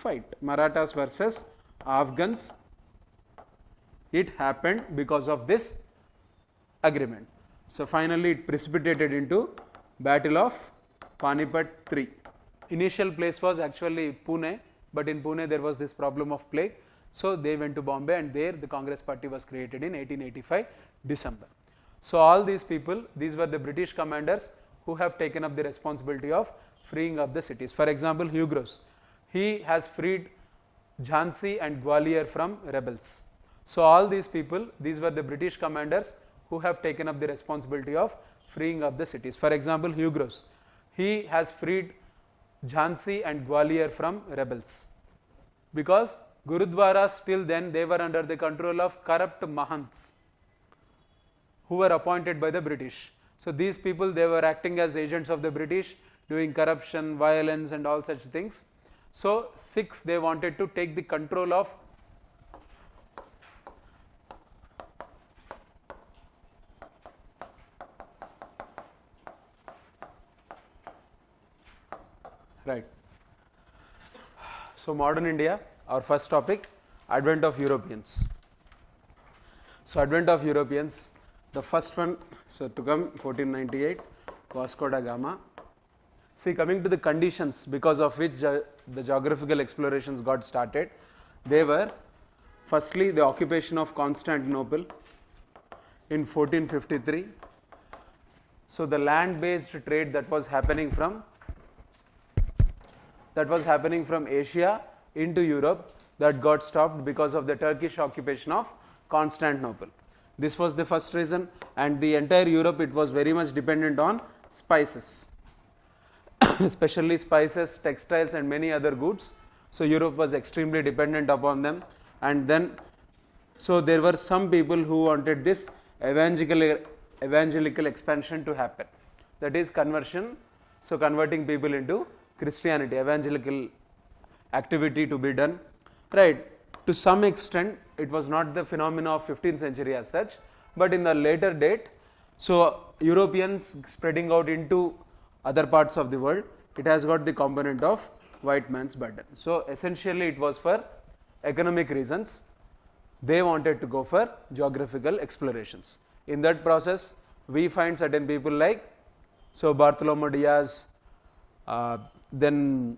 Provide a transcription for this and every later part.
fight. Marathas versus Afghans. It happened because of this agreement. So finally it precipitated into Battle of Panipat 3. Initial place was actually Pune, but in Pune there was this problem of plague. So they went to Bombay, and there the Congress party was created in 1885 December. So all these people, these were the British commanders who have taken up the responsibility of freeing up the cities. For example, Hugh Groves, he has freed Jhansi and Gwalior from rebels. So all these people, these were the British commanders who have taken up the responsibility of freeing up the cities. For example, Hugh Groves, he has freed Jhansi and Gwalior from rebels, because Gurudwaras till then they were under the control of corrupt Mahants who were appointed by the British. So these people, they were acting as agents of the British, doing corruption, violence and all such things. So Sikhs, they wanted to take the control of right. So modern India, our first topic, advent of Europeans. So advent of Europeans, the first one, so to come 1498, Vasco da Gama. See, coming to the conditions because of which the geographical explorations got started, they were firstly the occupation of Constantinople in 1453. So the land-based trade that was happening from Asia into Europe, that got stopped because of the Turkish occupation of Constantinople. This was the first reason, and the entire Europe, it was very much dependent on spices, especially spices, textiles and many other goods. So Europe was extremely dependent upon them, and then so there were some people who wanted this evangelical expansion to happen, that is conversion, so converting people into Christianity, evangelical activity to be done, right. To some extent it was not the phenomena of 15th century as such, but in the later date, so Europeans spreading out into other parts of the world, it has got the component of white man's burden. So essentially it was for economic reasons, they wanted to go for geographical explorations. In that process we find certain people like, so Bartholomew Diaz, then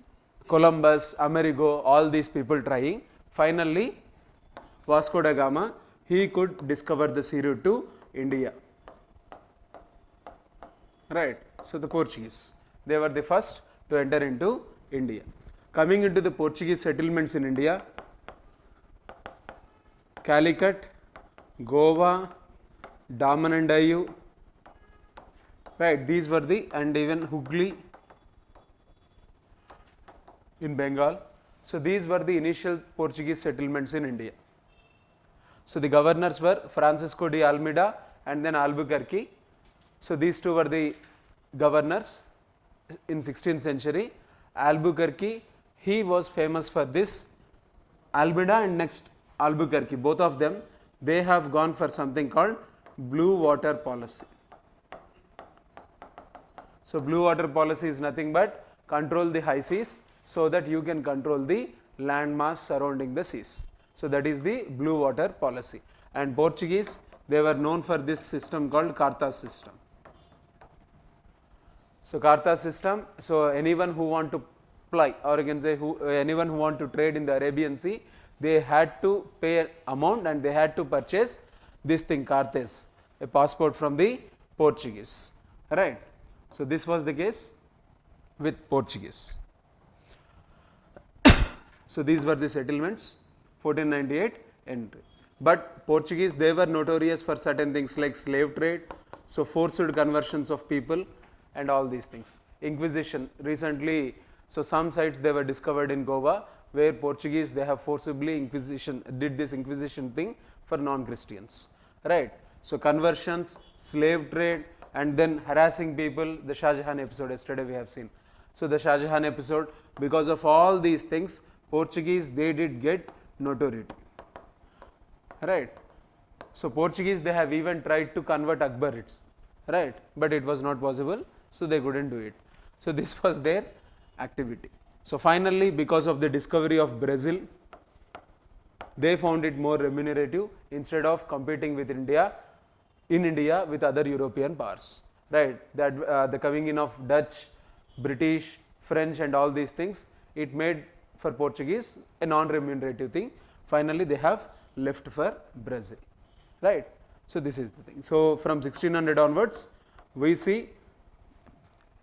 Columbus, Amerigo, all these people trying. Finally Vasco da Gama, he could discover the sea route to India, right. So the Portuguese, they were the first to enter into India. Coming into the Portuguese settlements in India, Calicut, Goa, Daman and Diu, right, these were the, and even Hooghly in Bengal. So these were the initial Portuguese settlements in India. So the governors were Francisco de Almeida and then Albuquerque. So these two were the governors in 16th century. Albuquerque, he was famous for this. Almeida and next Albuquerque, both of them, they have gone for something called blue water policy. So blue water policy is nothing but control the high seas so that you can control the land mass surrounding the seas. So that is the blue water policy. And Portuguese, they were known for this system called Carta system. So Carta system, so anyone who want to ply, or you can say anyone who want to trade in the Arabian Sea, they had to pay an amount and they had to purchase this thing, cartes, a passport from the Portuguese, right. So this was the case with Portuguese. So these were the settlements, 1498 entry. But Portuguese, they were notorious for certain things like slave trade, so forced conversions of people and all these things. Inquisition, recently, so some sites they were discovered in Goa where Portuguese, they have forcibly did this inquisition thing for non-Christians, right. So conversions, slave trade, and then harassing people, the Shah Jahan episode yesterday we have seen. So the Shah Jahan episode, because of all these things, Portuguese, they did get notoriety, right. So Portuguese, they have even tried to convert Akbarids, right, but it was not possible, so they couldn't do it. So this was their activity. So finally, because of the discovery of Brazil, they found it more remunerative instead of competing with India with other European powers, right? That the coming in of Dutch, British, French and all these things, it made for Portuguese a non-remunerative thing. Finally, they have left for Brazil, right? So this is the thing. So from 1600 onwards, we see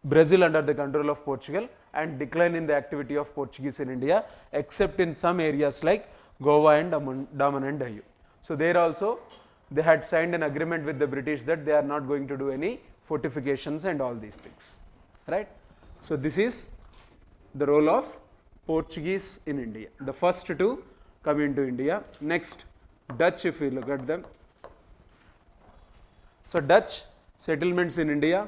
Brazil under the control of Portugal and decline in the activity of Portuguese in India, except in some areas like Goa and Daman and Diu. So there also they had signed an agreement with the British that they are not going to do any fortifications and all these things, right? So this is the role of Portuguese in India. The first two come into India. Next, Dutch, if we look at them. So Dutch settlements in India,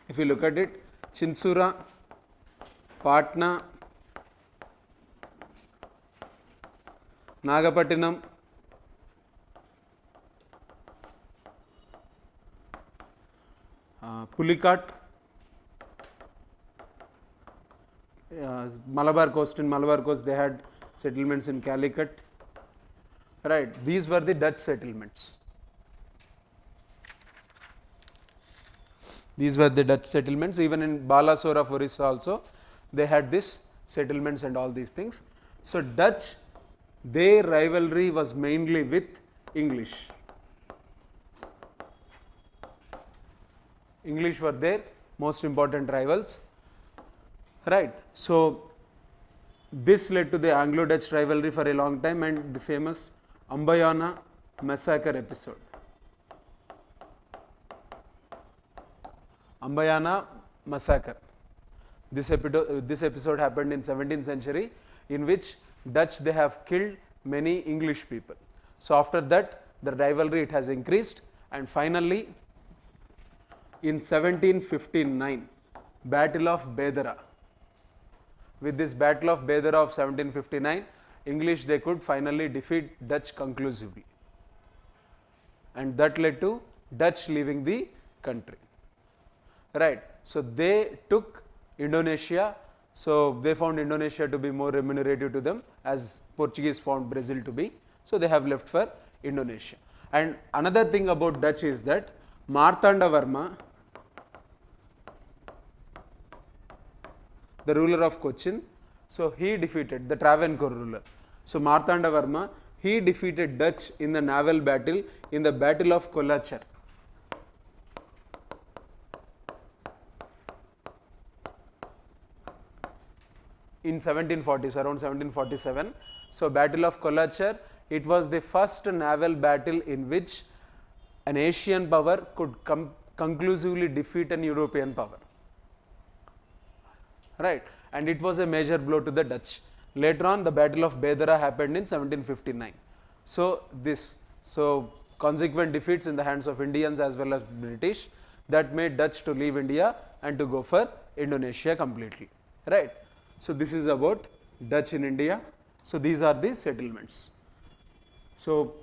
if you look at it, Chinsura, Patna, Nagapattinam, Pulicat, Malabar Coast. In Malabar Coast they had settlements in Calicut, right? These were the Dutch settlements. These were the Dutch settlements. Even in Balasore of Orissa also they had this settlements and all these things. So Dutch, their rivalry was mainly with English. English were their most important rivals, right? So this led to the Anglo-Dutch rivalry for a long time and the famous Ambayana massacre episode. Ambayana massacre. This episode happened in 17th century, in which Dutch, they have killed many English people. So after that, the rivalry, it has increased, and finally in 1759, Battle of Bedera. With this Battle of Bedera of 1759, English, they could finally defeat Dutch conclusively, and that led to Dutch leaving the country, right? So they took Indonesia. So they found Indonesia to be more remunerative to them, as Portuguese found Brazil to be. So they have left for Indonesia. And another thing about Dutch is that Martandavarma, the ruler of Cochin, so he defeated the Travancore ruler. So Martandavarma, he defeated Dutch in the naval battle, in the Battle of Kolachar. In 1740s, around 1747. So Battle of Kolachar, it was the first naval battle in which an Asian power could conclusively defeat an European power, right? And it was a major blow to the Dutch. Later on, the Battle of Bedera happened in 1759. So consequent defeats in the hands of Indians as well as British, that made Dutch to leave India and to go for Indonesia completely, right? So this is about Dutch in India. So these are the settlements. So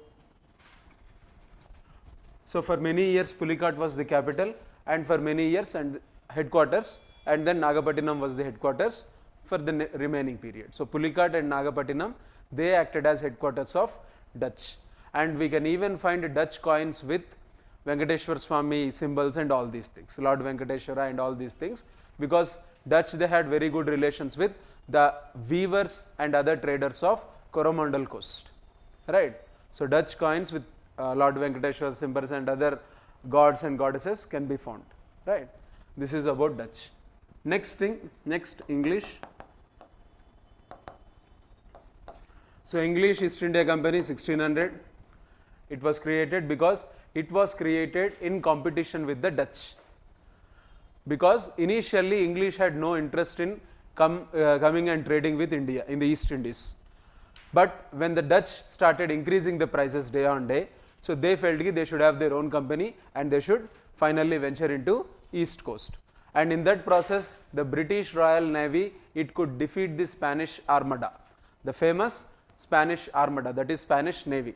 for many years Pulicat was the capital, and for many years and headquarters, and then Nagapattinam was the headquarters for the remaining period. So Pulicat and Nagapattinam, they acted as headquarters of Dutch, and we can even find Dutch coins with Venkateshwar Swami symbols and all these things, Lord Venkateshwara and all these things, because Dutch, they had very good relations with the weavers and other traders of Coromandel coast, right? So Dutch coins with Lord Venkateshwar symbols and other gods and goddesses can be found, right? This is about Dutch. Next English. So English East India Company 1600. It was created because it was created in competition with the Dutch. Because initially English had no interest in coming and trading with India in the East Indies. But when the Dutch started increasing the prices day on day, so they felt that they should have their own company and they should finally venture into East Coast. And in that process, the British Royal Navy, it could defeat the Spanish Armada, the famous Spanish Armada, that is Spanish Navy.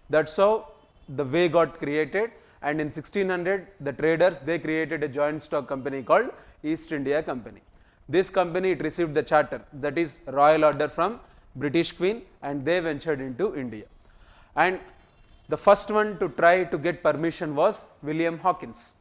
That's how the way got created. And in 1600, the traders, they created a joint stock company called East India Company. This company, it received the charter, that is royal order from British Queen, and they ventured into India. And the first one to try to get permission was William Hawkins.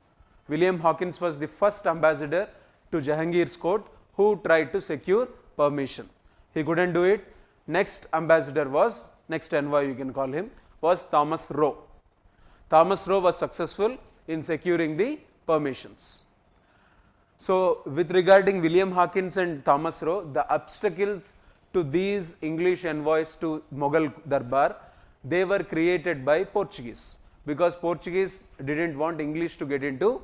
William Hawkins was the first ambassador to Jahangir's court who tried to secure permission. He couldn't do it. Next ambassador was, next envoy you can call him, was Thomas Roe. Thomas Roe was successful in securing the permissions. So, with regarding William Hawkins and Thomas Roe, the obstacles to these English envoys to Mughal Darbar, they were created by Portuguese, because Portuguese didn't want English to get into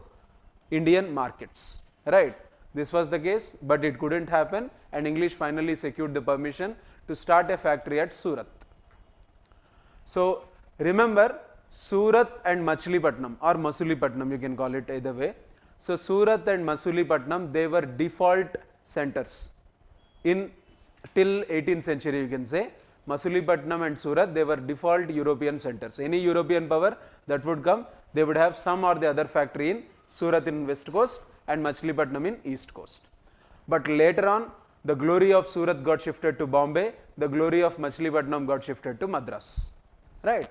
Indian markets, right. This was the case, but it couldn't happen, and English finally secured the permission to start a factory at Surat. So, remember Surat and Machilipatnam, or Masulipatnam, you can call it either way. So, Surat and Masulipatnam, they were default centers in till 18th century, you can say. Masulipatnam and Surat, they were default European centers. Any European power that would come, they would have some or the other factory in Surat in west coast and Machilipatnam in east coast. But later on, the glory of Surat got shifted to Bombay, the glory of Machilipatnam got shifted to Madras, right.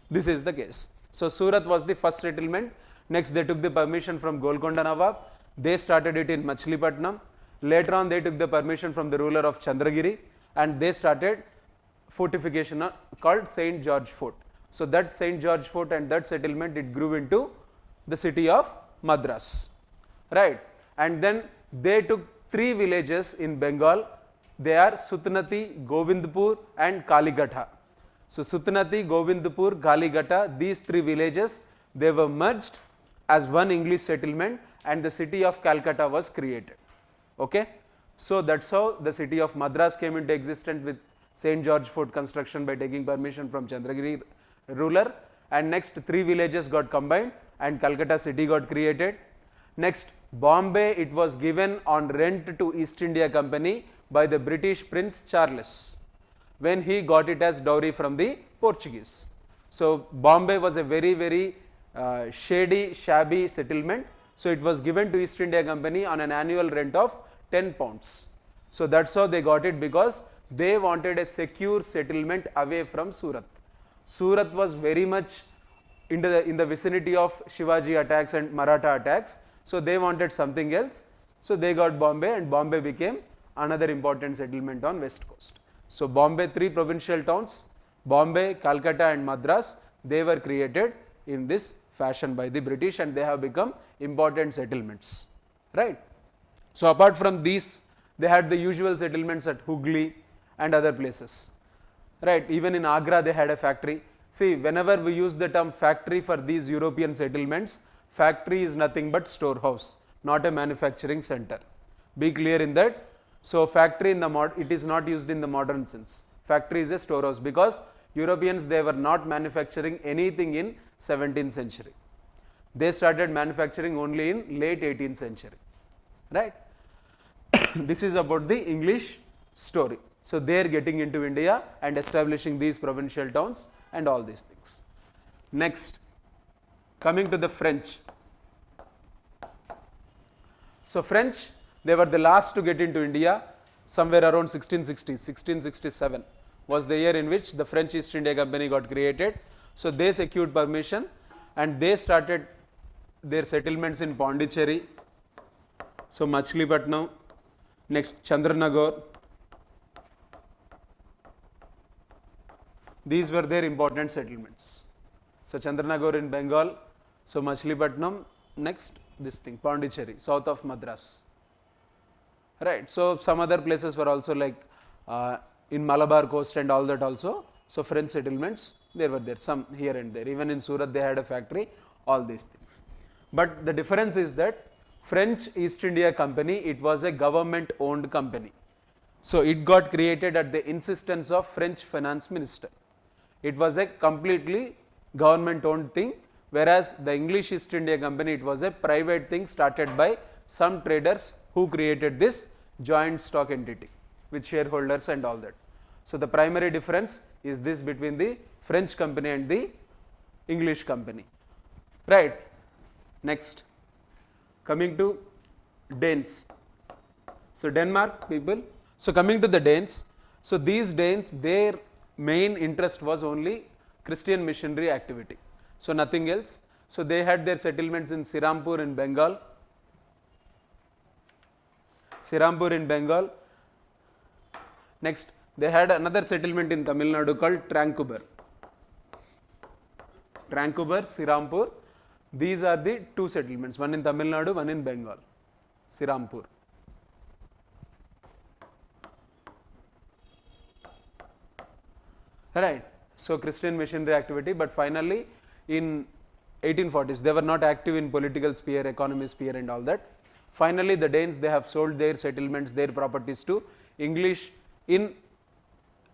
This is the case. So, Surat was the first settlement. Next, they took the permission from Golconda Nawab. They started it in Machilipatnam. Later on, they took the permission from the ruler of Chandragiri, and they started fortification called St. George Fort. So, that St. George Fort and that settlement, it grew into the city of Madras, right. And then they took 3 villages in Bengal. They are Sutnati, Govindpur and Kalighatha. So, Sutnati, Govindpur, Kalighatha, these 3 villages, they were merged as one English settlement, and the city of Calcutta was created. Okay. So, that is how the city of Madras came into existence with St. George Fort construction by taking permission from Chandragiri ruler, and next 3 villages got combined and Calcutta city got created. Next, Bombay, it was given on rent to East India Company by the British Prince Charles when he got it as dowry from the Portuguese. So, Bombay was a very shady, shabby settlement. So, it was given to East India Company on an annual rent of 10 pounds. So, that is how they got it, because they wanted a secure settlement away from Surat. Surat was very much in the vicinity of Shivaji attacks and Maratha attacks. So, they wanted something else. So, they got Bombay, and Bombay became another important settlement on west coast. So, Bombay, 3 provincial towns, Bombay, Calcutta and Madras, they were created in this fashion by the British, and they have become important settlements, right. So, apart from these, they had the usual settlements at Hooghly and other places, right. Even in Agra, they had a factory. See, whenever we use the term factory for these European settlements, factory is nothing but storehouse, not a manufacturing center. Be clear in that. So, factory in the it is not used in the modern sense. Factory is a storehouse, because Europeans, they were not manufacturing anything in 17th century. They started manufacturing only in late 18th century, right. This is about the English story. So, they are getting into India and establishing these provincial towns and all these things. Next, coming to the French. So, French, they were the last to get into India somewhere around 1660, 1667 was the year in which the French East India Company got created. So, they secured permission and they started their settlements in Pondicherry. So, Machilipatnam, next Chandranagar. These were their important settlements. So, Chandranagar in Bengal, so Machilipatnam, next this thing Pondicherry, south of Madras, right. So, some other places were also like in Malabar coast and all that also. So, French settlements, there were there some here and there, even in Surat they had a factory, all these things. But the difference is that French East India Company, it was a government owned company. So, it got created at the insistence of French finance minister. It was a completely government owned thing, whereas the English East India Company, it was a private thing started by some traders who created this joint stock entity with shareholders and all that. So, the primary difference is this between the French company and the English company, right. Next, coming to Danes. So Denmark people. So coming to the Danes, so these Danes, their main interest was only Christian missionary activity. So nothing else. So they had their settlements in Sirampur in Bengal. Sirampur in Bengal. Next, they had another settlement in Tamil Nadu called Tranquebar. Tranquebar, Sirampur. These are the two settlements, one in Tamil Nadu, one in Bengal. Sirampur. Right. So Christian missionary activity, but finally in 1840s, they were not active in political sphere, economy sphere and all that. Finally, the Danes, they have sold their settlements, their properties to English in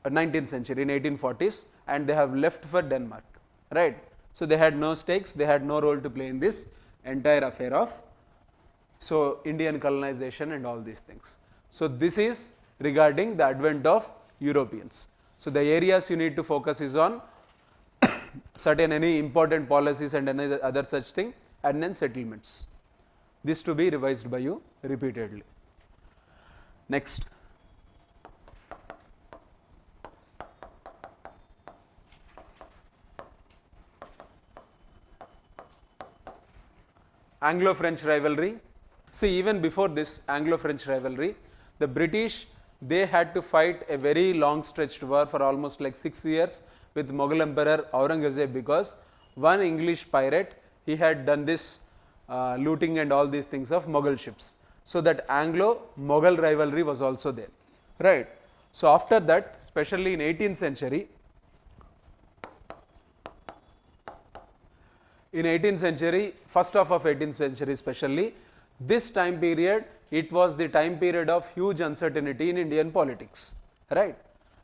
19th century, in 1840s, and they have left for Denmark, right. So they had no stakes, they had no role to play in this entire affair of Indian colonization and all these things. So this is regarding the advent of Europeans. So the areas you need to focus is on certain any important policies and any other such thing, and then settlements. This to be revised by you repeatedly. Next. Anglo-French rivalry. See, even before this Anglo-French rivalry, the British, they had to fight a very long stretched war for almost like 6 years with Mughal Emperor Aurangzeb, because one English pirate, he had done this looting and all these things of Mughal ships. So that Anglo-Mughal rivalry was also there, right. So after that, especially in 18th century, first half of 18th century especially, this time period, it was the time period of huge uncertainty in Indian politics, right.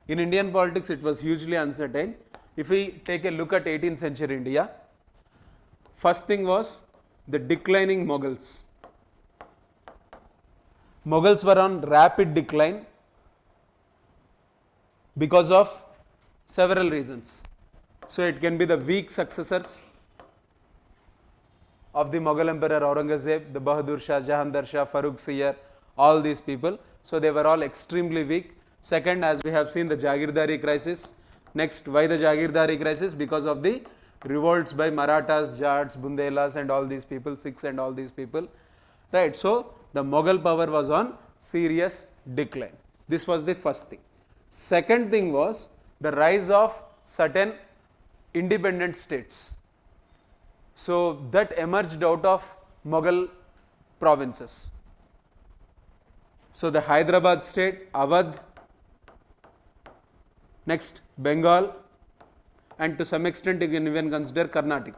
In Indian politics, it was hugely uncertain. If we take a look at 18th century India, first thing was the declining Mughals. Mughals were on rapid decline because of several reasons. So it can be the weak successors of the Mughal Emperor Aurangzeb, the Bahadur Shah, Jahandar Shah, Farooq Siyar, all these people. So they were all extremely weak. Second, as we have seen, the Jagirdari crisis. Next, why the Jagirdari crisis? Because of the revolts by Marathas, Jats, Bundelas and all these people, Sikhs and all these people, right. So the Mughal power was on serious decline. This was the first thing. Second thing was the rise of certain independent states. So that emerged out of Mughal provinces. So the Hyderabad state, Awadh, next Bengal, and to some extent you can even consider Carnatic.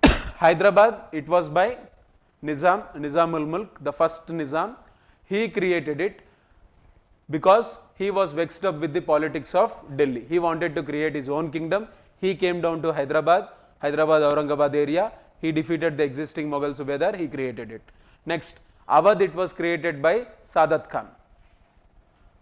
Hyderabad, it was by Nizamul Mulk, the first Nizam. He created it because he was vexed up with the politics of Delhi. He wanted to create his own kingdom. He came down to Hyderabad, Aurangabad area. He defeated the existing Mughal Subedar. He created it. Next, Awadh, it was created by Sadat Khan.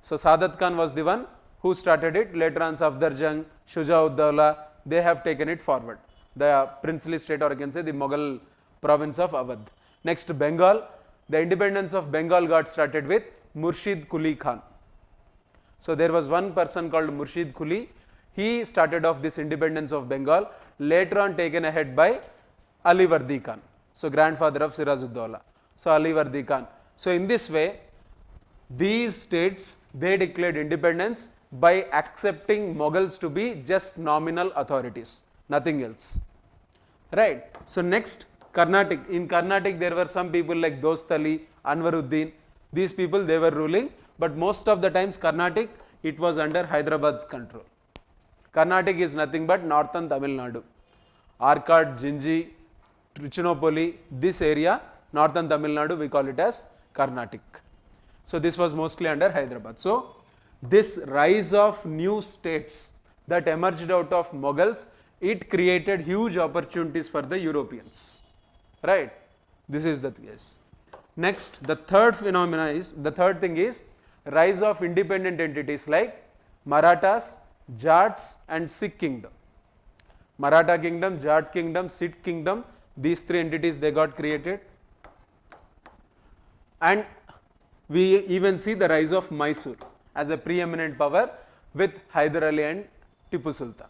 So Sadat Khan was the one who started it. Later on, Safdar Jung, Shuja-ud-Dawla, they have taken it forward. The princely state, or I can say the Mughal province of Awadh. Next, Bengal. The independence of Bengal got started with Murshid Quli Khan. So there was one person called Murshid Quli. He started off this independence of Bengal, later on taken ahead by Ali Vardi Khan. So grandfather of Siraj-ud-Dawla. So Ali Vardi Khan. So in this way, these states, they declared independence by accepting Mughals to be just nominal authorities, nothing else, right. So next, Carnatic. In Carnatic, there were some people like Dost Ali, Anwaruddin. These people, they were ruling, but most of the times Carnatic, it was under Hyderabad's control. Carnatic is nothing but northern Tamil Nadu. Arcot, Jinji, Trichinopoly, this area, northern Tamil Nadu, we call it as Carnatic. So this was mostly under Hyderabad. So this rise of new states that emerged out of Mughals, it created huge opportunities for the Europeans, right. This is the case. Next, the third thing is rise of independent entities like Marathas, Jats and Sikh kingdom. Maratha kingdom, Jat kingdom, Sikh kingdom, these three entities, they got created. And we even see the rise of Mysore as a preeminent power with Hyder Ali and Tipu Sultan.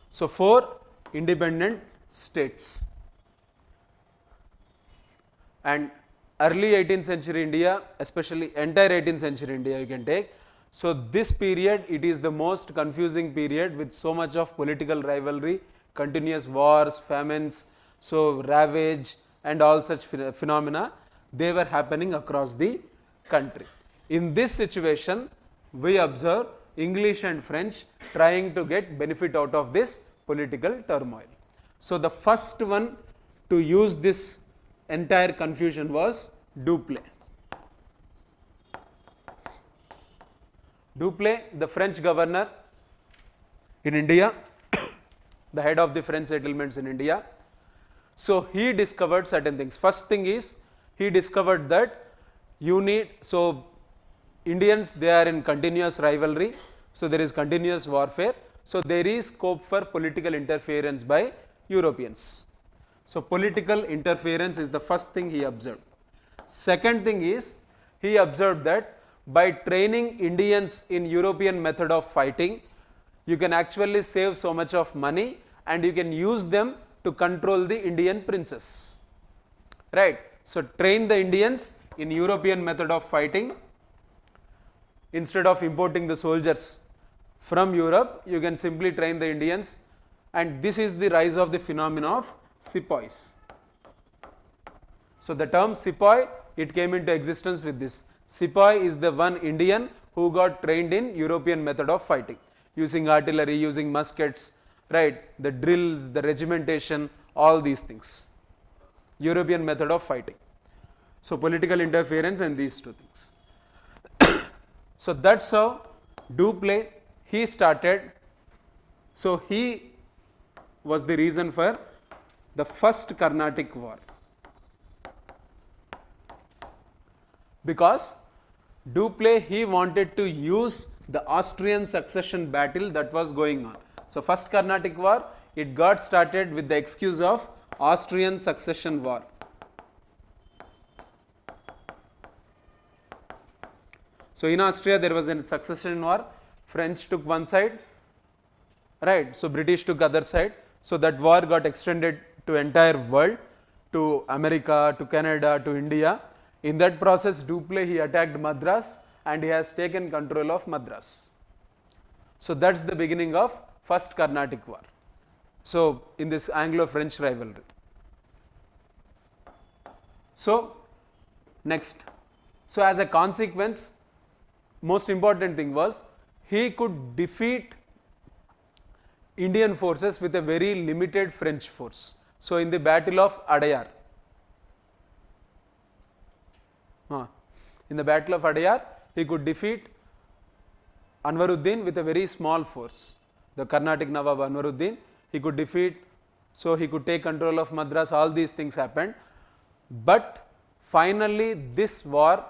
So 4 independent states. And early 18th century India, especially entire 18th century India you can take. So this period, it is the most confusing period with so much of political rivalry, continuous wars, famines, so ravage and all such phenomena, they were happening across the country. In this situation, we observe English and French trying to get benefit out of this political turmoil. So the first one to use this entire confusion was Dupleix. Dupleix, the French governor in India, the head of the French settlements in India. So he discovered certain things. First thing is, he discovered that you need, so Indians, they are in continuous rivalry, so there is continuous warfare, so there is scope for political interference by Europeans. So political interference is the first thing he observed. Second thing is, he observed that by training Indians in European method of fighting, you can actually save so much of money and you can use them to control the Indian princes, right. So train the Indians in European method of fighting. Instead of importing the soldiers from Europe, you can simply train the Indians, and this is the rise of the phenomenon of sepoys. So the term sepoy, it came into existence with this. Sepoy is the one Indian who got trained in European method of fighting, using artillery, using muskets, right, the drills, the regimentation, all these things. European method of fighting. So political interference and these two things. So that's how Dupleix, he started. So he was the reason for the first Carnatic War, because Dupleix, he wanted to use the Austrian succession battle that was going on. So first Carnatic War, it got started with the excuse of Austrian succession war. So in Austria there was a succession war, French took one side, right, so British took other side. So that war got extended to entire world, to America, to Canada, to India. In that process, Dupleix, he attacked Madras and he has taken control of Madras. So that's the beginning of first Carnatic War. So in this Anglo-French rivalry. So next, so as a consequence, most important thing was he could defeat Indian forces with a very limited French force. So in the Battle of Adayar, in the Battle of Adayar, he could defeat Anwaruddin with a very small force. The Carnatic Nawab Anwaruddin, he could defeat, so he could take control of Madras, all these things happened. But finally this war,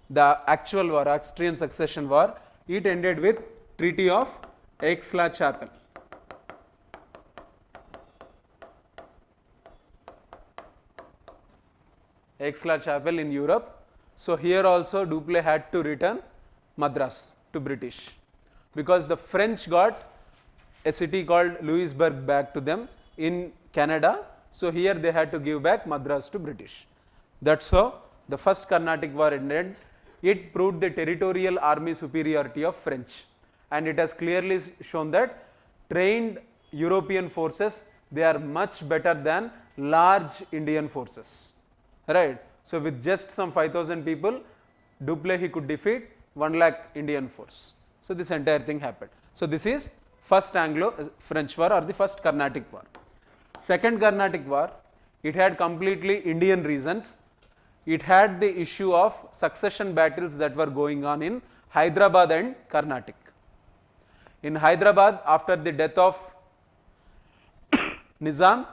the actual war, Austrian succession war, it ended with Treaty of Aix-la-Chapelle. Aix-la-Chapelle in Europe. So here also Dupleix had to return Madras to British, because the French got a city called Louisbourg back to them in Canada. So here they had to give back Madras to British. That's how the first Carnatic War ended. It proved the territorial army superiority of French, and it has clearly shown that trained European forces, they are much better than large Indian forces, right. So with just some 5,000 people, Dupleix, he could defeat 1 lakh Indian force. So this entire thing happened. So this is first Anglo-French War or the first Carnatic War. Second Carnatic War, it had completely Indian reasons. It had the issue of succession battles that were going on in Hyderabad and Carnatic. In Hyderabad, after the death of Nizam,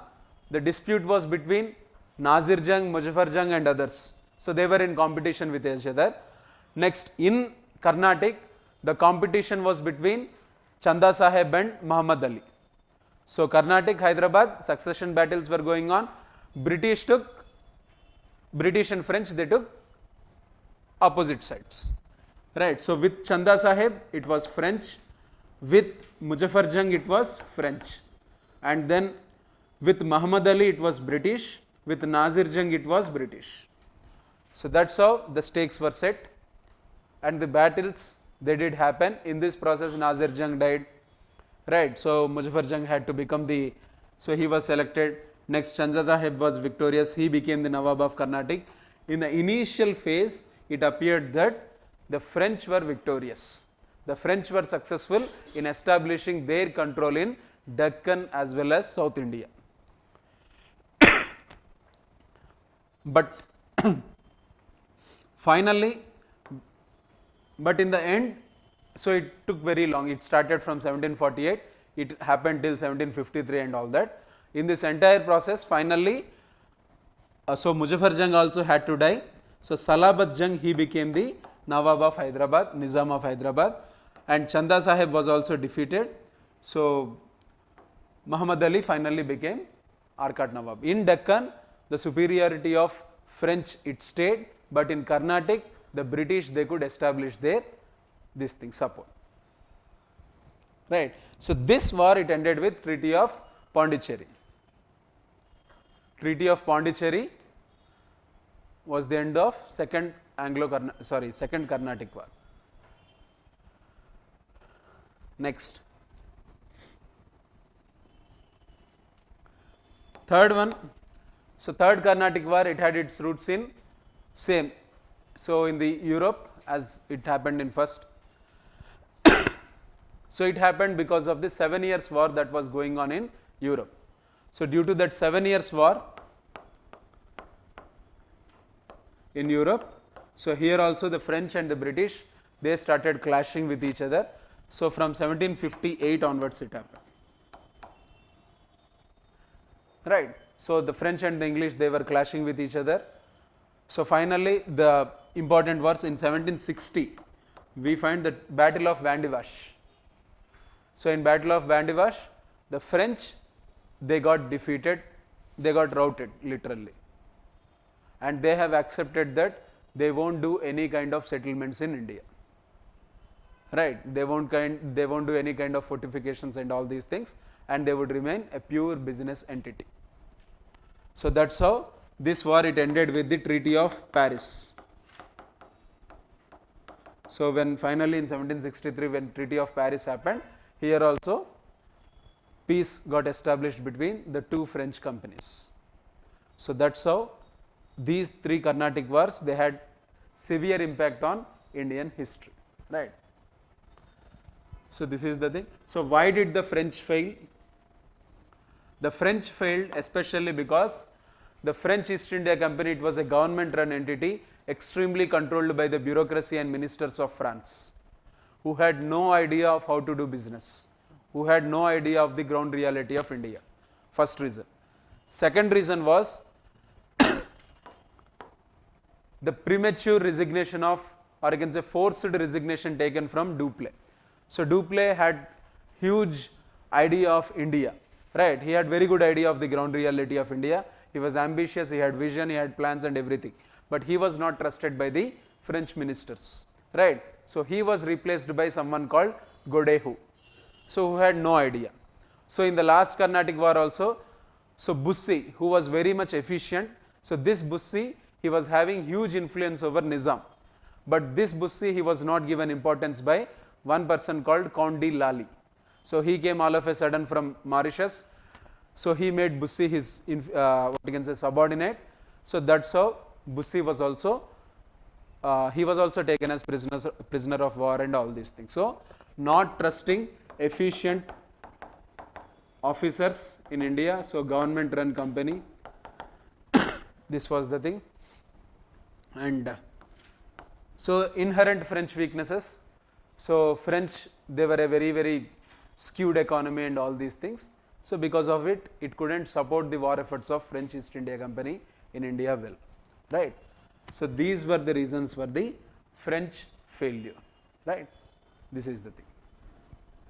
the dispute was between Nazir Jung, Muzaffar Jung and others. So they were in competition with each other. Next, in Carnatic, the competition was between Chanda Saheb and Muhammad Ali. So Carnatic, Hyderabad, succession battles were going on. British and French, they took opposite sides, right. So with Chanda Sahib it was French, with Muzaffar Jung it was French, and then with Muhammad Ali it was British, with Nazir Jung it was British. So that's how the stakes were set, and the battles they did happen. In this process Nazir Jung died, right. So Muzaffar Jung had to become the, so he was selected. Next Chanda Sahib was victorious, he became the Nawab of Carnatic. In the initial phase it appeared that the French were victorious. The French were successful in establishing their control in Deccan as well as South India. But finally, but in the end, so it took very long. It started from 1748, it happened till 1753 and all that. In this entire process, finally, so Muzaffar Jung also had to die. So Salabat Jung, he became the Nawab of Hyderabad, Nizam of Hyderabad, and Chanda Sahib was also defeated. So Muhammad Ali finally became Arcot Nawab. In Deccan, the superiority of French it stayed, but in Carnatic, the British they could establish their this thing support. Right. So this war it ended with Treaty of Pondicherry. Treaty of Pondicherry was the end of second Carnatic War. Next, third one. So third Carnatic War it had its roots in same. So in the Europe as it happened in first. So it happened because of the 7 years war that was going on in Europe. So due to that 7 years war in Europe, so here also the French and the British they started clashing with each other. So from 1758 onwards it happened. Right. So the French and the English they were clashing with each other. So finally the important wars in 1760 we find the Battle of Vandivash. So in Battle of Vandivash the French they got defeated, they got routed literally, and they have accepted that they won't do any kind of settlements in India. Right, they won't do any kind of fortifications and all these things, and they would remain a pure business entity. So that's how this war it ended with the Treaty of Paris. So when finally in 1763 when Treaty of Paris happened, here also peace got established between the two French companies. So that's how these three Carnatic wars they had severe impact on Indian history. Right. So this is the thing. So why did the French fail? The French failed especially because the French East India Company it was a government run entity extremely controlled by the bureaucracy and ministers of France, who had no idea of how to do business, who had no idea of the ground reality of India. First reason. Second reason was the premature resignation of, or I can say forced resignation taken from Dupleix. So Dupleix had huge idea of India, right? He had very good idea of the ground reality of India. He was ambitious, he had vision, he had plans and everything, but he was not trusted by the French ministers, right? So he was replaced by someone called Godehou, so who had no idea. So in the last Carnatic War also, so Bussy, who was very much efficient, so this Bussy, he was having huge influence over Nizam, but this Bussy he was not given importance by one person called Count de Lally. So he came all of a sudden from Mauritius, so he made Bussy his what you can say subordinate. So that's how Bussy was also he was also taken as prisoner of war and all these things. So not trusting efficient officers in India, so government run company. This was the thing. And so inherent French weaknesses. So French they were a very skewed economy and all these things. So because of it, it couldn't support the war efforts of French East India Company in India well, right. So these were the reasons for the French failure, right. This is the thing.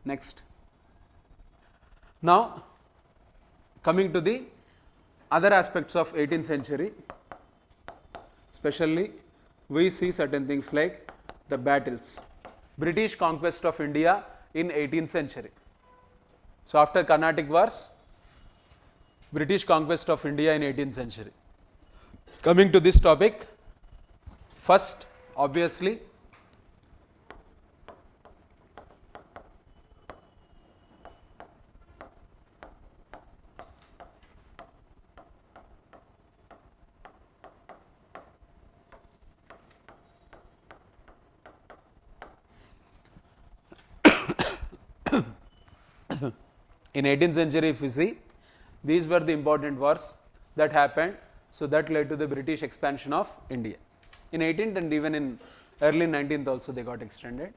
Next. Now coming to the other aspects of 18th century, especially we see certain things like the battles. British conquest of India in 18th century. So after Carnatic Wars, British conquest of India in 18th century. Coming to this topic, first obviously in 18th century, if you see, these were the important wars that happened. So that led to the British expansion of India. In 18th and even in early 19th also they got extended.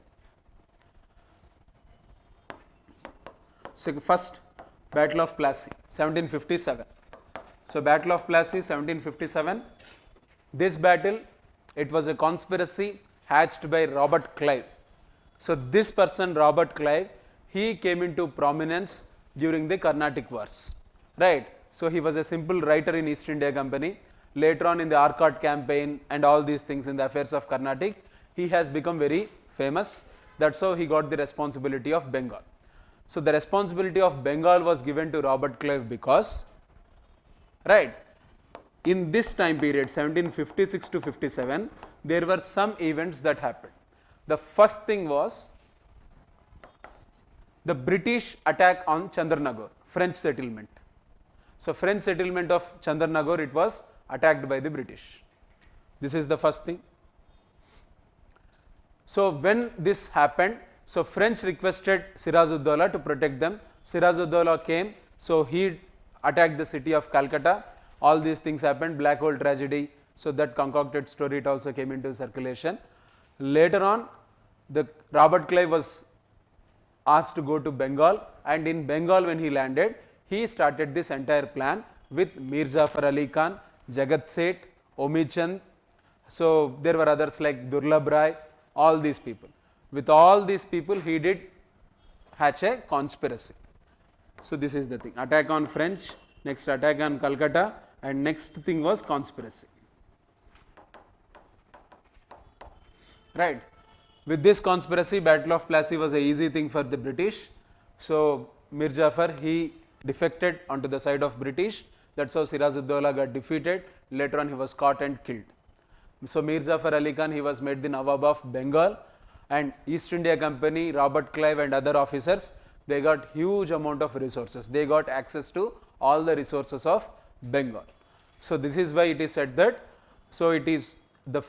So first, Battle of Plassey, 1757. So Battle of Plassey, 1757. This battle, it was a conspiracy hatched by Robert Clive. So this person, Robert Clive, he came into prominence during the Carnatic Wars, right? So he was a simple writer in East India Company. Later on in the Arcot campaign and all these things in the affairs of Carnatic, he has become very famous. That's how he got the responsibility of Bengal. So the responsibility of Bengal was given to Robert Clive because, right, in this time period 1756 to 57, there were some events that happened. The first thing was the British attack on Chandernagore, French settlement. So French settlement of Chandernagore, it was attacked by the British. This is the first thing. So when this happened, so French requested Siraj-ud-Dowla to protect them. Siraj-ud-Dowla came, so he attacked the city of Calcutta. All these things happened, Black Hole tragedy. So that concocted story, it also came into circulation. Later on, the Robert Clive was asked to go to Bengal, and in Bengal when he landed, he started this entire plan with Mir Jafar Ali Khan, Jagat Seth, Omi Chand. So there were others like Durlabh Rai, all these people. With all these people, he did hatch a conspiracy. So this is the thing, attack on French, next attack on Calcutta, and next thing was conspiracy. Right. With this conspiracy, Battle of Plassey was a easy thing for the British. So Mir Jafar, he defected onto the side of British. That's how Siraj-ud-Dowla got defeated. Later on, he was caught and killed. So Mir Jafar Ali Khan, he was made the Nawab of Bengal, and East India Company, Robert Clive and other officers, they got huge amount of resources. They got access to all the resources of Bengal. So this is why it is said that, so it is the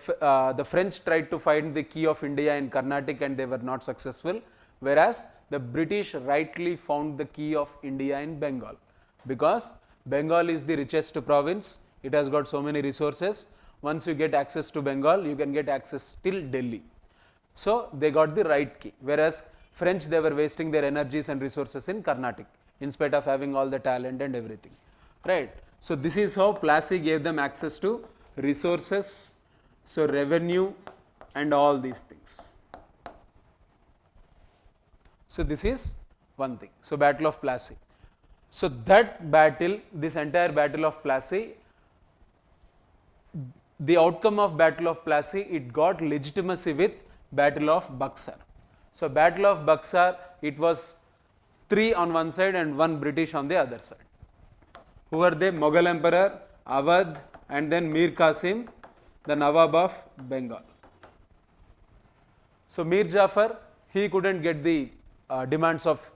French tried to find the key of India in Carnatic and they were not successful, whereas the British rightly found the key of India in Bengal, because Bengal is the richest province, it has got so many resources. Once you get access to Bengal, you can get access till Delhi. So they got the right key, whereas French, they were wasting their energies and resources in Carnatic in spite of having all the talent and everything, right? So this is how Plassey gave them access to resources, so revenue and all these things. So this is one thing. So Battle of Plassey. So that battle, this entire Battle of Plassey, the outcome of Battle of Plassey, it got legitimacy with Battle of Buxar. So Battle of Buxar, it was 3 on one side and 1 British on the other side. Who were they? Mughal Emperor, Awadh, and then Mir Qasim, the Nawab of Bengal. So Mir Jafar, he couldn't get the demands of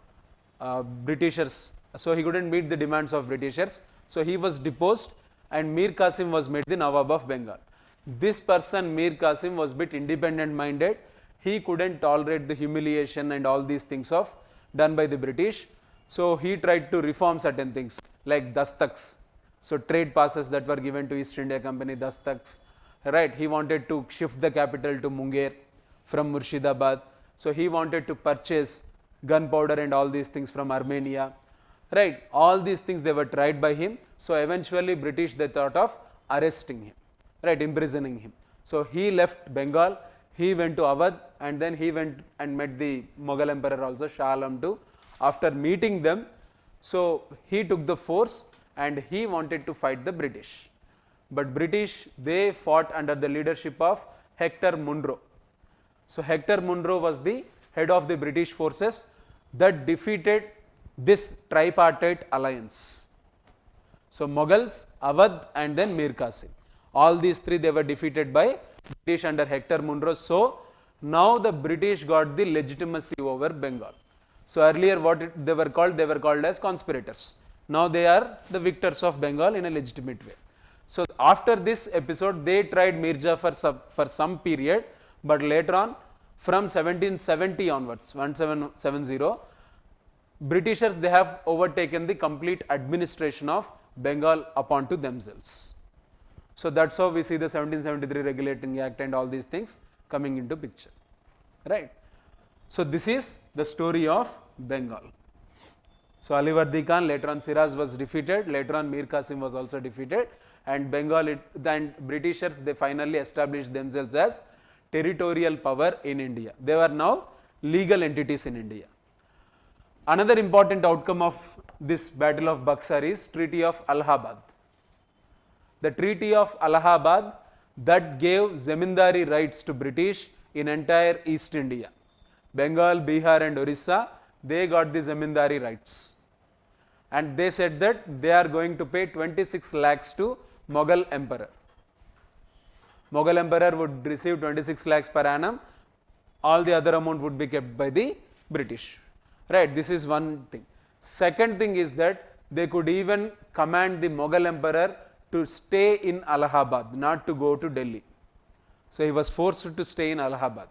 Britishers. So he couldn't meet the demands of Britishers. So he was deposed and Mir Qasim was made the Nawab of Bengal. This person, Mir Qasim, was a bit independent minded. He couldn't tolerate the humiliation and all these things of done by the British. So he tried to reform certain things like dastaks. So trade passes that were given to East India Company, dastaks, right? He wanted to shift the capital to Munger from Murshidabad. So he wanted to purchase gunpowder and all these things from Armenia, right? All these things, they were tried by him. So eventually British, they thought of arresting him, right, imprisoning him. So he left Bengal, he went to Awadh, and then he went and met the Mughal Emperor also, Shah Alam II. After meeting them, so he took the force and he wanted to fight the British. But British, they fought under the leadership of Hector Munro. So Hector Munro was the head of the British forces that defeated this tripartite alliance. So Mughals, Awadh and then Mir Qasim. All these three they were defeated by British under Hector Munro. So now the British got the legitimacy over Bengal. So earlier what they were called as conspirators. Now they are the victors of Bengal in a legitimate way. So after this episode they tried Mir Jafar for some period, but later on from 1770 onwards, 1770, Britishers they have overtaken the complete administration of Bengal upon to themselves. So that's how we see the 1773 Regulating Act and all these things coming into picture, right. So this is the story of Bengal. So Alivardi Khan, later on Siraj was defeated, later on Mir Qasim was also defeated, and Bengal, then Britishers they finally established themselves as territorial power in India. They were now legal entities in India. Another important outcome of this Battle of Buxar is Treaty of Allahabad. The Treaty of Allahabad that gave zamindari rights to British in entire East India. Bengal, Bihar and Orissa, they got the zamindari rights. And they said that they are going to pay 26 lakhs to Mughal Emperor. Mughal Emperor would receive 26 lakhs per annum. All the other amount would be kept by the British. Right, this is one thing. Second thing is that they could even command the Mughal Emperor to stay in Allahabad, not to go to Delhi. So he was forced to stay in Allahabad,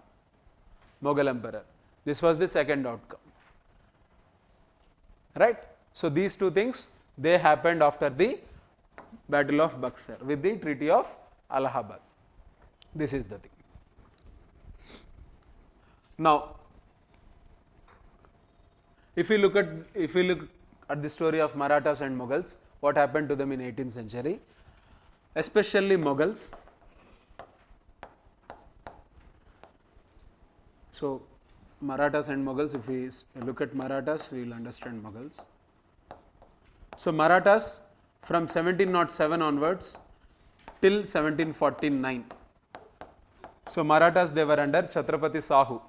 Mughal Emperor. This was the second outcome. Right. So these two things they happened after the Battle of Buxar with the Treaty of Allahabad. This is the thing. Now, if we look at the story of Marathas and Mughals, what happened to them in 18th century, especially Mughals. So Marathas and Mughals, if we look at Marathas, we will understand Mughals. So Marathas from 1707 onwards till 1749. So Marathas they were under Chhatrapati Sahu.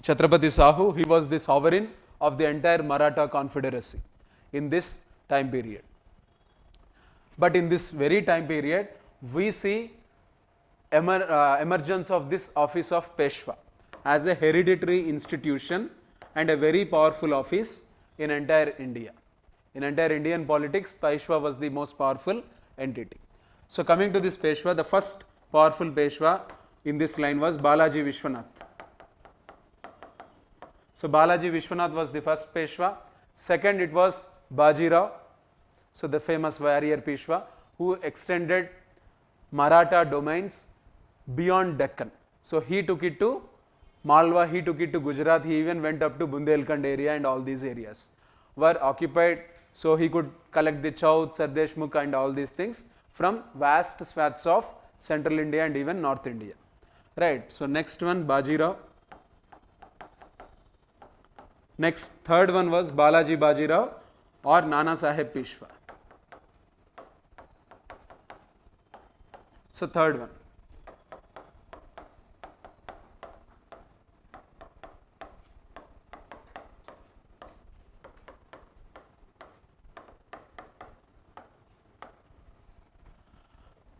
Chhatrapati Sahu, he was the sovereign of the entire Maratha confederacy in this time period. But in this very time period, we see emergence of this office of Peshwa as a hereditary institution and a very powerful office in entire India. In entire Indian politics, Peshwa was the most powerful entity. So coming to this Peshwa, the first powerful Peshwa in this line was Balaji Vishwanath. So Balaji Vishwanath was the first Peshwa. Second, it was Bajirao, so the famous warrior Peshwa, who extended Maratha domains beyond Deccan. So he took it to Malwa, he took it to Gujarat, he even went up to Bundelkhand area, and all these areas were occupied. So he could collect the Chaud, Sardeshmukh and all these things from vast swaths of central India and even North India. Right. So next one, Bajirao. Next, third one was Balaji Bajirao or Nana Saheb Peshwa. So third one.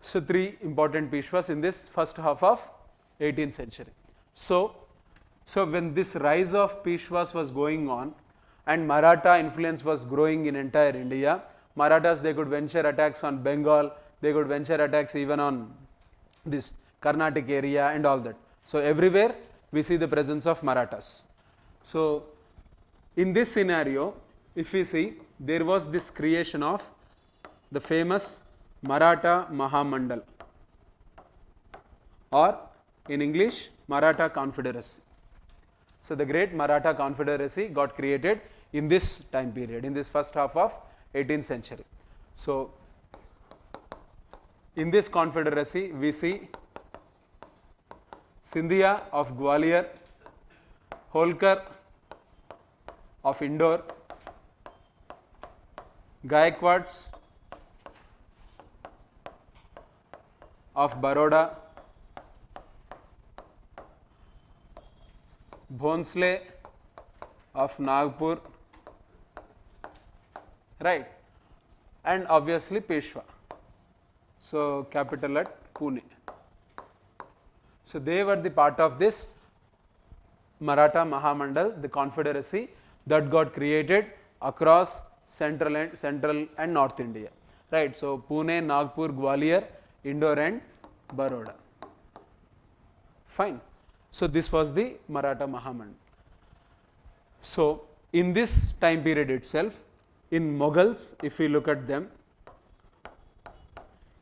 So three important Peshwas in this first half of 18th century. So when this rise of Peshwas was going on and Maratha influence was growing in entire India, Marathas they could venture attacks on Bengal, they could venture attacks even on this Carnatic area and all that. So everywhere we see the presence of Marathas. So in this scenario, if we see, there was this creation of the famous Maratha Mahamandal, or in English Maratha Confederacy. So the great Maratha Confederacy got created in this time period, in this first half of 18th century. So in this confederacy we see Scindia of Gwalior, Holkar of Indore, Gaikwads of Baroda, Bhonsle of Nagpur, right, and obviously Peshwa. So capital at Pune. So they were the part of this Maratha Mahamandal, the confederacy that got created across central and north India, right. So Pune, Nagpur, Gwalior, Indore and Baroda. Fine. So this was the Maratha Mahamandal. So in this time period itself, in Mughals, if we look at them,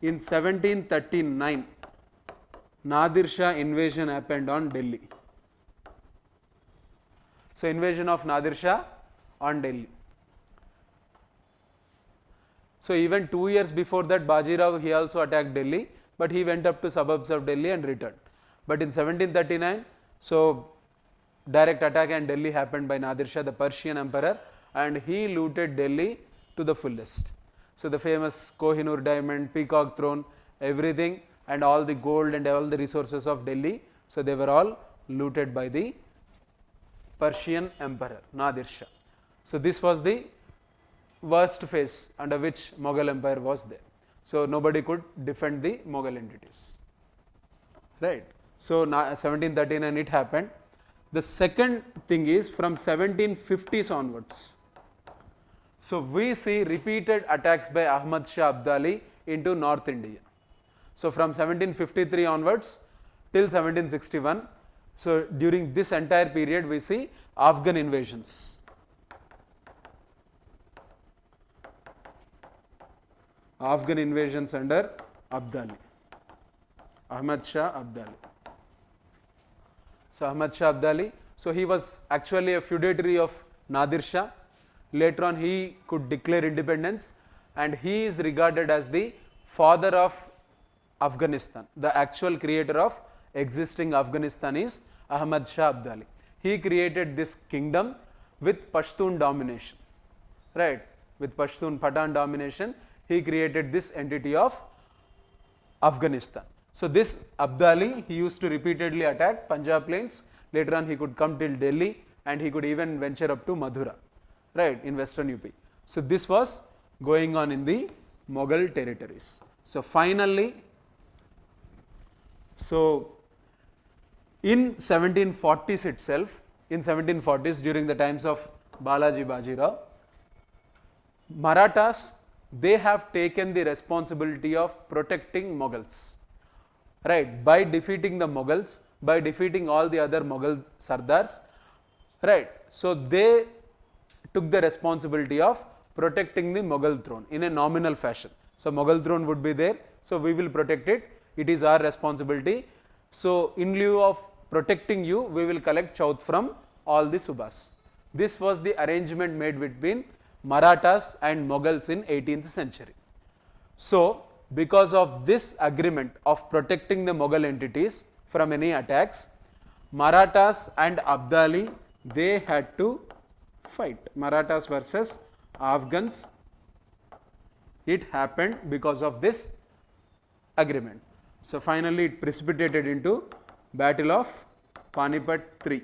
in 1739, Nadir Shah invasion happened on Delhi. So invasion of Nadir Shah on Delhi. So even 2 years before that, Bajirao, he also attacked Delhi, but he went up to suburbs of Delhi and returned. But in 1739, so direct attack and Delhi happened by Nadir Shah, the Persian emperor, and he looted Delhi to the fullest. So the famous Kohinoor diamond, Peacock throne, everything, and all the gold and all the resources of Delhi, so they were all looted by the Persian emperor Nadir Shah. So this was the worst phase under which Mughal empire was there. So nobody could defend the Mughal entities, right. So 1739 it happened. The second thing is from 1750s onwards. So we see repeated attacks by Ahmad Shah Abdali into North India. So from 1753 onwards till 1761, so during this entire period we see Afghan invasions. Afghan invasions under Abdali, Ahmad Shah Abdali. So Ahmad Shah Abdali, so he was actually a feudatory of Nadir Shah. Later on he could declare independence and he is regarded as the father of Afghanistan. The actual creator of existing Afghanistan is Ahmad Shah Abdali. He created this kingdom with Pashtun domination, right, with Pashtun Pathan domination. He created this entity of Afghanistan. So this Abdali, he used to repeatedly attack Punjab plains. Later on he could come till Delhi and he could even venture up to Mathura, right, in western UP. So this was going on in the Mughal territories. So finally, so in 1740s itself, in 1740s during the times of Balaji Bajirao, Marathas, they have taken the responsibility of protecting Mughals, right, by defeating the Mughals, by defeating all the other Mughal Sardars, right. So they took the responsibility of protecting the Mughal throne in a nominal fashion. So Mughal throne would be there, so we will protect it, it is our responsibility. So in lieu of protecting you, we will collect Chaut from all the Subhas. This was the arrangement made between Marathas and Mughals in 18th century. So because of this agreement of protecting the Mughal entities from any attacks, Marathas and Abdali, they had to fight. Marathas versus Afghans, it happened because of this agreement. So finally it precipitated into Battle of Panipat III.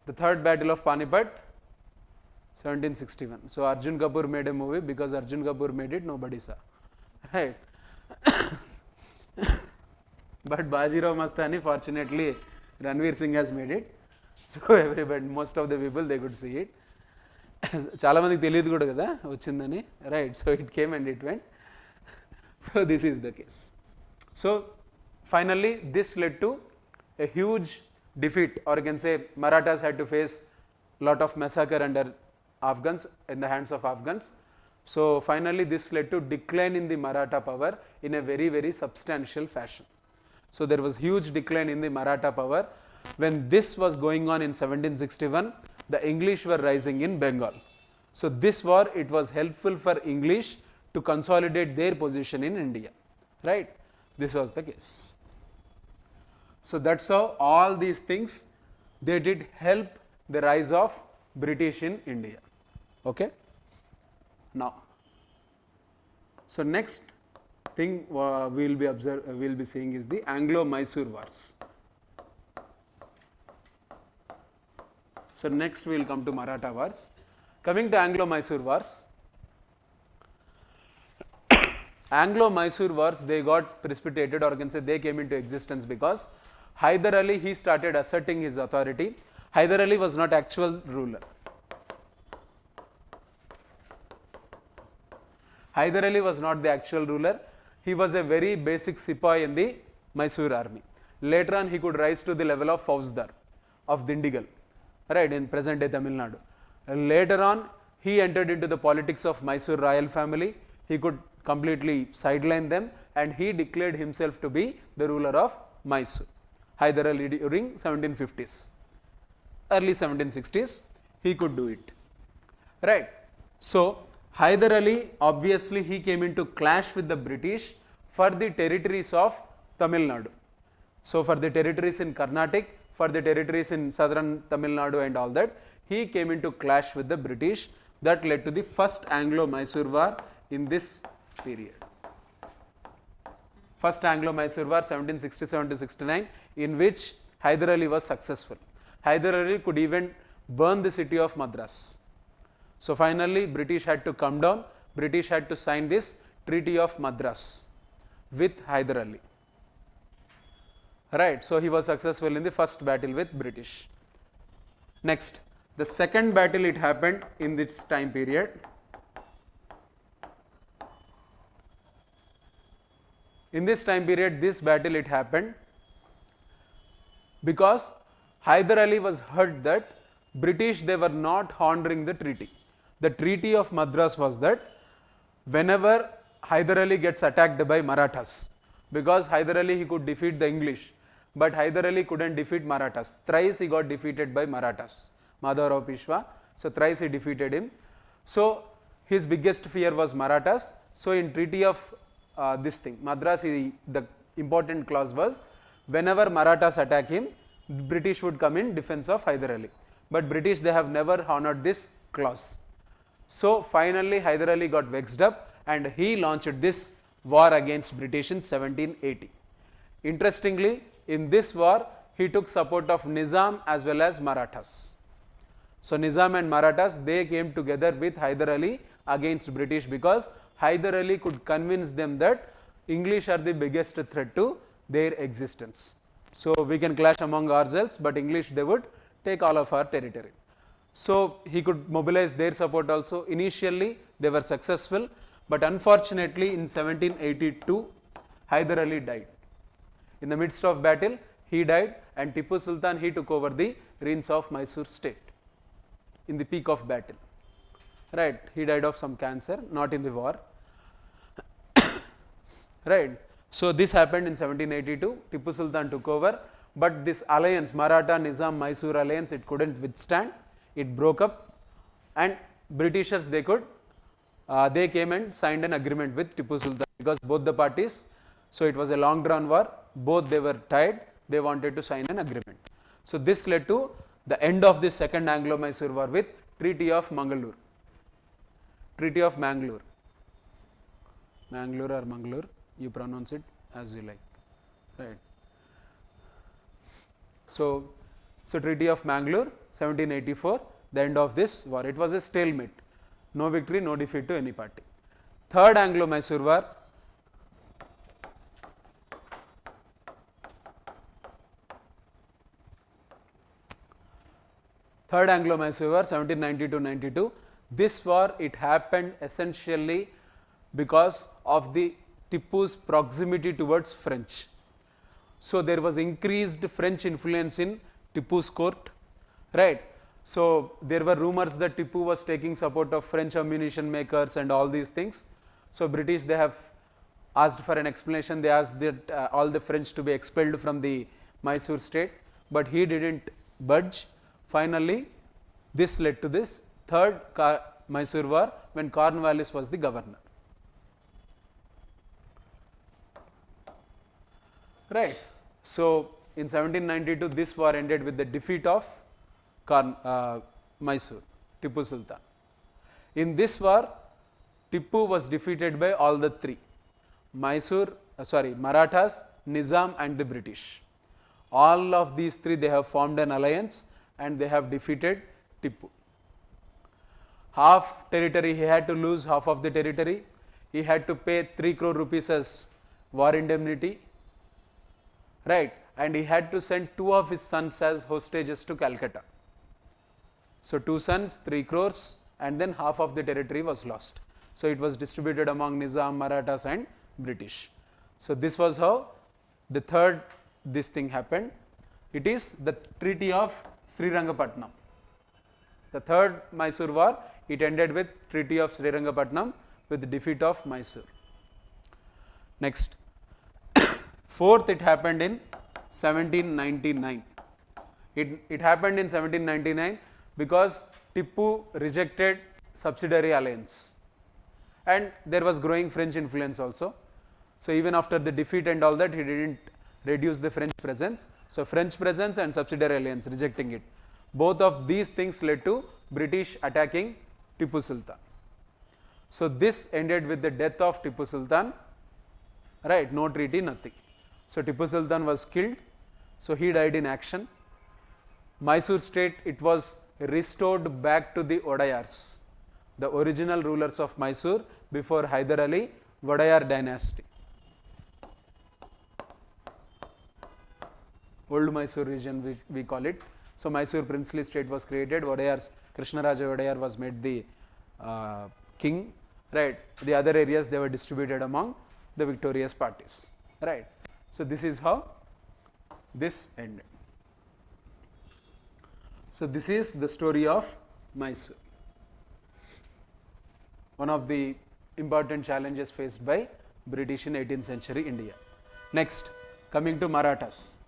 The third battle of Panipat, 1761. So Arjun Kapoor made a movie, because Arjun Kapoor made it, nobody saw, right. But Bajirao Mastani, fortunately Ranveer Singh has made it, so everybody, most of the people, they could see it. చాలా మందికి తెలియదు కూడా కదా వచ్చిందని, right. So it came and it went. So this is the case. So finally this led to a huge defeat, or you can say Marathas had to face lot of massacre under Afghans, in the hands of Afghans. So finally this led to decline in the Maratha power in a very, very substantial fashion. So there was huge decline in the Maratha power. When this was going on in 1761, the English were rising in Bengal. So this war, it was helpful for English to consolidate their position in India, right. This was the case. So that's how all these things, they did help the rise of British in India. Okay. Now, so next thing we will be seeing is the Anglo-Mysore Wars. So next we will come to Maratha Wars. Coming to Anglo-Mysore Wars, Anglo-Mysore Wars, they got precipitated, or can say they came into existence because Hyder Ali, he started asserting his authority. Hyder Ali was not actual ruler. Hyder Ali was not the actual ruler. He was a very basic sepoy in the Mysore army. Later on, he could rise to the level of Fauzdar of Dindigal, right, in present day Tamil Nadu. Later on, he entered into the politics of Mysore royal family. He could completely sideline them, and he declared himself to be the ruler of Mysore. Hyder Ali during 1750s, early 1760s, he could do it, right. So Hyder Ali, obviously he came into clash with the British for the territories of Tamil Nadu. So for the territories in Carnatic, for the territories in southern Tamil Nadu and all that, he came into clash with the British. That led to the first Anglo-Mysore War in this period. First Anglo-Mysore War 1767 to 69, in which Hyder Ali was successful. Hyder Ali could even burn the city of Madras. So finally British had to come down, British had to sign this Treaty of Madras with Hyder Ali. Right, so he was successful in the first battle with British. Next, the second battle, it happened in this time period. In this time period, this battle it happened because Hyder Ali was heard that British, they were not honoring the treaty. The Treaty of Madras was that whenever Hyder Ali gets attacked by Marathas, because Hyder Ali, he could defeat the English, but Hyder Ali couldn't defeat Marathas. Thrice he got defeated by Marathas, Madhavrao Pishwa. So thrice he defeated him. So his biggest fear was Marathas. So in Treaty of this thing, Madras, the important clause was whenever Marathas attack him, the British would come in defense of Hyder Ali. But British, they have never honored this clause. So finally Hyder Ali got vexed up and he launched this war against British in 1780. Interestingly, in this war, he took support of Nizam as well as Marathas. So Nizam and Marathas, they came together with Hyder Ali against British because Hyder Ali could convince them that English are the biggest threat to their existence. So we can clash among ourselves, but English, they would take all of our territory. So he could mobilize their support also. Initially they were successful, but unfortunately in 1782 Hyder Ali died. In the midst of battle he died, and Tipu Sultan, he took over the reins of Mysore state in the peak of battle. Right, he died of some cancer, not in the war. Right, so this happened in 1782. Tipu Sultan took over, but this alliance, Maratha Nizam Mysore alliance, it couldn't withstand. It broke up, and Britishers, they came and signed an agreement with Tipu Sultan because both the parties, so it was a long drawn war, both they were tied, they wanted to sign an agreement. So this led to the end of this second Anglo-Mysore War with Treaty of Mangalore. Treaty of Mangalore. Mangalore or Mangalore, you pronounce it as you like, right. So Treaty of Mangalore, 1784, the end of this war. It was a stalemate, no victory, no defeat to any party. Third Anglo-Mysore War. Third Anglo-Mysore War, 1792-92. This war, it happened essentially because of the Tipu's proximity towards French. So there was increased French influence in Tipu's court, right. So there were rumors that Tipu was taking support of French ammunition makers and all these things. So British, they have asked for an explanation. They asked that all the French to be expelled from the Mysore state, but he didn't budge. Finally, this led to this third Mysore War when Cornwallis was the governor. Right. So in 1792, this war ended with the defeat of Mysore, Tipu Sultan. In this war, Tippu was defeated by all the three, Marathas, Nizam and the British. All of these three, they have formed an alliance and they have defeated Tippu. Half territory, he had to lose half of the territory. He had to pay 3 crore rupees as war indemnity, right? And he had to send 2 of his sons as hostages to Calcutta. So 2 sons, 3 crores, and then half of the territory was lost. So it was distributed among Nizam, Marathas and British. So this was how the third this thing happened. It is the Treaty of Srirangapatnam. The third Mysore war, it ended with Treaty of Srirangapatnam with the defeat of Mysore. Next, fourth, it happened in 1799. It happened in 1799 because Tippu rejected subsidiary alliance and there was growing French influence also. So even after the defeat and all that, he didn't reduce the French presence. So French presence and subsidiary alliance, rejecting it. Both of these things led to British attacking Tippu Sultan. So this ended with the death of Tippu Sultan, right? No treaty, nothing. So Tippu Sultan was killed. So he died in action. Mysore state, it was restored back to the Odayars, the original rulers of Mysore before Hyder Ali, Wadayar dynasty. Old Mysore region we call it. So Mysore princely state was created. Wadayars, Krishnaraja Wadayar was made the king, right? The other areas, they were distributed among the victorious parties, right? So this is how this ended. So this is the story of Mysore. One of the important challenges faced by British in 18th century India. Next, coming to Marathas.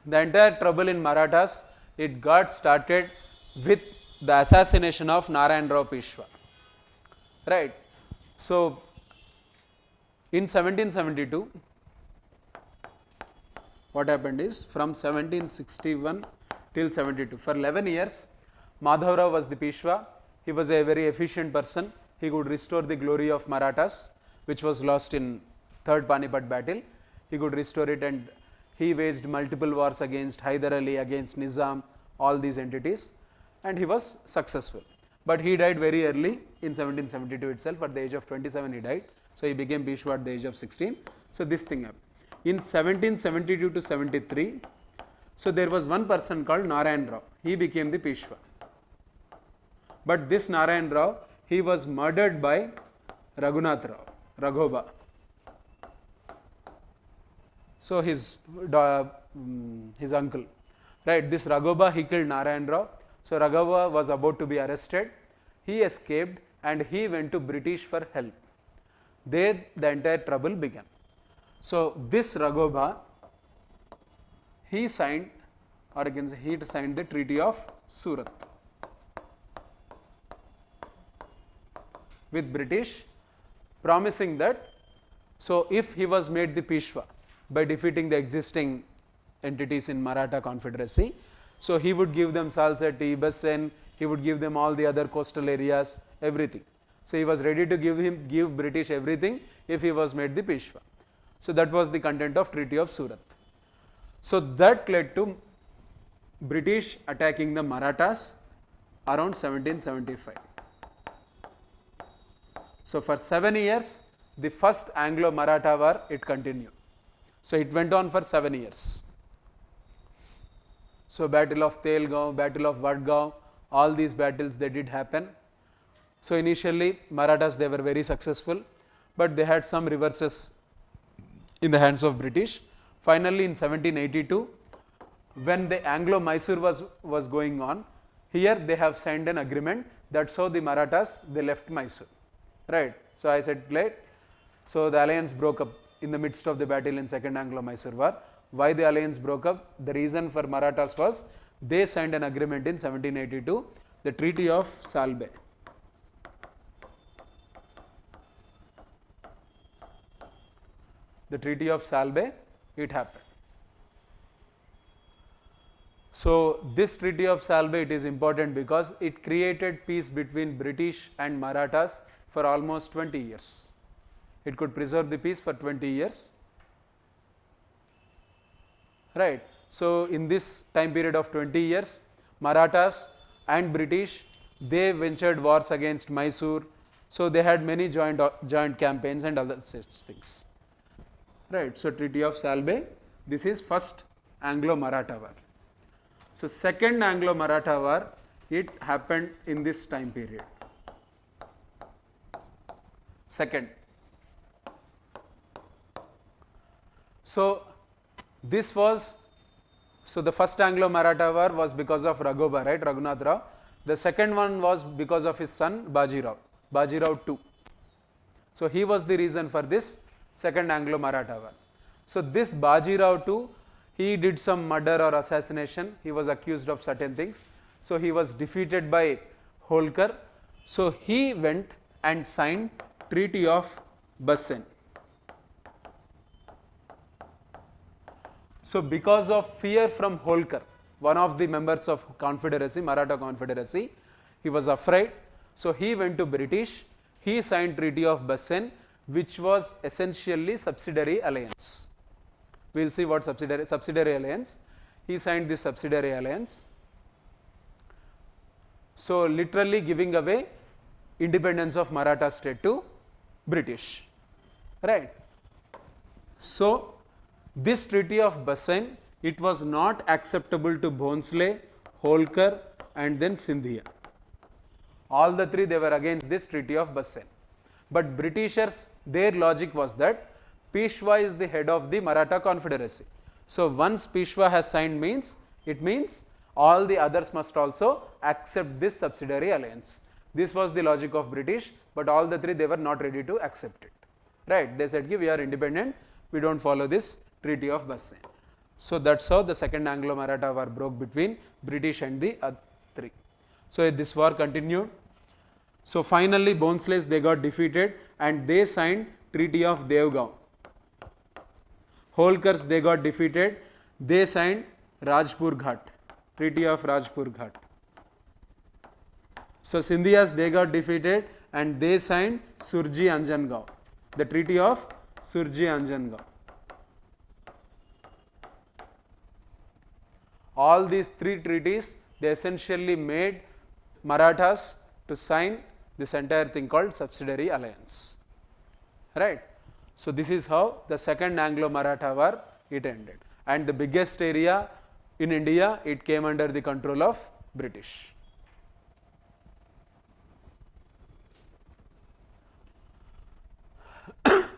The entire trouble in Marathas, it got started with the assassination of Narayan Rao Peshwa, right? So in 1772, what happened is, from 1761 till 72, for 11 years, Madhav Rao was the Peshwa. He was a very efficient person. He could restore the glory of Marathas, which was lost in third Panipat battle. He could restore it, and he waged multiple wars against Hyder Ali, against Nizam, all these entities, and he was successful. But he died very early in 1772 itself. At the age of 27 he died. So he became Peshwa at the age of 16. So this thing happened. In 1772 to 73, so there was one person called Narayan Rao. He became the Peshwa. But this Narayan Rao, he was murdered by Raghunath Rao, Raghoba. So his uncle, right? This Raghoba, he killed Narayan Rao. So Raghoba was about to be arrested. He escaped and he went to British for help. There the entire trouble began. So this Raghoba, he signed, or again he signed the Treaty of Surat with British, promising that, so if he was made the Peshwa by defeating the existing entities in Maratha Confederacy, so he would give them Salsatti, Bassein, he would give them all the other coastal areas, everything. So he was ready to give British everything if he was made the Peshwa. So that was the content of Treaty of Surat. So that led to British attacking the Marathas around 1775. So for 7 years, the first Anglo-Maratha war, it continued. So it went on for 7 years. So Battle of Telgaon, Battle of Vadgaon, all these battles, they did happen. So initially Marathas, they were very successful, but they had some reverses in the hands of British. Finally in 1782, when the Anglo-Mysore was going on, here they have signed an agreement. That's how the Marathas, they left Mysore, right? So I said late. So the alliance broke up in the midst of the battle in Second Anglo-Mysore War. Why the alliance broke up? The reason for Marathas was they signed an agreement in 1782, the Treaty of Salbe. The Treaty of Salbe, it happened. So this Treaty of Salbay, it is important because it created peace between British and Marathas for almost 20 years. It could preserve the peace for 20 years. Right. So in this time period of 20 years, Marathas and British, they ventured wars against Mysore. So they had many joint campaigns and other such things. Right. So Treaty of Salbay, this is first Anglo-Maratha war. So second Anglo-Maratha war, it happened in this time period. Second. So this was, so the first Anglo-Maratha war was because of Raghuba, right, Raghunath Rao. The second one was because of his son Bajirao, Bajirao II. So he was the reason for this second Anglo-Maratha war. So this Bajirao II, he did some murder or assassination. He was accused of certain things. So he was defeated by Holkar. So he went and signed Treaty of Bassein. So because of fear from Holkar, one of the members of Confederacy, Maratha Confederacy, he was afraid. So he went to British. He signed Treaty of Bassein, which was essentially subsidiary alliance. We will see what subsidiary alliance. He signed this subsidiary alliance. So literally giving away independence of Maratha state to British, right. So this Treaty of Bassein, it was not acceptable to Bhonsle, Holkar and then Scindia. All the three, they were against this Treaty of Bassein. But Britishers, their logic was that Peshwa is the head of the Maratha Confederacy. So once Peshwa has signed means, it means all the others must also accept this subsidiary alliance. This was the logic of British, but all the three, they were not ready to accept it. Right? They said, we are independent, we don't follow this Treaty of Bassein. So that's how the second Anglo-Maratha war broke between British and the other three. So this war continued. So finally Bhonsles, they got defeated and they signed Treaty of Devgaon. Holkars, they got defeated, they signed Rajpur Ghat, Treaty of Rajpur Ghat. So Scindias, they got defeated and they signed Surji Anjangaon, the Treaty of Surji Anjangaon. All these three treaties, they essentially made Marathas to sign this entire thing called subsidiary alliance, right. So this is how the second Anglo-Maratha war, it ended, and the biggest area in India, it came under the control of British.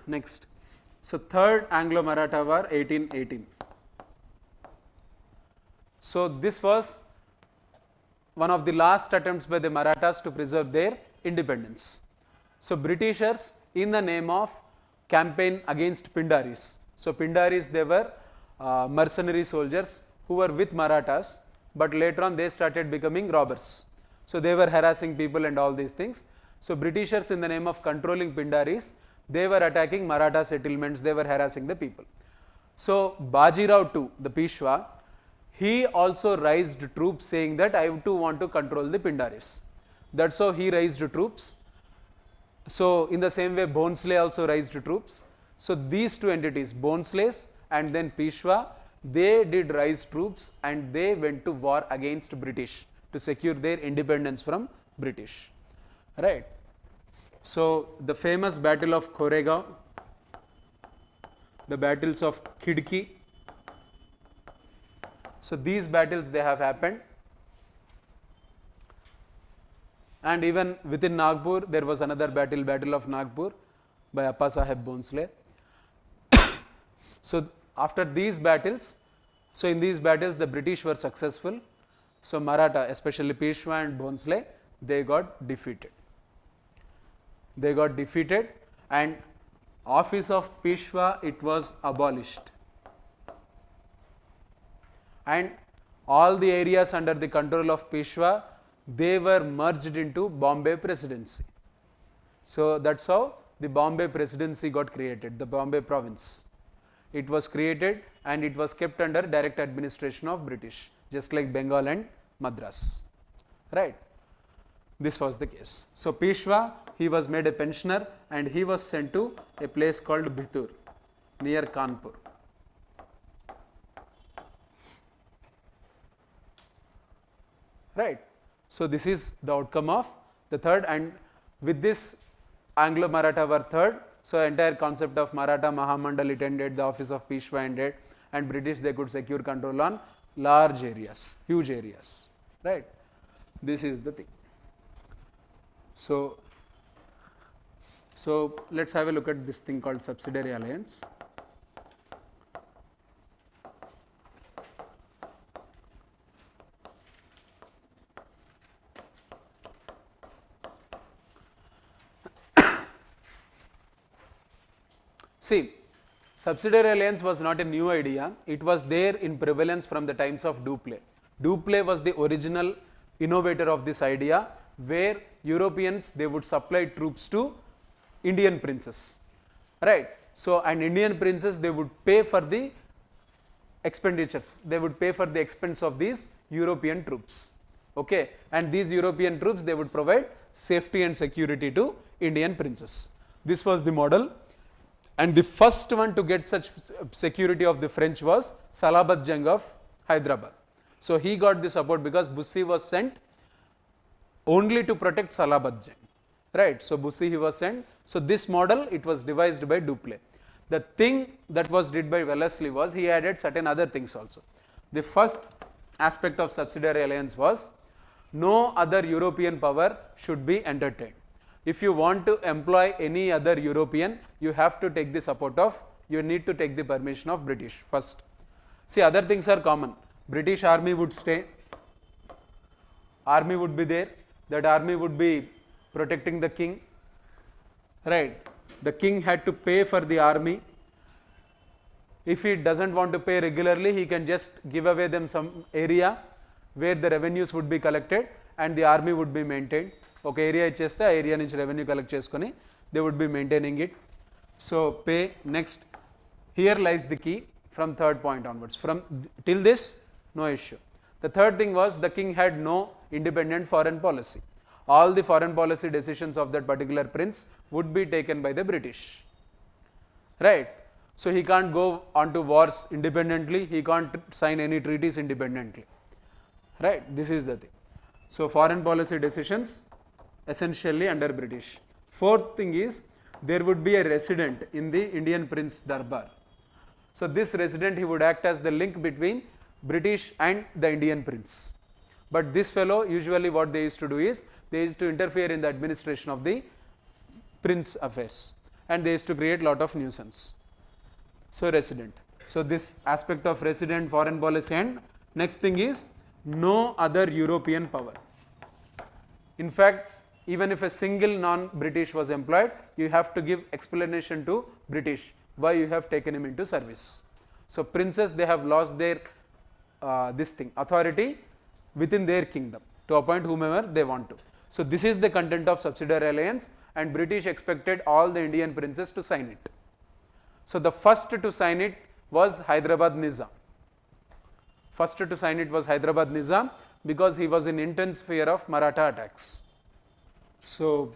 Next, so third Anglo-Maratha war, 1818. So this was one of the last attempts by the Marathas to preserve their independence. So Britishers, in the name of campaign against Pindaris. So Pindaris, they were mercenary soldiers who were with Marathas, but later on they started becoming robbers. So they were harassing people and all these things. So Britishers, in the name of controlling Pindaris, they were attacking Maratha settlements, they were harassing the people. So Bajirao II, the Peshwa, he also raised troops saying that I too want to control the Pindaris. That's how he raised troops. So in the same way Bhonsle also raised troops. So these two entities, Bhonsles and then Peshwa, they did raise troops and they went to war against British to secure their independence from British, right. So the famous battle of Koregaon, the battles of Khidki, so these battles, they have happened, and even within Nagpur there was another battle, Battle of Nagpur by Appa Saheb Bhonsle. So after these battles, so in these battles the British were successful. So Maratha, especially Peshwa and Bhonsle, they got defeated. They got defeated and office of Peshwa, it was abolished. And all the areas under the control of Peshwa, they were merged into Bombay Presidency. So that's how the Bombay Presidency got created, the Bombay province. It was created and it was kept under direct administration of British. just like Bengal and Madras, right. This was the case. So Peshwa, he was made a pensioner and he was sent to a place called Bhitur near Kanpur. Right. So this is the outcome of the third, and with this Anglo-Maratha were third. So entire concept of Maratha Mahamandal, it ended, the office of Peshwa ended, and British, they could secure control on large areas, huge areas, right. This is the thing. So let's have a look at this thing called subsidiary alliance. See, subsidiary alliance was not a new idea, it was there in prevalence from the times of Dupleix. Dupleix was the original innovator of this idea, where Europeans, they would supply troops to Indian princes, right. So, and Indian princes, they would pay for the expenditures, they would pay for the expense of these European troops, okay, and these European troops, they would provide safety and security to Indian princes. This was the model. And the first one to get such security of the French was Salabat Jung of Hyderabad. So he got the support because Bussy was sent only to protect Salabat Jung, right. So Bussy, he was sent. So this model, it was devised by Dupleix. The thing that was did by Wellesley was he added certain other things also. The first aspect of subsidiary alliance was no other European power should be entertained. If you want to employ any other European, you have to take the support of, you need to take the permission of British first. See, other things are common. British army would stay, army would be there, that army would be protecting the king, right. The king had to pay for the army. If he doesn't want to pay regularly, he can just give away them some area where the revenues would be collected and the army would be maintained. ఒక area ఇచ్చేస్తే ఆ area నుంచి revenue collect చేసుకొని they would be maintaining it. So pay next here lies the key from third point onwards. From till this no issue. The third thing was the king had no independent foreign policy. All the foreign policy decisions of that particular prince would be taken by the British, right. So he can't go on to wars independently, he can't sign any treaties independently, right. This is the thing. So foreign policy decisions essentially under British. Fourth thing is there would be a resident in the Indian Prince Darbar. So this resident, he would act as the link between British and the Indian prince. But this fellow, usually what they used to do is they used to interfere in the administration of the prince affairs and they used to create lot of nuisance. So resident. So this aspect of resident, foreign policy, and next thing is no other European power. In fact, even if a single non-British was employed, you have to give explanation to British why you have taken him into service. So princes, they have lost their authority within their kingdom to appoint whomever they want to. So this is the content of subsidiary alliance, and British expected all the Indian princes to sign it. So the first to sign it was Hyderabad Nizam. First to sign it was Hyderabad Nizam because he was in intense fear of Maratha attacks. So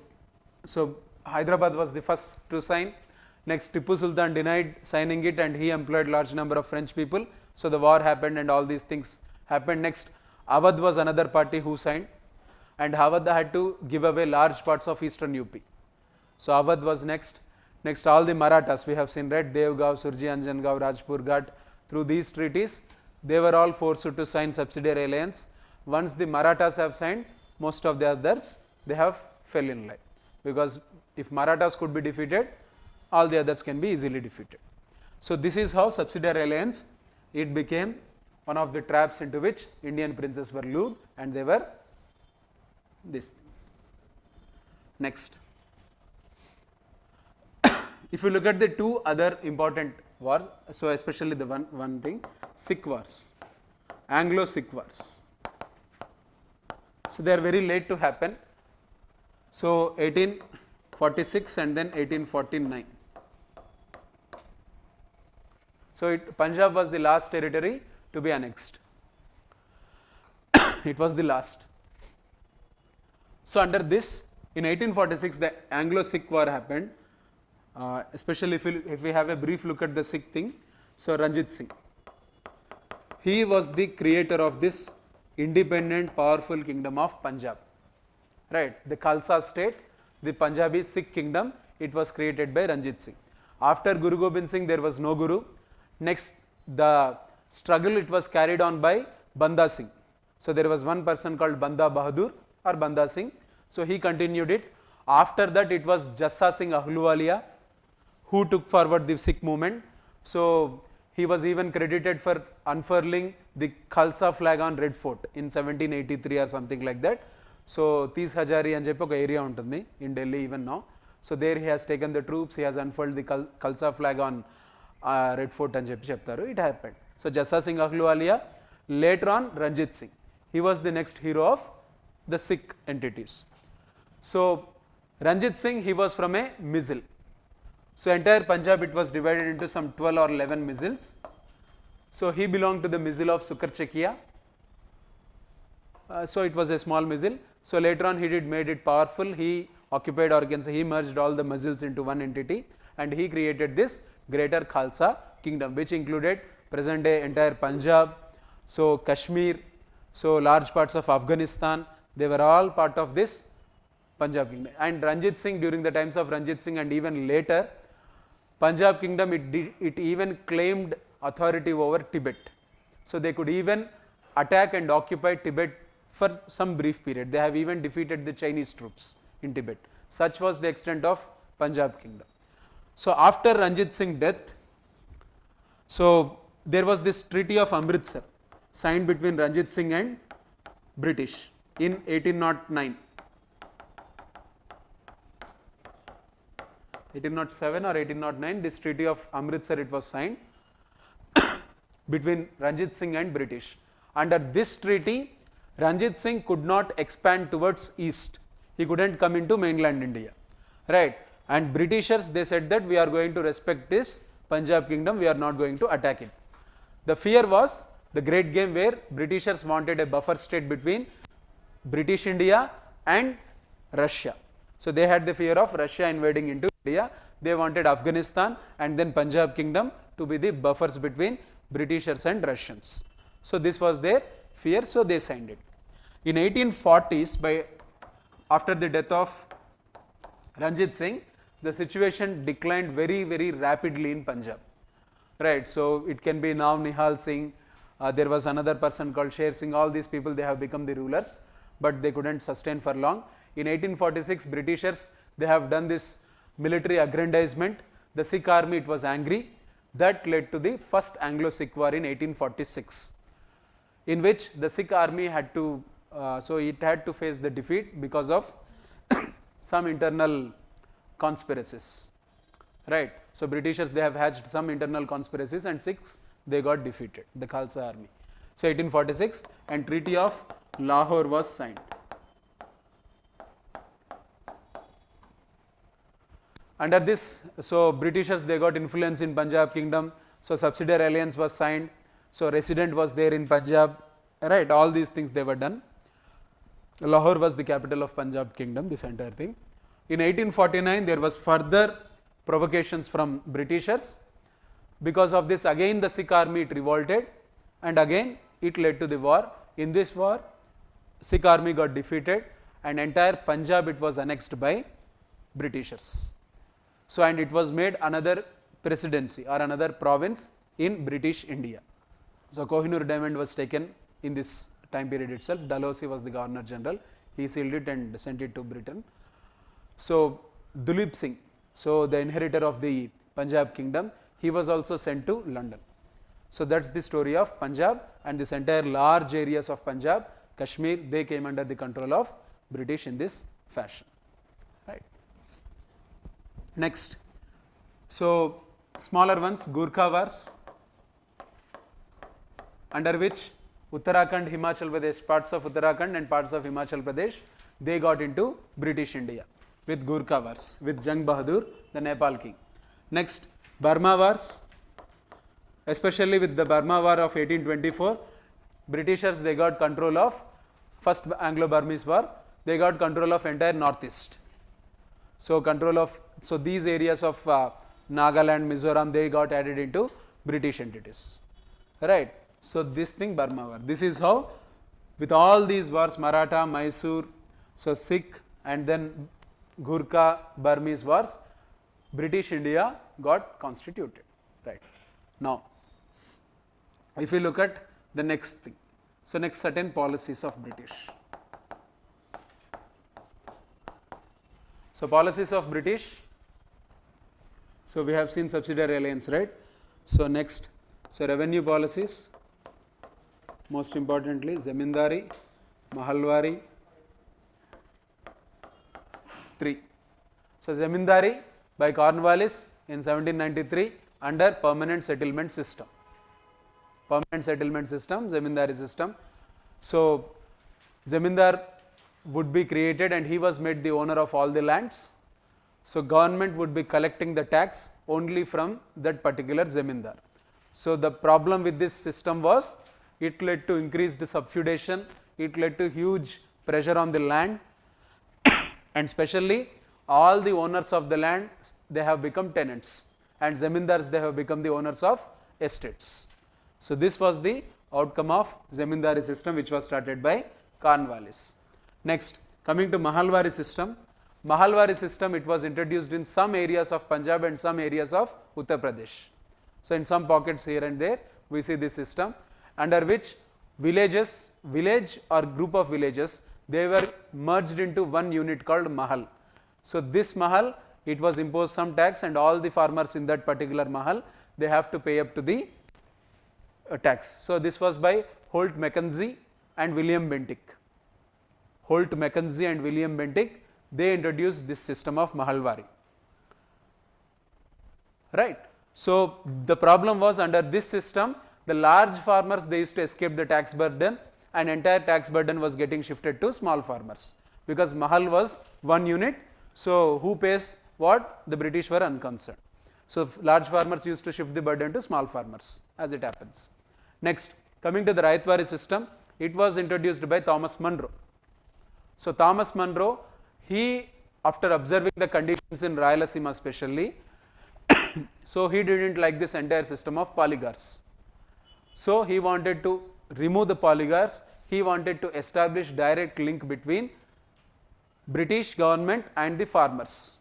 Hyderabad was the first to sign. Next, Tipu Sultan denied signing it and he employed large number of French people. So the war happened and all these things happened. Next, Awadh was another party who signed, and Awadh had to give away large parts of eastern UP. So Awadh was next. Next, all the Marathas we have seen, right? Devgaon, Surji Anjangaon, Rajpur Ghat. Through these treaties, they were all forced to sign subsidiary alliance. Once the Marathas have signed, most of the others, they have fell in line, because if Marathas could be defeated, all the others can be easily defeated. So this is how subsidiary alliance, it became one of the traps into which Indian princes were lured, and they were this. Next, if you look at the two other important wars, so especially the one thing, Sikh wars, Anglo-Sikh wars. So they are very late to happen. So 1846 and then 1849. So Punjab was the last territory to be annexed. It was the last. So under this, in 1846, the Anglo-Sikh War happened. Especially if we have a brief look at the Sikh thing. So Ranjit Singh, he was the creator of this independent, powerful kingdom of Punjab. Right, the Khalsa state, the Punjabi Sikh kingdom, it was created by Ranjit Singh. After Guru Gobind Singh, there was no Guru. Next, the struggle, it was carried on by Banda Singh. So there was one person called Banda Bahadur or Banda Singh. So he continued it. After that, it was Jassa Singh Ahluwalia who took forward the Sikh movement. So he was even credited for unfurling the Khalsa flag on Red Fort in 1783 or something like that. So Tees Hajari and Jepo area untundi in Delhi even now. So there he has taken the troops, he has unfurled the Khalsa flag on Red Fort and Cheptaru. It happened. So Jassa Singh Ahluwalia, later on Ranjit Singh. He was the next hero of the Sikh entities. So Ranjit Singh, he was from a Mizil. So entire Punjab, it was divided into some 12 or 11 Mizils. So he belonged to the Mizil of Sukarchakia. So it was a small Mizil. So later on he made it powerful. He occupied, or can say he merged all the Mizils into one entity, and he created this greater Khalsa kingdom, which included present day entire Punjab, so Kashmir, so large parts of Afghanistan. They were all part of this Punjab kingdom. And Ranjit Singh, during the times of Ranjit Singh and even later, Punjab kingdom, it even claimed authority over Tibet. So they could even attack and occupy Tibet for some brief period. They have even defeated the Chinese troops in Tibet. Such was the extent of Punjab kingdom. So after Ranjit Singh's death, so there was this Treaty of Amritsar signed between Ranjit Singh and British in 1809. 1807 or 1809, this Treaty of Amritsar, it was signed between Ranjit Singh and British. Under this treaty, Ranjit Singh could not expand towards east. He couldn't come into mainland India, right? And Britishers, they said that we are going to respect this Punjab kingdom, we are not going to attack it. The fear was the great game where Britishers wanted a buffer state between British India and Russia. So they had the fear of Russia invading into India. They wanted Afghanistan and then Punjab kingdom to be the buffers between Britishers and Russians. So this was their fear, so they signed it. In 1840s, after the death of Ranjit Singh, the situation declined very, very rapidly in Punjab. Right, so it can be now Nihal Singh, there was another person called Sher Singh, all these people, they have become the rulers, but they couldn't sustain for long. In 1846, Britishers, they have done this military aggrandizement. The Sikh army, it was angry. That led to the first Anglo-Sikh War in 1846, in which the Sikh army had to, it had to face the defeat because of some internal conspiracies, right. So Britishers, they have hatched some internal conspiracies and Sikhs, they got defeated, the Khalsa army. So 1846, and Treaty of Lahore was signed. Under this, so Britishers, they got influence in Punjab kingdom, so subsidiary alliance was signed, so resident was there in Punjab, right, all these things they were done. Lahore was the capital of Punjab kingdom, this entire thing. In 1849, there was further provocations from Britishers. Because of this, again the Sikh army, it revolted, and again it led to the war. In this war, Sikh army got defeated, and entire Punjab, it was annexed by Britishers. So, and it was made another presidency or another province in British India. So Kohinoor diamond was taken in this time period itself. Dalhousie was the Governor General. He sealed it and sent it to Britain. So Duleep Singh, so the inheritor of the Punjab kingdom, he was also sent to London. So that's the story of Punjab, and this entire large areas of Punjab, Kashmir, they came under the control of British in this fashion, right. Next, so smaller ones, Gurkha wars, under which Uttarakhand, Himachal Pradesh, parts of Uttarakhand and parts of Himachal Pradesh, they got into British India with Gurkha wars, with Jang Bahadur, the Nepal king. Next, Burma wars, especially with the Burma war of 1824, Britishers, they got control of first Anglo-Burmese war, they got control of entire northeast. So so these areas of Nagaland, Mizoram, they got added into British entities, right? So this thing, Burma war, this is how with all these wars, Maratha, Mysore, so Sikh and then Gurkha, Burmese wars, British India got constituted, right? Now, if you look at the next thing, so next certain policies of British. So policies of British, so we have seen subsidiary alliance, right? So next, so revenue policies, most importantly Zamindari, Mahalwari, 3. So Zamindari by Cornwallis in 1793 under permanent settlement system. Permanent settlement system, Zamindari system. So Zamindar would be created and he was made the owner of all the lands. So government would be collecting the tax only from that particular Zamindar. So the problem with this system was it led to increased subfeudation, it led to huge pressure on the land and especially all the owners of the land, they have become tenants and Zamindars, they have become the owners of estates. So this was the outcome of Zamindari system which was started by Cornwallis. Next, coming to Mahalwari system. Mahalwari system, it was introduced in some areas of Punjab and some areas of Uttar Pradesh. So in some pockets here and there, we see this system under which village or group of villages, they were merged into one unit called Mahal. So this Mahal, it was imposed some tax and all the farmers in that particular Mahal, they have to pay up to the tax. So this was by Holt Mackenzie and William Bentinck. Holt Mackenzie and William Bentinck, they introduced this system of Mahalwari, right? So the problem was under this system, the large farmers, they used to escape the tax burden and entire tax burden was getting shifted to small farmers because Mahal was one unit. So who pays what? The British were unconcerned. So large farmers used to shift the burden to small farmers as it happens. Next, coming to the Raitwari system, it was introduced by Thomas Munro. So Thomas Munro, he, after observing the conditions in Rayalaseema especially, so he didn't like this entire system of polygars. So he wanted to remove the polygars, he wanted to establish direct link between British government and the farmers.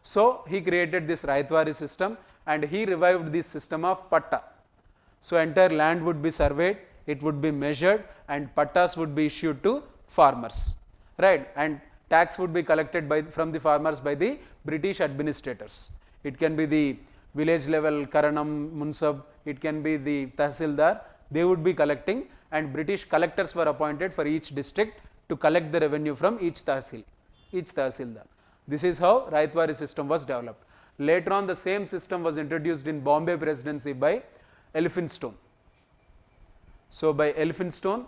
So he created this Raitwari system and he revived this system of patta. So entire land would be surveyed, it would be measured and pattas would be issued to farmers, right? And tax would be collected from the farmers by the British administrators. It can be the village level Karanam, Munsab, it can be the Tahsildar, they would be collecting and British collectors were appointed for each district to collect the revenue from each Tahsildar. This is how Raitwari system was developed. Later on the same system was introduced in Bombay Presidency by Elphinstone. So by Elphinstone,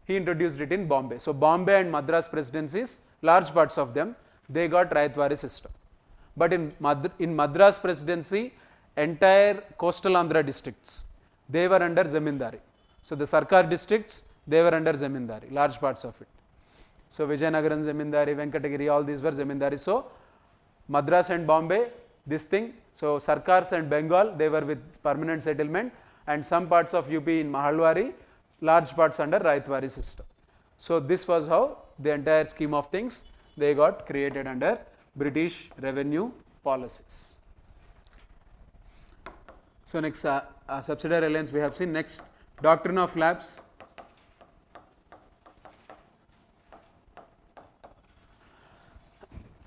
he introduced it in Bombay. So Bombay and Madras presidencies, large parts of them, they got Raitwari system. But in Madras presidency, entire coastal Andhra districts, they were under Zamindari. So the Sarkar districts, they were under Zamindari, large parts of it. So Vijayanagaram Zamindari, Venkatagiri, all these were Zamindari. So Madras and Bombay, this thing, so Sarkars and Bengal, they were with permanent settlement and some parts of UP in Mahalwari, large parts under Raitwari system. So this was how the entire scheme of things, they got created under British revenue policies. So next, subsidiary alliance we have seen. Next, doctrine of lapse.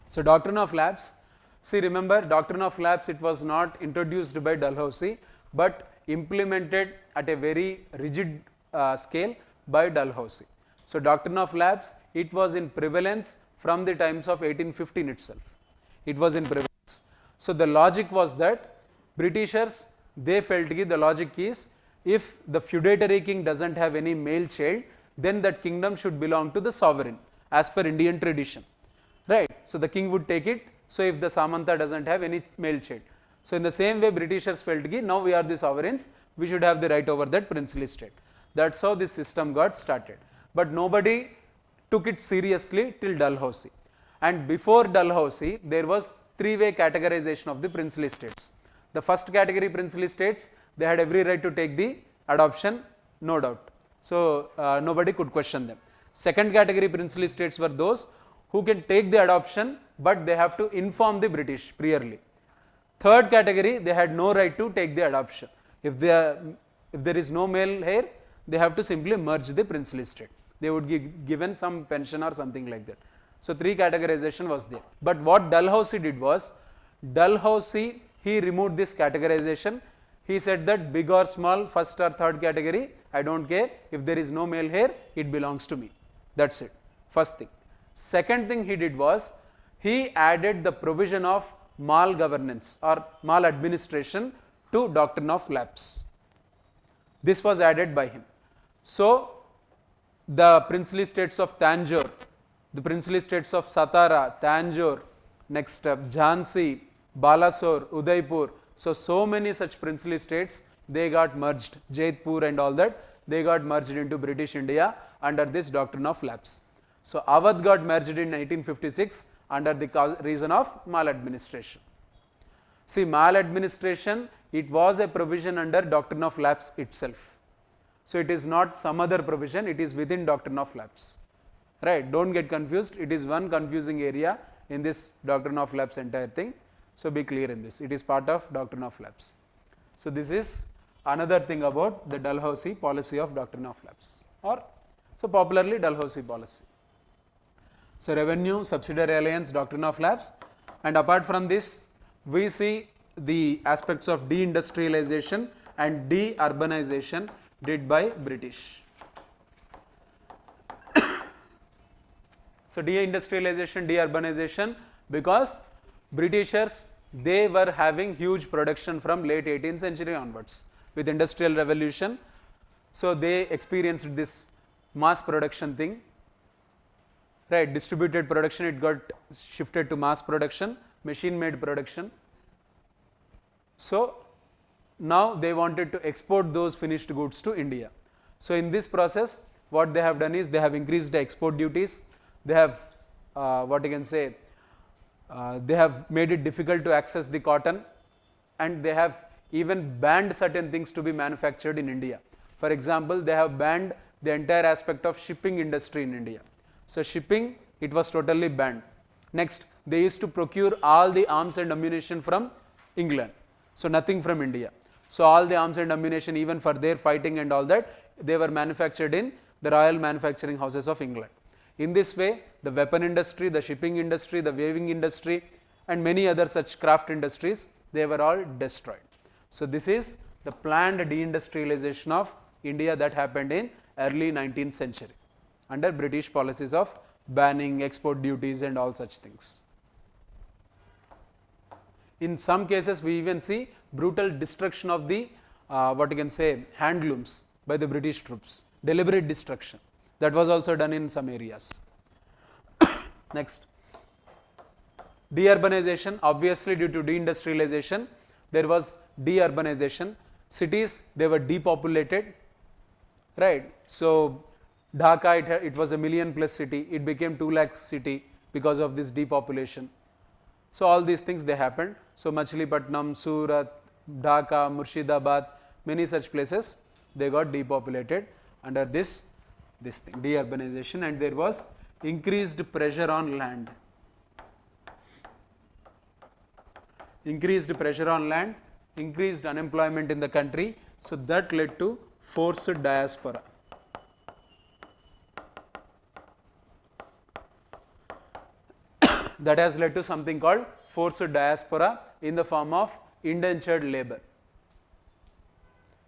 So doctrine of lapse, see remember doctrine of lapse, it was not introduced by Dalhousie but implemented at a very rigid scale by Dalhousie. So doctrine of lapse, it was in prevalence from the times of 1815 itself. It was in prevalence. So the logic was that Britishers, they felt that the logic is if the feudatory king doesn't have any male child, then that kingdom should belong to the sovereign as per Indian tradition. Right. So the king would take it. So if the Samanta doesn't have any male child. So in the same way Britishers felt that now we are the sovereigns, we should have the right over that princely state. That's how this system got started. but nobody took it seriously till Dalhousie. And before Dalhousie, there was three-way categorization of the princely states. The first category princely states, they had every right to take the adoption, no doubt. So nobody could question them. Second category princely states were those who can take the adoption, but they have to inform the British priorly. Third category, they had no right to take the adoption. If there is no male heir, they have to simply merge the princely state. They would be given some pension or something like that. So three categorization was there. But what Dalhousie did was, Dalhousie, he removed this categorization. He said that big or small, first or third category, I don't care. If there is no male heir, it belongs to me. That's it. First thing. Second thing he did was, he added the provision of mal governance or mal administration to doctrine of lapse. This was added by him. So the princely states of Tanjore, the princely states of Satara, Tanjore, next Jhansi, Balasore, Udaipur, so many such princely states, they got merged, Jaipur and all that, they got merged into British India under this doctrine of lapse. So Awadh got merged in 1956 under the reason of maladministration. See, maladministration, it was a provision under doctrine of lapse itself. So it is not some other provision, it is within doctrine of lapse. Right, don't get confused, it is one confusing area in this doctrine of lapse entire thing. So be clear in this, it is part of doctrine of lapse. So this is another thing about the Dalhousie policy of doctrine of lapse, or so popularly Dalhousie policy. So revenue, subsidiary alliance, doctrine of lapse, and apart from this, we see the aspects of deindustrialization and de-urbanization did by British. So deindustrialization, de-urbanization, because Britishers, they were having huge production from late 18th century onwards with industrial revolution. So they experienced this mass production thing, right? Distributed production, it got shifted to mass production, machine made production. So now they wanted to export those finished goods to India. So in this process, what they have done is they have increased the export duties. They have they have made it difficult to access the cotton, and they have even banned certain things to be manufactured in India. For example, they have banned the entire aspect of shipping industry in India. So shipping, it was totally banned. Next, they used to procure all the arms and ammunition from England. So nothing from India. So all the arms and ammunition, even for their fighting and all that, they were manufactured in the royal manufacturing houses of England. In this way, the weapon industry, the shipping industry, the weaving industry, and many other such craft industries, they were all destroyed. So this is the planned deindustrialization of India that happened in early 19th century under British policies of banning export duties and all such things. In some cases, we even see brutal destruction of the handlooms by the British troops, deliberate destruction. That was also done in some areas. Next, deurbanization, obviously due to deindustrialization, there was deurbanization. Cities, they were depopulated, right? So Dhaka, it was a million plus city, it became 2 lakh city because of this depopulation. So all these things they happened. So Machilipatnam, Surat, Dhaka, Murshidabad, many such places, they got depopulated under this thing, deurbanization, and there was increased pressure on land. Increased pressure on land, increased unemployment in the country, so that led to forced diaspora. That has led to something called forced diaspora in the form of indentured labor.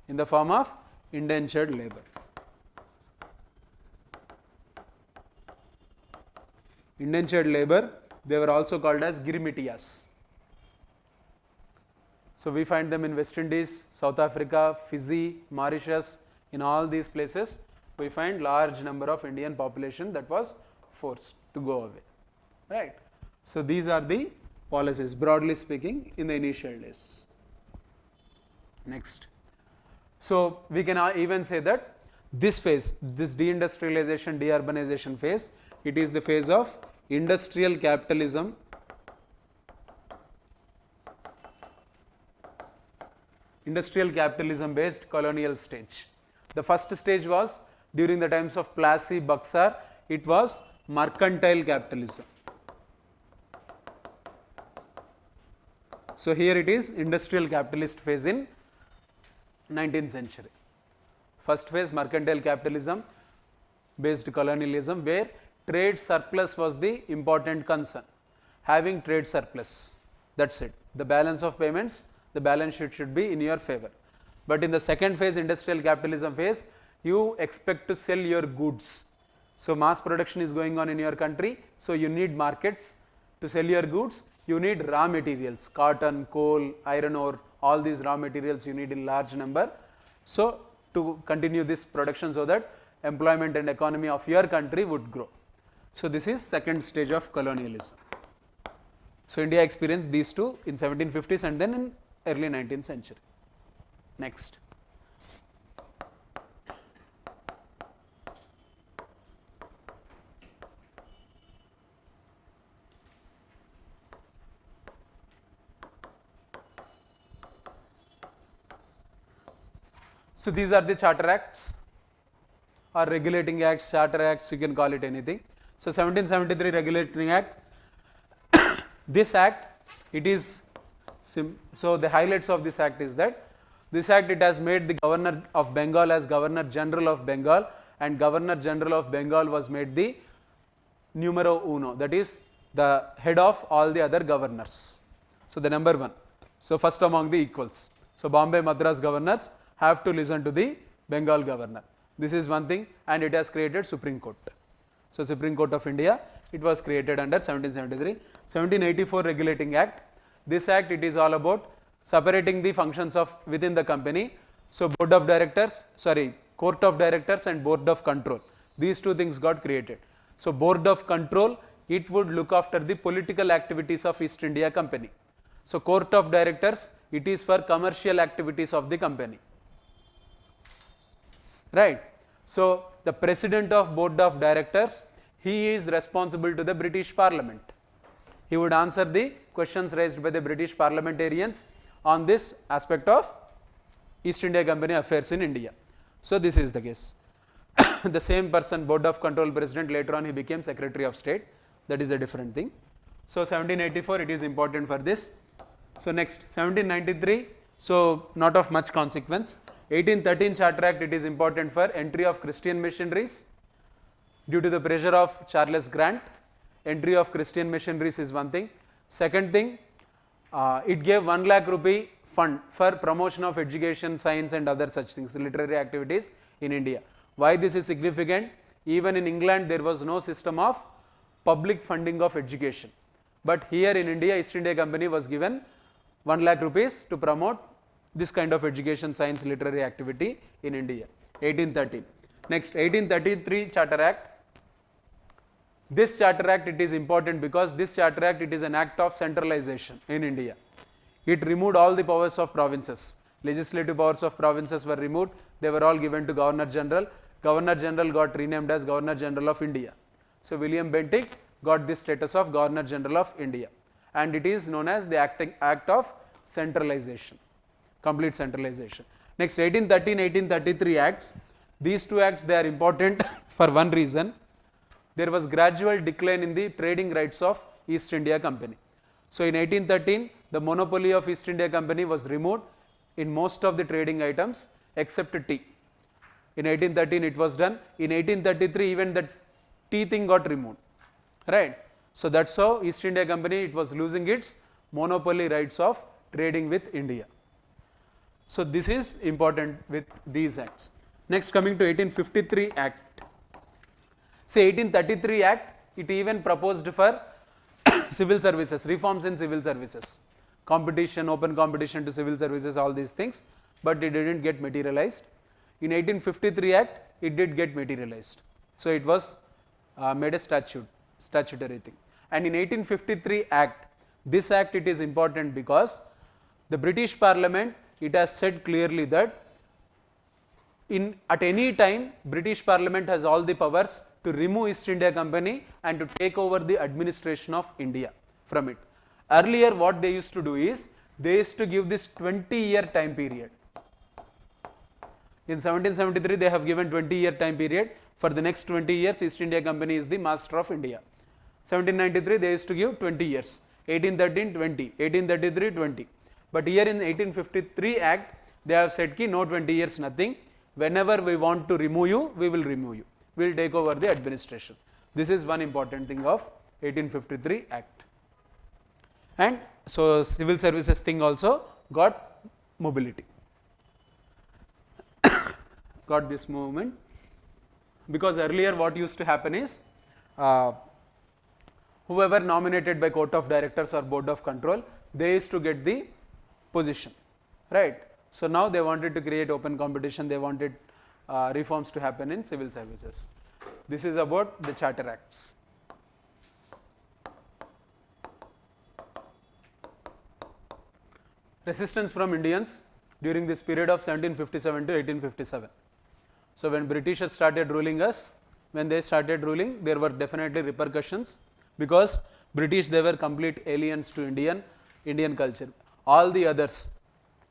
In the form of indentured labor. Indentured labor, they were also called as Girimitias. So we find them in West Indies, South Africa, Fiji, Mauritius. In all these places, we find large number of Indian population that was forced to go away, right? So these are the policies, broadly speaking, in the initial days. Next. So we can even say that this phase, this deindustrialization, deurbanization phase, it is the phase of industrial capitalism based colonial stage. The first stage was during the times of Plassey, Buxar, it was mercantile capitalism. So here it is industrial capitalist phase in 19th century. First phase mercantile capitalism based colonialism, where trade surplus was the important concern. Having trade surplus, that's it. The balance of payments, the balance sheet should be in your favor. But in the second phase, industrial capitalism phase, you expect to sell your goods. So mass production is going on in your country, so you need markets to sell your goods. You need raw materials, cotton, coal, iron ore, all these raw materials you need in large number. So to continue this production so that employment and economy of your country would grow. So this is second stage of colonialism. So India experienced these two in 1750s and then in early 19th century. Next. So these are the charter acts or regulating acts, charter acts, you can call it anything. So 1773 Regulating Act, this act, it is, so the highlights of this act is that this act, it has made the Governor of Bengal as Governor General of Bengal, and Governor General of Bengal was made the numero uno, that is the head of all the other governors. So the number one, so first among the equals. So Bombay, Madras governors have to listen to the Bengal governor. This is one thing, and it has created Supreme Court. So Supreme Court of India, it was created under 1773. 1784 Regulating Act, this act, it is all about separating the functions of within the company. So Board of Directors, Court of Directors and Board of Control, these two things got created. So Board of Control, it would look after the political activities of East India Company. So Court of Directors, it is for commercial activities of the company. Right. So the President of Board of Directors, he is responsible to the British Parliament. He would answer the questions raised by the British parliamentarians on this aspect of East India Company affairs in India. So this is the case. The same person, Board of Control President, later on he became Secretary of State. That is a different thing. So 1784, it is important for this. So next, 1793, so not of much consequence. 1813 Charter Act, it is important for entry of Christian missionaries. Due to the pressure of Charles Grant, entry of Christian missionaries is one thing. Second thing, it gave 1 lakh rupee fund for promotion of education, science and other such things, literary activities in India. Why this is significant? Even in England, there was no system of public funding of education. But here in India, East India Company was given 1 lakh rupees to promote this kind of education, science, literary activity in India. 1813. Next, 1833 Charter Act. This Charter Act, it is important because this Charter Act, it is an act of centralization in India. It removed all the powers of provinces. Legislative powers of provinces were removed. They were all given to Governor General. Governor General got renamed as Governor General of India. So William Bentinck got this status of Governor General of India. And it is known as the act of centralization. Complete centralization. Next, 1813, 1833 acts. These two acts, they are important for one reason. There was gradual decline in the trading rights of East India Company. So in 1813, the monopoly of East India Company was removed in most of the trading items except tea. In 1813 it was done. In 1833 even the tea thing got removed. Right. So that's how East India Company, it was losing its monopoly rights of trading with India. So this is important with these acts. Next, coming to 1853 Act. Say 1833 Act, it even proposed for civil services, reforms in civil services, competition, open competition to civil services, all these things, but it didn't get materialized. In 1853 Act, it did get materialized. So it was made a statutory thing. And in 1853 Act, this act, it is important because the British Parliament, it has said clearly that At any time, British Parliament has all the powers to remove East India Company and to take over the administration of India from it. Earlier what they used to do is, they used to give this 20-year time period. In 1773 they have given 20-year time period. For the next 20 years East India Company is the master of India. 1793 they used to give 20 years, 1813 20, 1833 20. But here in 1853 Act they have said ki no 20 years nothing, whenever we want to remove you, we will remove you, we will take over the administration. This is one important thing of 1853 Act. And so civil services thing also got mobility, got this movement, because earlier what used to happen is, whoever nominated by court of directors or board of control, they used to get the position, right. So now they wanted to create open competition, they wanted reforms to happen in civil services. This is about the Charter Acts. Resistance from Indians during this period of 1757 to 1857. So when Britishers started ruling us, when they started ruling, there were definitely repercussions, because British, they were complete aliens to Indian culture. All the others,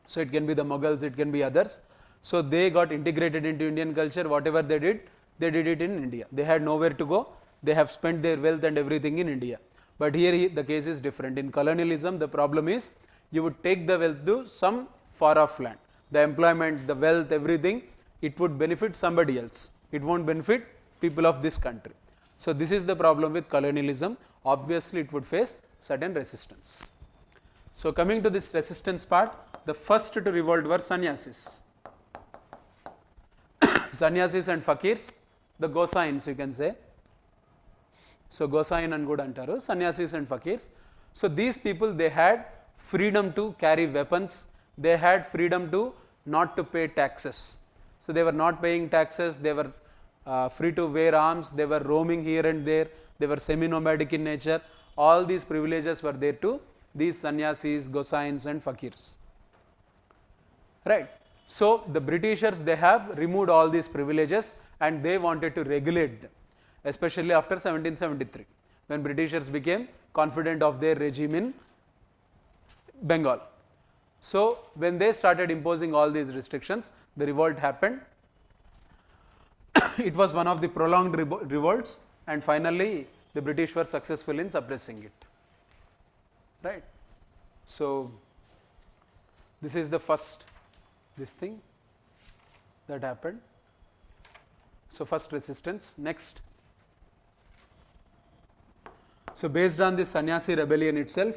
so it can be the Mughals, it can be others, so they got integrated into Indian culture. Whatever they did it in India. They had nowhere to go, they have spent their wealth and everything in India. But here the case is different. In colonialism, the problem is, you would take the wealth to some far off land. The employment, the wealth, everything, it would benefit somebody else. It won't benefit people of this country. So this is the problem with colonialism. Obviously it would face certain resistance. So coming to this resistance part, the first to revolt were sannyasis. Sannyasis and fakirs, the Gosains you can say. So Gosain and good antaru, sannyasis and fakirs. So these people, they had freedom to carry weapons, they had freedom to not to pay taxes. So they were not paying taxes, they were free to wear arms, they were roaming here and there, they were semi-nomadic in nature. All these privileges were there to these sannyasis, Gosains and fakirs, right. So the Britishers, they have removed all these privileges and they wanted to regulate them, especially after 1773, when Britishers became confident of their regime in Bengal. So when they started imposing all these restrictions, the revolt happened. It was one of the prolonged revolts, and finally the British were successful in suppressing it, right. So this is the first thing that happened. So first resistance. Next, so based on this Sannyasi rebellion itself,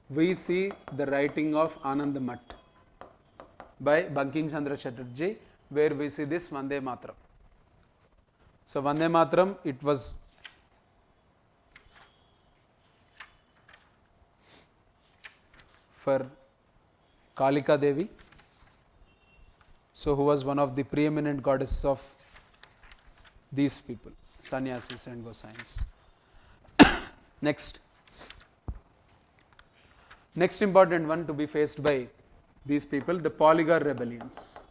we see the writing of Anand Math by Bankim Chandra Chatterjee, where we see this Vande Mataram. So Vande Mataram, it was for Kalika Devi, so who was one of the preeminent goddesses of these people, sannyasis and Gosains. Next important one to be faced by these people, the Polygar rebellions.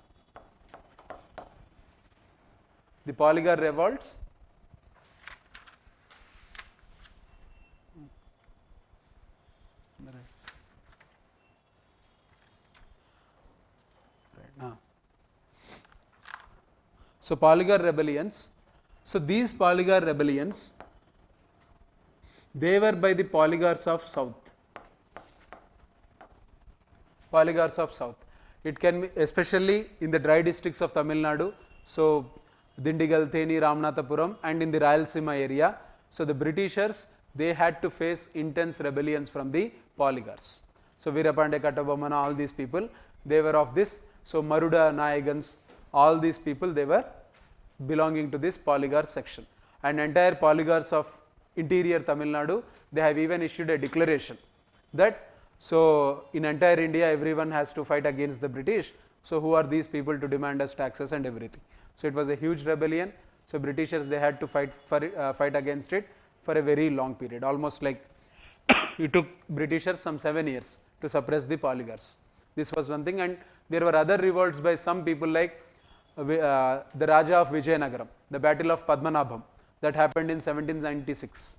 The Polygar revolts, so Polygar rebellions, so these Polygar rebellions, they were by the polygars of South. Polygars of South. It can be especially in the dry districts of Tamil Nadu, so Dindigal, Theni, Ramanathapuram, and in the Rayalaseema area. So the Britishers, they had to face intense rebellions from the polygars. So Veerapande Kattabomman, all these people, they were of this. So Maruda Nayagans, all these people, they were belonging to this polygar section. And entire polygars of interior Tamil Nadu, they have even issued a declaration that, so in entire India everyone has to fight against the British, so who are these people to demand us taxes and everything. So it was a huge rebellion. So Britishers, they had to fight against it for a very long period, almost like it took Britishers some 7 years to suppress the polygars. This was one thing, and there were other revolts by some people like the Raja of Vijayanagaram, the Battle of Padmanabham, that happened in 1796.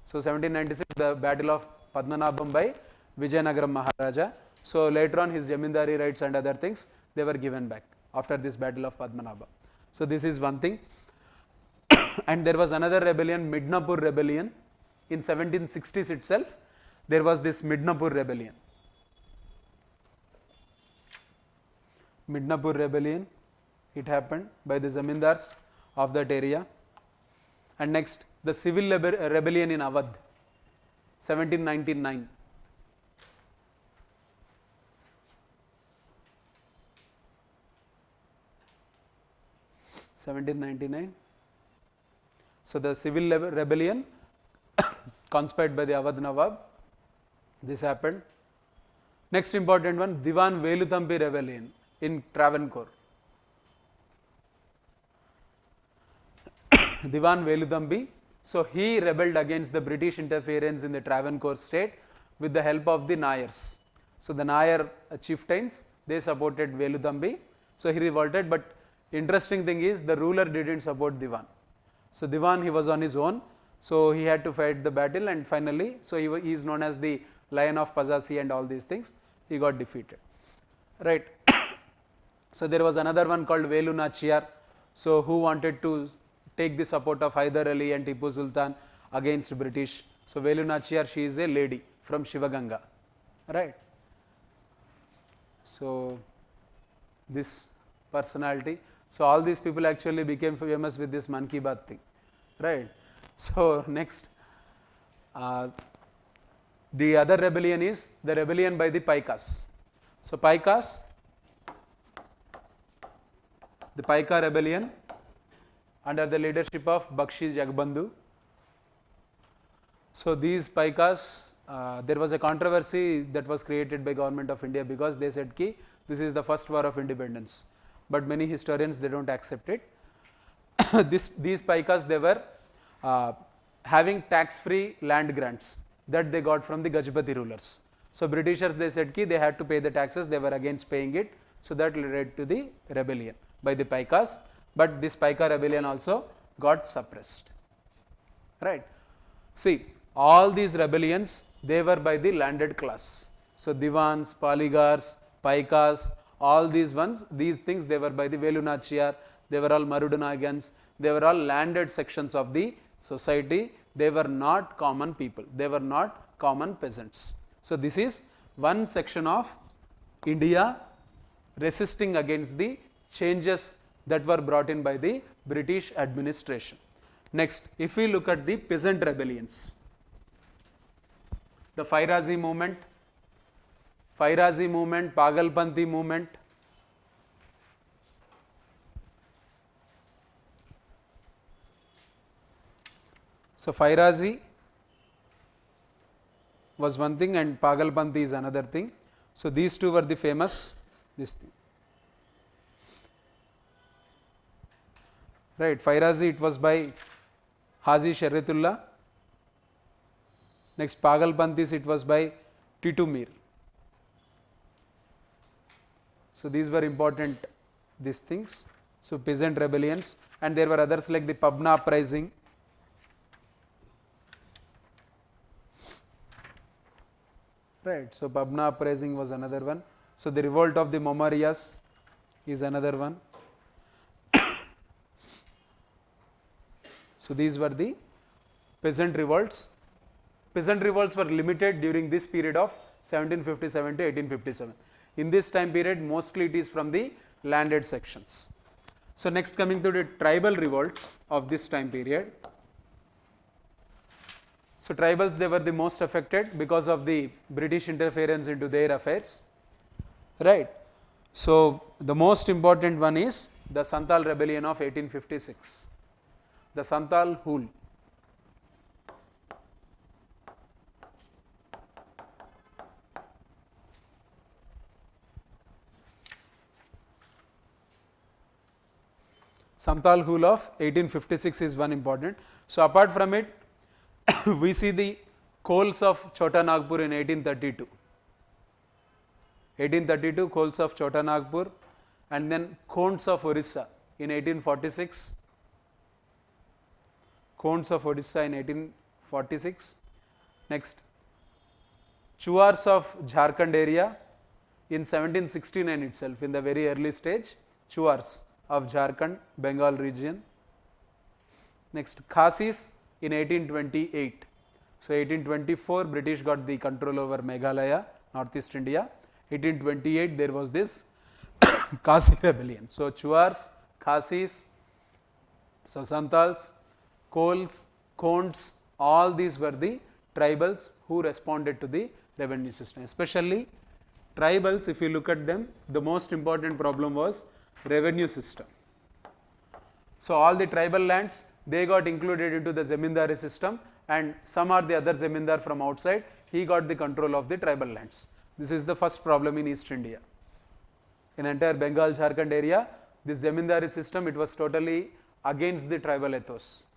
So 1796, the Battle of Padmanabham by Vijayanagaram Maharaja. So later on his Jamindari rights and other things, they were given back after this Battle of Padmanabham. So this is one thing. And there was another rebellion, Midnapur rebellion. In 1760s itself, there was this Midnapur rebellion. Midnapur rebellion, it happened by the Zamindars of that area. And next, the civil rebellion in Awadh, 1799. So the civil rebellion conspired by the Awadh Nawab, this happened. Next important one, Diwan Veluthampi rebellion in Travancore. Diwan Veluthampi, so he rebelled against the British interference in the Travancore state with the help of the Nayars. So the Nayar chieftains, they supported Veluthampi, so he revolted, but interesting thing is the ruler didn't support Diwan. So Diwan, he was on his own, so he had to fight the battle, and finally, so he is known as the Lion of Pazasi and all these things, he got defeated. Right. So there was another one called Velu Nachiyar, so who wanted to take the support of Hyder Ali and Tipu Sultan against British. So Velu Nachiyar, she is a lady from Shivaganga, right. So this personality, so all these people actually became famous with this Man Ki Baat thing, right. So next, the other rebellion is the rebellion by the Paikas. So Paikas, the Paika rebellion under the leadership of Bakshi Jagbandhu. So these Paikas, there was a controversy that was created by Government of India because they said ki this is the first war of independence, but many historians, they don't accept it. These Paikas, they were having tax-free land grants that they got from the Gajapati rulers. So Britishers, they said ki they had to pay the taxes, they were against paying it, so that led to the rebellion by the Paikas, but this Paika rebellion also got suppressed, right. See, all these rebellions, they were by the landed class. So Diwans, Paligars, Paikas, all these ones, these things, they were by the Velu Nachiyar, they were all Marudunagans, they were all landed sections of the society, they were not common people, they were not common peasants. So this is one section of India resisting against the changes that were brought in by the British administration. Next, if we look at the peasant rebellions, the Fairazi movement, Pagalpanti movement, so Fairazi was one thing and Pagalpanti is another thing. So these two were the famous, this thing. Right, Fairazi, it was by Haji Sharifullah. Next, Pagalpantis, it was by Titu Mir. So these were important, these things. So peasant rebellions, and there were others like the Pabna uprising. Right, so Pabna uprising was another one. So the revolt of the Momarias is another one. So these were the peasant revolts. Peasant revolts were limited during this period of 1757 to 1857. In this time period, mostly it is from the landed sections. So next, coming to the tribal revolts of this time period. So tribals, they were the most affected because of the British interference into their affairs, right. So the most important one is the Santal rebellion of 1856, the Santal Hul. Santal Hul of 1856 is one important. So apart from it, we see the coals of Chota Nagpur in 1832. 1832 coals of Chota Nagpur, and then Khonds of Orissa in 1846. Khonds of Orissa in 1846. Next, Chuars of Jharkhand area in 1769 itself, in the very early stage, Chuars of Jharkhand, Bengal region. Next, Khasis in 1828. So 1824 British got the control over Meghalaya, Northeast India. 1828 there was this Khasi rebellion. So Chuars, Khasis, so Santals, Kols, Khonds, all these were the tribals who responded to the revenue system. Especially tribals, if you look at them, the most important problem was revenue system. So all the tribal lands, they got included into the Zamindari system, and some are the other Zamindar from outside, he got the control of the tribal lands. This is the first problem in East India. In entire Bengal, Jharkhand area, this Zamindari system, it was totally against the tribal ethos.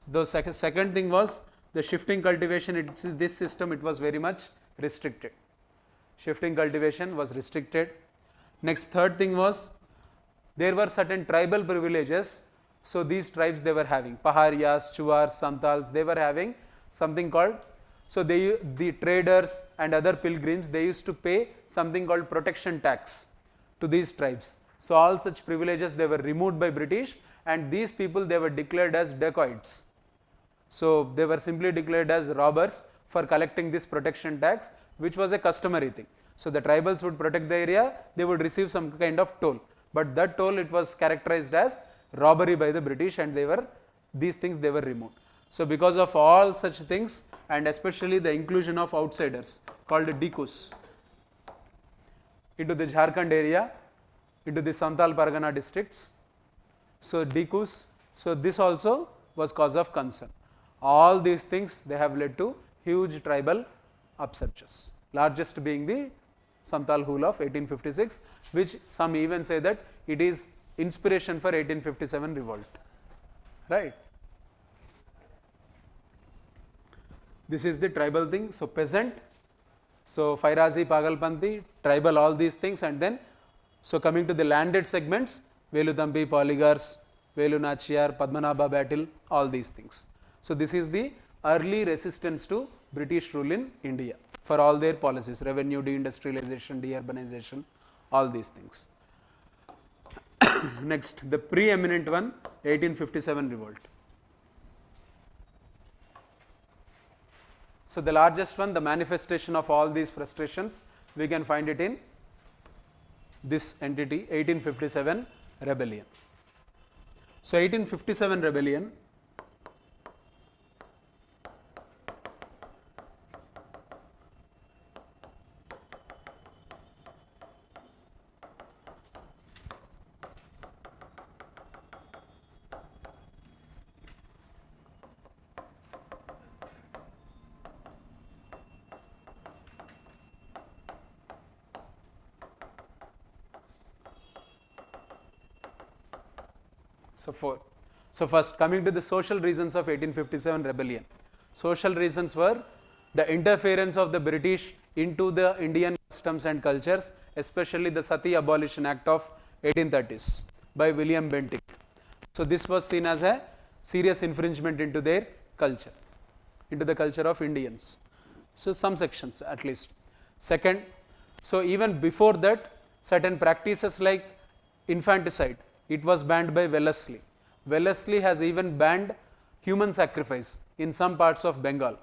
So the second thing was the shifting cultivation. This system, it was very much restricted. Shifting cultivation was restricted. Next, third thing was there were certain tribal privileges. So these tribes, they were having Pahariyas, Chuars, Santals, they were having something called, so the traders and other pilgrims, they used to pay something called protection tax to these tribes. So all such privileges, they were removed by British, and these people, they were declared as dacoits. So they were simply declared as robbers for collecting this protection tax, which was a customary thing. So the tribals would protect the area, they would receive some kind of toll, but that toll, it was characterized as robbery by the British, and these things, they were removed. So because of all such things, and especially the inclusion of outsiders called Dikus into the Jharkhand area, into the Santal Pargana districts, so Dikus, so this also was cause of concern. All these things, they have led to huge tribal upsurges, largest being the Santal Hul of 1856, which some even say that it is inspiration for 1857 revolt, right. This is the tribal thing. So peasant, so Fairazi, Pagalpanti, tribal, all these things, and then so coming to the landed segments, Veludampi, Polygars, Velu Nachiyar, Padmanabha battle, all these things. So this is the early resistance to British rule in India for all their policies, revenue, deindustrialization, deurbanization, all these things. Next, the preeminent one, 1857 revolt. So the largest one, the manifestation of all these frustrations, we can find it in this entity, 1857 rebellion. So 1857 rebellion, so first coming to the social reasons of 1857 rebellion. Social reasons were the interference of the British into the Indian customs and cultures, especially the Sati Abolition Act of 1830s by William Bentinck. So this was seen as a serious infringement into their culture, into the culture of Indians. So some sections at least. Second, so even before that, certain practices like infanticide, it was banned by Wellesley. Wellesley has even banned human sacrifice in some parts of Bengal.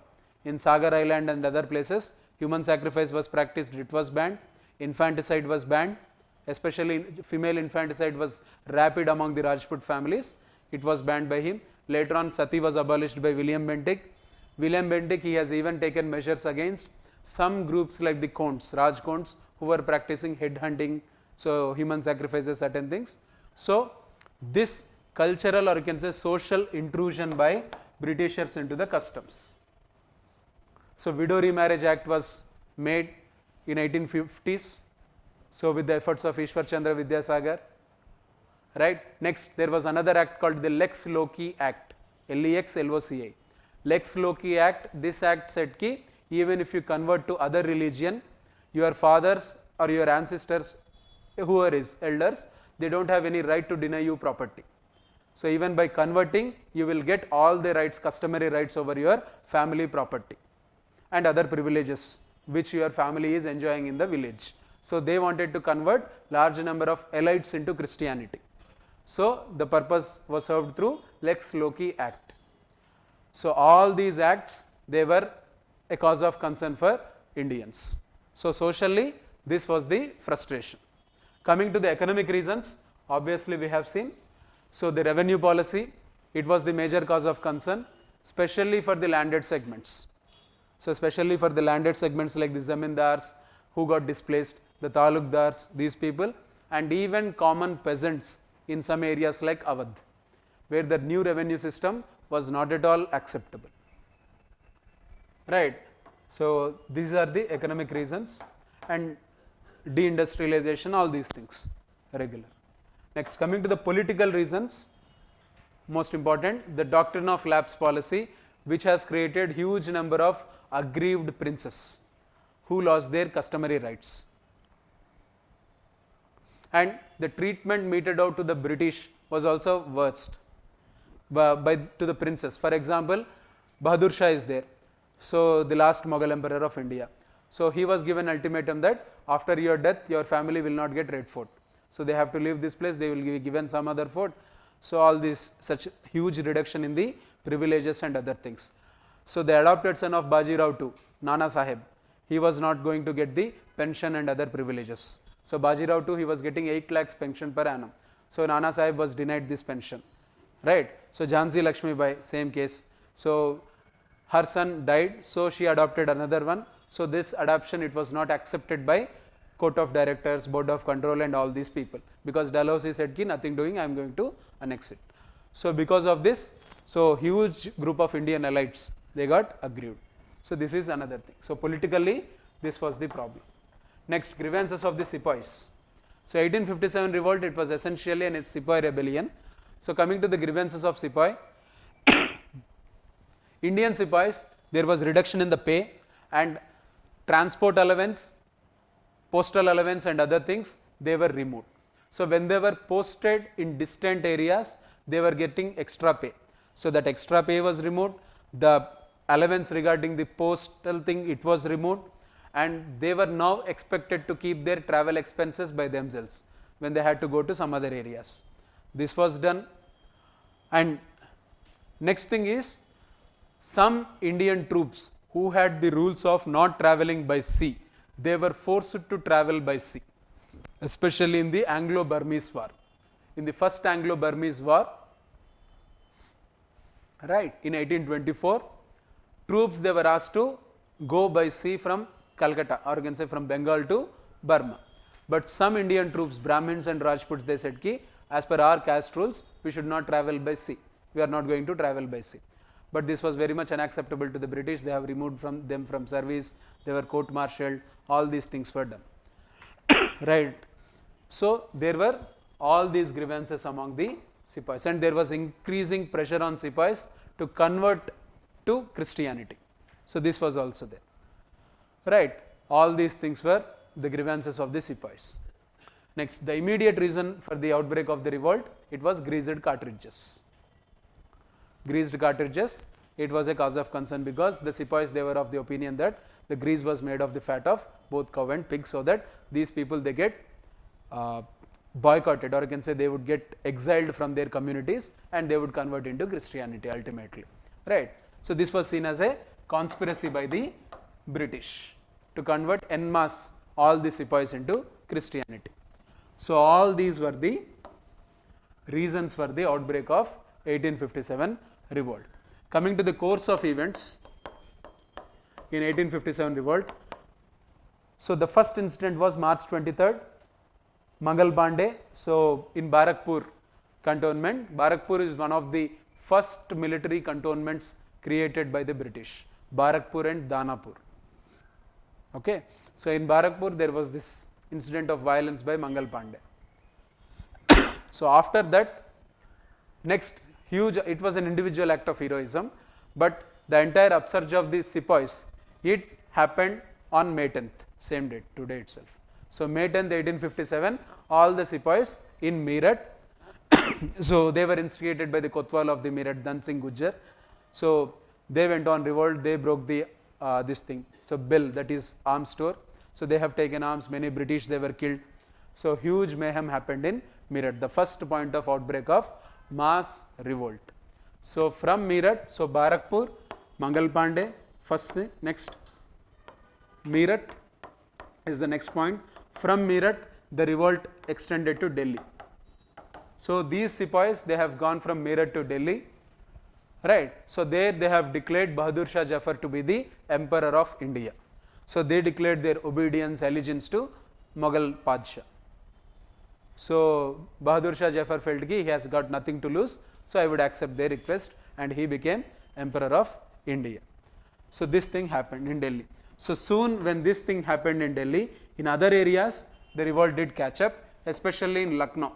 In Sagar Island and other places, human sacrifice was practiced, it was banned. Infanticide was banned, especially female infanticide was rapid among the Rajput families, it was banned by him. Later on, Sati was abolished by William Bentinck. William Bentinck, he has even taken measures against some groups like the Khonds, Raj Khonds, who were practicing head hunting, so human sacrifices, certain things. So this cultural, or you can say social intrusion by Britishers into the customs. So Widow Remarriage Act was made in 1850s, so with the efforts of Ishwar Chandra Vidyasagar, right. Next, there was another act called the Lex Loci Act, LEX-LOCI. Lex Loci Act, this act said ki even if you convert to other religion, your fathers or your ancestors whoever is elders, they don't have any right to deny you property. So even by converting, you will get all the rights, customary rights over your family property and other privileges which your family is enjoying in the village. So they wanted to convert large number of elites into Christianity. So the purpose was served through Lex Loci Act. So all these acts, they were a cause of concern for Indians. So socially, this was the frustration. Coming to the economic reasons, obviously we have seen. So the revenue policy, it was the major cause of concern, especially for the landed segments. So especially for the landed segments like the zamindars who got displaced, the talukdars, these people, and even common peasants in some areas like Awadh, where the new revenue system was not at all acceptable. Right. So these are the economic reasons, and deindustrialization, all these things regular. Next, coming to the political reasons, most important, the doctrine of lapse policy, which has created huge number of aggrieved princes who lost their customary rights. And the treatment meted out to the British was also worst to the princes. For example, Bahadur Shah is there, so the last Mughal emperor of India. So he was given ultimatum that after your death, your family will not get Red Fort. So they have to leave this place, they will be given some other fort. So all this, such huge reduction in the privileges and other things. So the adopted son of Baji Rao too, Nana Sahib, he was not going to get the pension and other privileges. So Baji Rao too, he was getting 8 lakhs pension per annum. So Nana Sahib was denied this pension, right? So Jhansi Lakshmi Bai, same case. So her son died, so she adopted another one. So this adoption, it was not accepted by Court of Directors, Board of Control and all these people, because Dalhousie said ki nothing doing, I am going to annex it. So because of this, so huge group of Indian elites, they got aggrieved. So this is another thing. So politically, this was the problem. Next, grievances of the sepoys. So 1857 revolt, it was essentially an sepoy rebellion. So coming to the grievances of sepoy, Indian sepoys, there was reduction in the pay and transport allowance, postal allowance and other things, they were removed. So when they were posted in distant areas, they were getting extra pay. So that extra pay was removed, the allowance regarding the postal thing, it was removed, and they were now expected to keep their travel expenses by themselves when they had to go to some other areas. This was done. And next thing is, some Indian troops who had the rules of not travelling by sea, they were forced to travel by sea, especially in the Anglo-Burmese war. In the first Anglo-Burmese war, right, in 1824, troops, they were asked to go by sea from Calcutta, or you can say from Bengal to Burma. But some Indian troops, Brahmins and Rajputs, they said ki, as per our caste rules, we should not travel by sea. We are not going to travel by sea. But this was very much unacceptable to the British. They have removed them from service. They were court-martialed. All these things were done. Right. So there were all these grievances among the sepoys, and there was increasing pressure on sepoys to convert to Christianity. So this was also there. Right. All these things were the grievances of the sepoys. Next, the immediate reason for the outbreak of the revolt, it was greased cartridges. Greased cartridges, it was a cause of concern because the sepoys, they were of the opinion that the grease was made of the fat of both cow and pig, so that these people, they get boycotted, or you can say they would get exiled from their communities and they would convert into Christianity ultimately. Right. So this was seen as a conspiracy by the British to convert en masse all the sepoys into Christianity. So all these were the reasons for the outbreak of 1857 revolt. Coming to the course of events in 1857 revolt. So the first incident was March 23rd, Mangal Pandey. So in Barakpur cantonment, Barakpur is one of the first military cantonments created by the British, Barakpur and Danapur. Okay. So in Barakpur there was this incident of violence by Mangal Pandey. So after that, next huge, it was an individual act of heroism, but the entire upsurge of these sepoys, it happened on May 10th, same date, today itself. So May 10th, 1857, all the sepoys in Meerut, so they were instigated by the Kotwal of the Meerut, Dan Singh Gujjar. So they went on revolt, they broke the this thing, so bill, that is arms store. So they have taken arms, many British, they were killed. So huge mayhem happened in Meerut, the first point of outbreak of mass revolt. So from Meerut, so Barakpur, Mangal Pandey, first thing, next Meerut is the next point. From Meerut, the revolt extended to Delhi. So these sepoys, they have gone from Meerut to Delhi, right? So there they have declared Bahadur Shah Jafar to be the Emperor of India. So they declared their obedience, allegiance to Mughal Padshah. So Bahadur Shah Jafar felt that he has got nothing to lose, so I would accept their request, and he became Emperor of India. So this thing happened in Delhi. So soon when this thing happened in Delhi, in other areas the revolt did catch up, especially in Lucknow.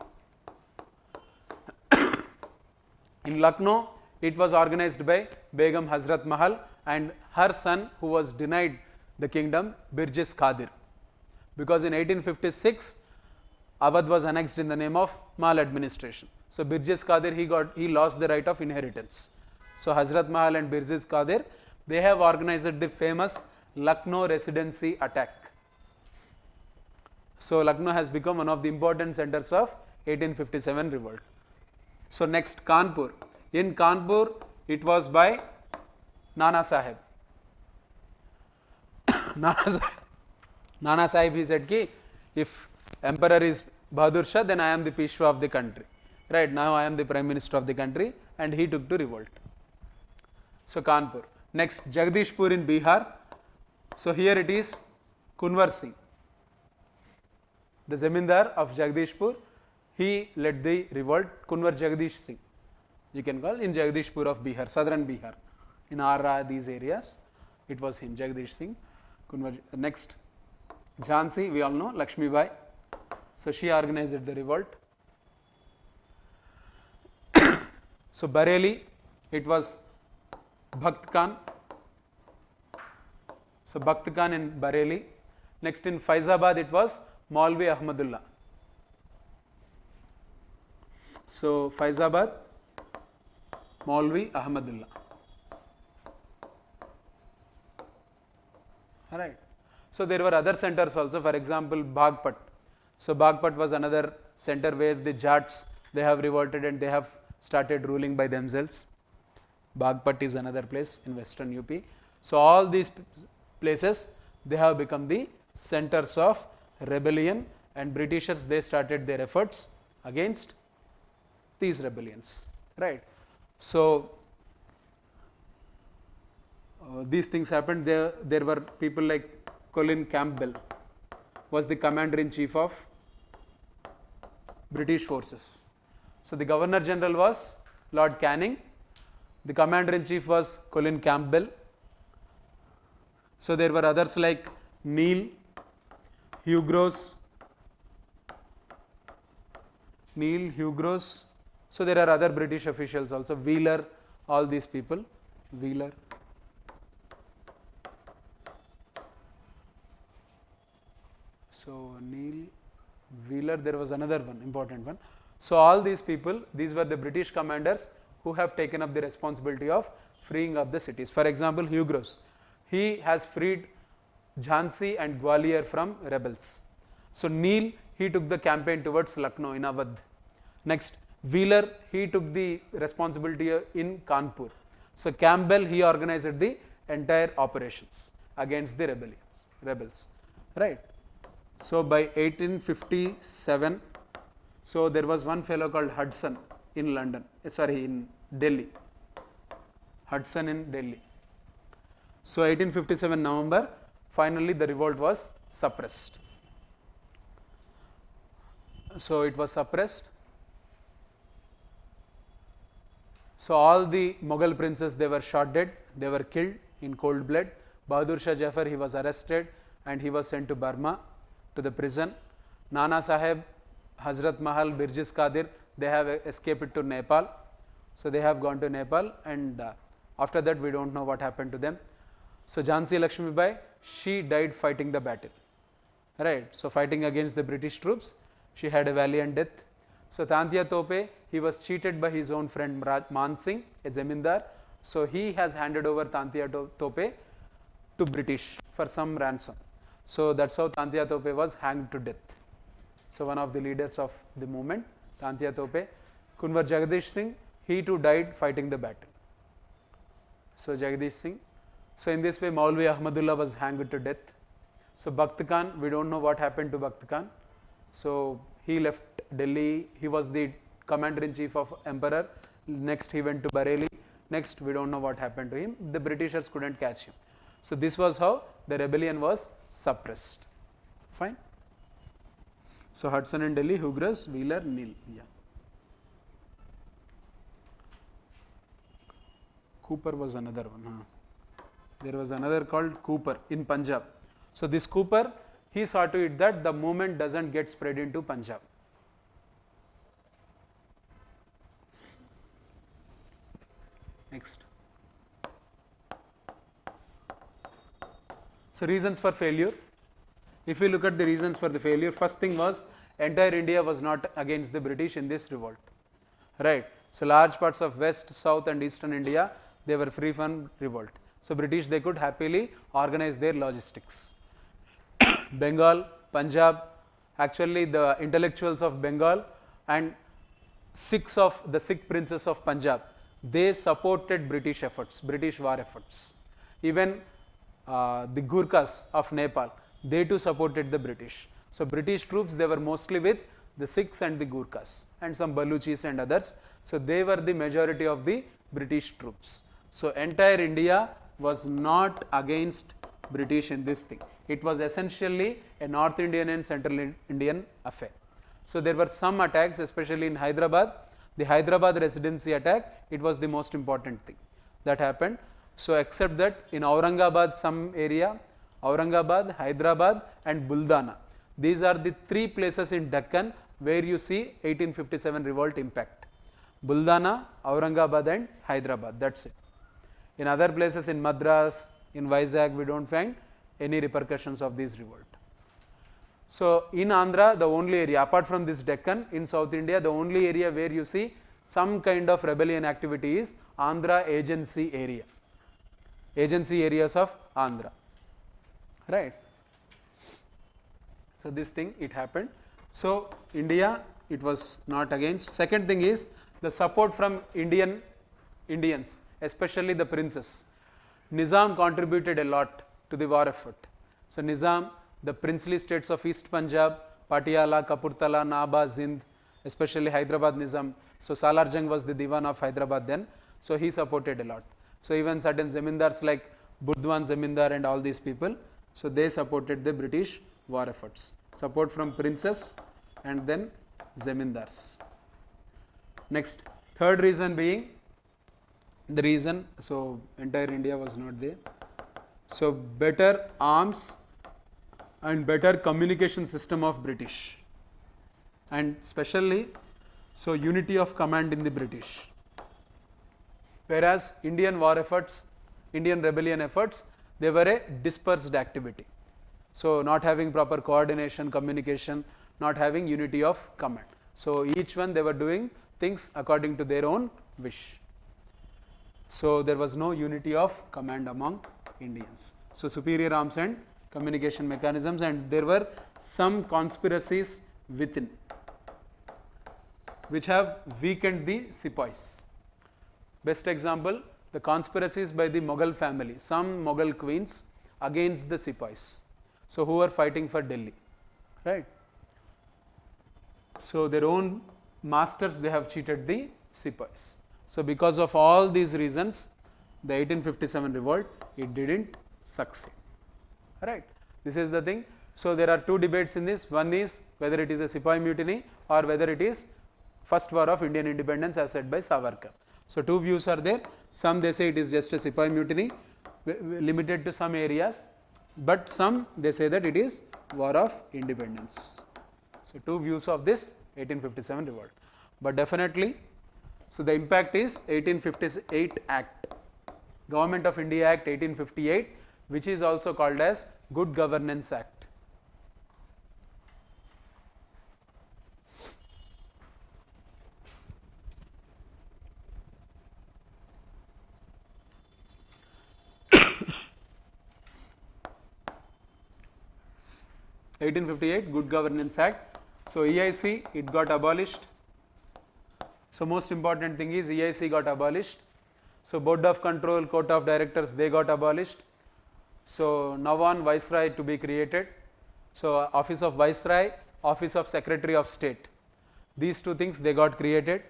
In Lucknow, it was organized by Begum Hazrat Mahal and her son, who was denied the kingdom, Birjis Qadir, because in 1856 Awadh was annexed in the name of Mal administration. So Birjis Qadir, he lost the right of inheritance. So Hazrat Mahal and Birjis Qadir, they have organized the famous Lucknow Residency attack. So Lucknow has become one of the important centers of 1857 revolt. So next, Kanpur. In Kanpur, it was by Nana Sahib. Nana Sahib, he said ki, if emperor is Bahadur Shah, then I am the Peshwa of the country. Right, now I am the Prime Minister of the country, and he took to revolt. So Kanpur. Next, Jagdishpur in Bihar. So here it is Kunwar Singh, the Zamindar of Jagdishpur. He led the revolt, Kunwar Jagdish Singh, you can call, in Jagdishpur of Bihar, southern Bihar, in Arra, these areas, it was him, Jagdish Singh. Kunwar. Next, Jhansi, we all know, Lakshmi Bai. So she organized the revolt. So Bareilly, it was Bhakt Khan. So Bhakt Khan in Bareilly. Next, in Faizabad, it was Maulvi Ahmadullah. So Faizabad, Maulvi Ahmadullah. Alright. So there were other centers also, for example Bagpat. So Bagpat was another center where the Jats, they have revolted and they have started ruling by themselves. Bagpat is another place in western UP. So all these places, they have become the centers of rebellion, and Britishers, they started their efforts against these rebellions, right? So these things happened. There were people like Colin Campbell, was the commander-in-chief of British forces. So the Governor General was Lord Canning. The commander-in-chief was Colin Campbell. So there were others like Neil, Hugh Gross. So there are other British officials also, Wheeler, all these people, Wheeler. So Neil, Wheeler, there was another one, important one. So all these people, these were the British commanders who have taken up the responsibility of freeing up the cities. For example, Hugh Gross, he has freed Jhansi and Gwalior from rebels. So Neil, he took the campaign towards Lucknow in Awadh. Next, Wheeler, he took the responsibility in Kanpur. So Campbell, he organized the entire operations against the rebels, right? So by 1857, so there was one fellow called Hudson in in Delhi. Hudson in Delhi. So 1857 November, finally the revolt was suppressed. So it was suppressed. So all the Mughal princes, they were shot dead, they were killed in cold blood. Bahadur Shah Jafar, he was arrested and he was sent to Burma, to the prison. Nana Sahib, Hazrat Mahal, Birjis Qadir, they have escaped to Nepal. So they have gone to Nepal, and after that we don't know what happened to them. So Jhansi Lakshmi Bai, she died fighting the battle, right? So fighting against the British troops, she had a valiant death. So Tantia Tope, he was cheated by his own friend Man Singh, a Zemindar. So he has handed over Tantia Tope to British for some ransom. So that's how Tantia Tope was hanged to death. So one of the leaders of the movement, Tantia Tope. Kunwar Jagdish Singh, he too died fighting the battle. So Jagdish Singh. So in this way, Maulvi Ahmadullah was hanged to death. So Bakht Khan, we don't know what happened to Bakht Khan. So he left Delhi. He was the commander-in-chief of Emperor. Next he went to Bareilly. Next we don't know what happened to him. The Britishers couldn't catch him. So this was how the rebellion was suppressed. Fine. So Hudson in Delhi, Hugras, Wheeler, Neil. Yeah. Cooper was another one. Huh? There was another called Cooper in Punjab. So this Cooper, he saw to it that the movement doesn't get spread into Punjab. Next. So reasons for failure. If we look at the reasons for the failure, first thing was entire India was not against the British in this revolt. Right. So large parts of West, South and Eastern India, they were free from revolt. So British, they could happily organize their logistics. Bengal, Punjab, actually the intellectuals of Bengal and the Sikh princes of Punjab, they supported British efforts, British war efforts. Even the Gurkhas of Nepal, they too supported the British. So British troops, they were mostly with the Sikhs and the Gurkhas and some Baluchis and others. So they were the majority of the British troops. So entire India was not against British in this thing. It was essentially a North Indian and Central Indian affair. So there were some attacks, especially in Hyderabad. The Hyderabad residency attack, it was the most important thing that happened. So except that in Aurangabad, some area, Aurangabad, Hyderabad and Buldana, these are the three places in Deccan where you see 1857 revolt impact. Buldana, Aurangabad and Hyderabad, that's it. In other places in Madras, in Vizag, we don't find any repercussions of this revolt. So in Andhra, the only area, apart from this Deccan, in South India, the only area where you see some kind of rebellion activity is Andhra agency area, agency areas of Andhra, right. So this thing, it happened. So India, it was not against. Second thing is the support from Indians, especially the princes. Nizam contributed a lot to the war effort. So Nizam, the princely states of East Punjab, Patiala, Kapurthala, Naba, Zindh, especially Hyderabad Nizam. So Salar Jung was the Diwan of Hyderabad then. So he supported a lot. So even certain Zemindars like Burdwan Zemindar and all these people, so they supported the British war efforts. Support from princes and then Zemindars. Next, third reason being the reason, so entire India was not there. So better arms and better communication system of British, and especially so unity of command in the British. Whereas Indian war efforts, Indian rebellion efforts, they were a dispersed activity. So not having proper coordination, communication, not having unity of command. So each one, they were doing things according to their own wish. So there was no unity of command among Indians. So superior arms and communication mechanisms, and there were some conspiracies within which have weakened the sepoys. Best example, the conspiracies by the Mughal family, some Mughal queens against the sepoys. So who were fighting for Delhi, right? So their own masters, they have cheated the sepoys. So because of all these reasons, the 1857 revolt, it didn't succeed, right? This is the thing. So there are two debates in this. One is whether it is a sepoy mutiny or whether it is first war of Indian independence as said by Savarkar. So two views are there. Some they say it is just a sepoy mutiny limited to some areas, but some they say that it is war of independence. So two views of this 1857 revolt. But definitely, so the impact is 1858 Act, Government of India Act 1858, which is also called as Good Governance Act. 1858 Good Governance Act. So EIC, it got abolished. So most important thing is EIC got abolished. So Board of Control, Court of Directors, they got abolished. So now on Viceroy to be created. So Office of Viceroy, Office of Secretary of State. These two things they got created.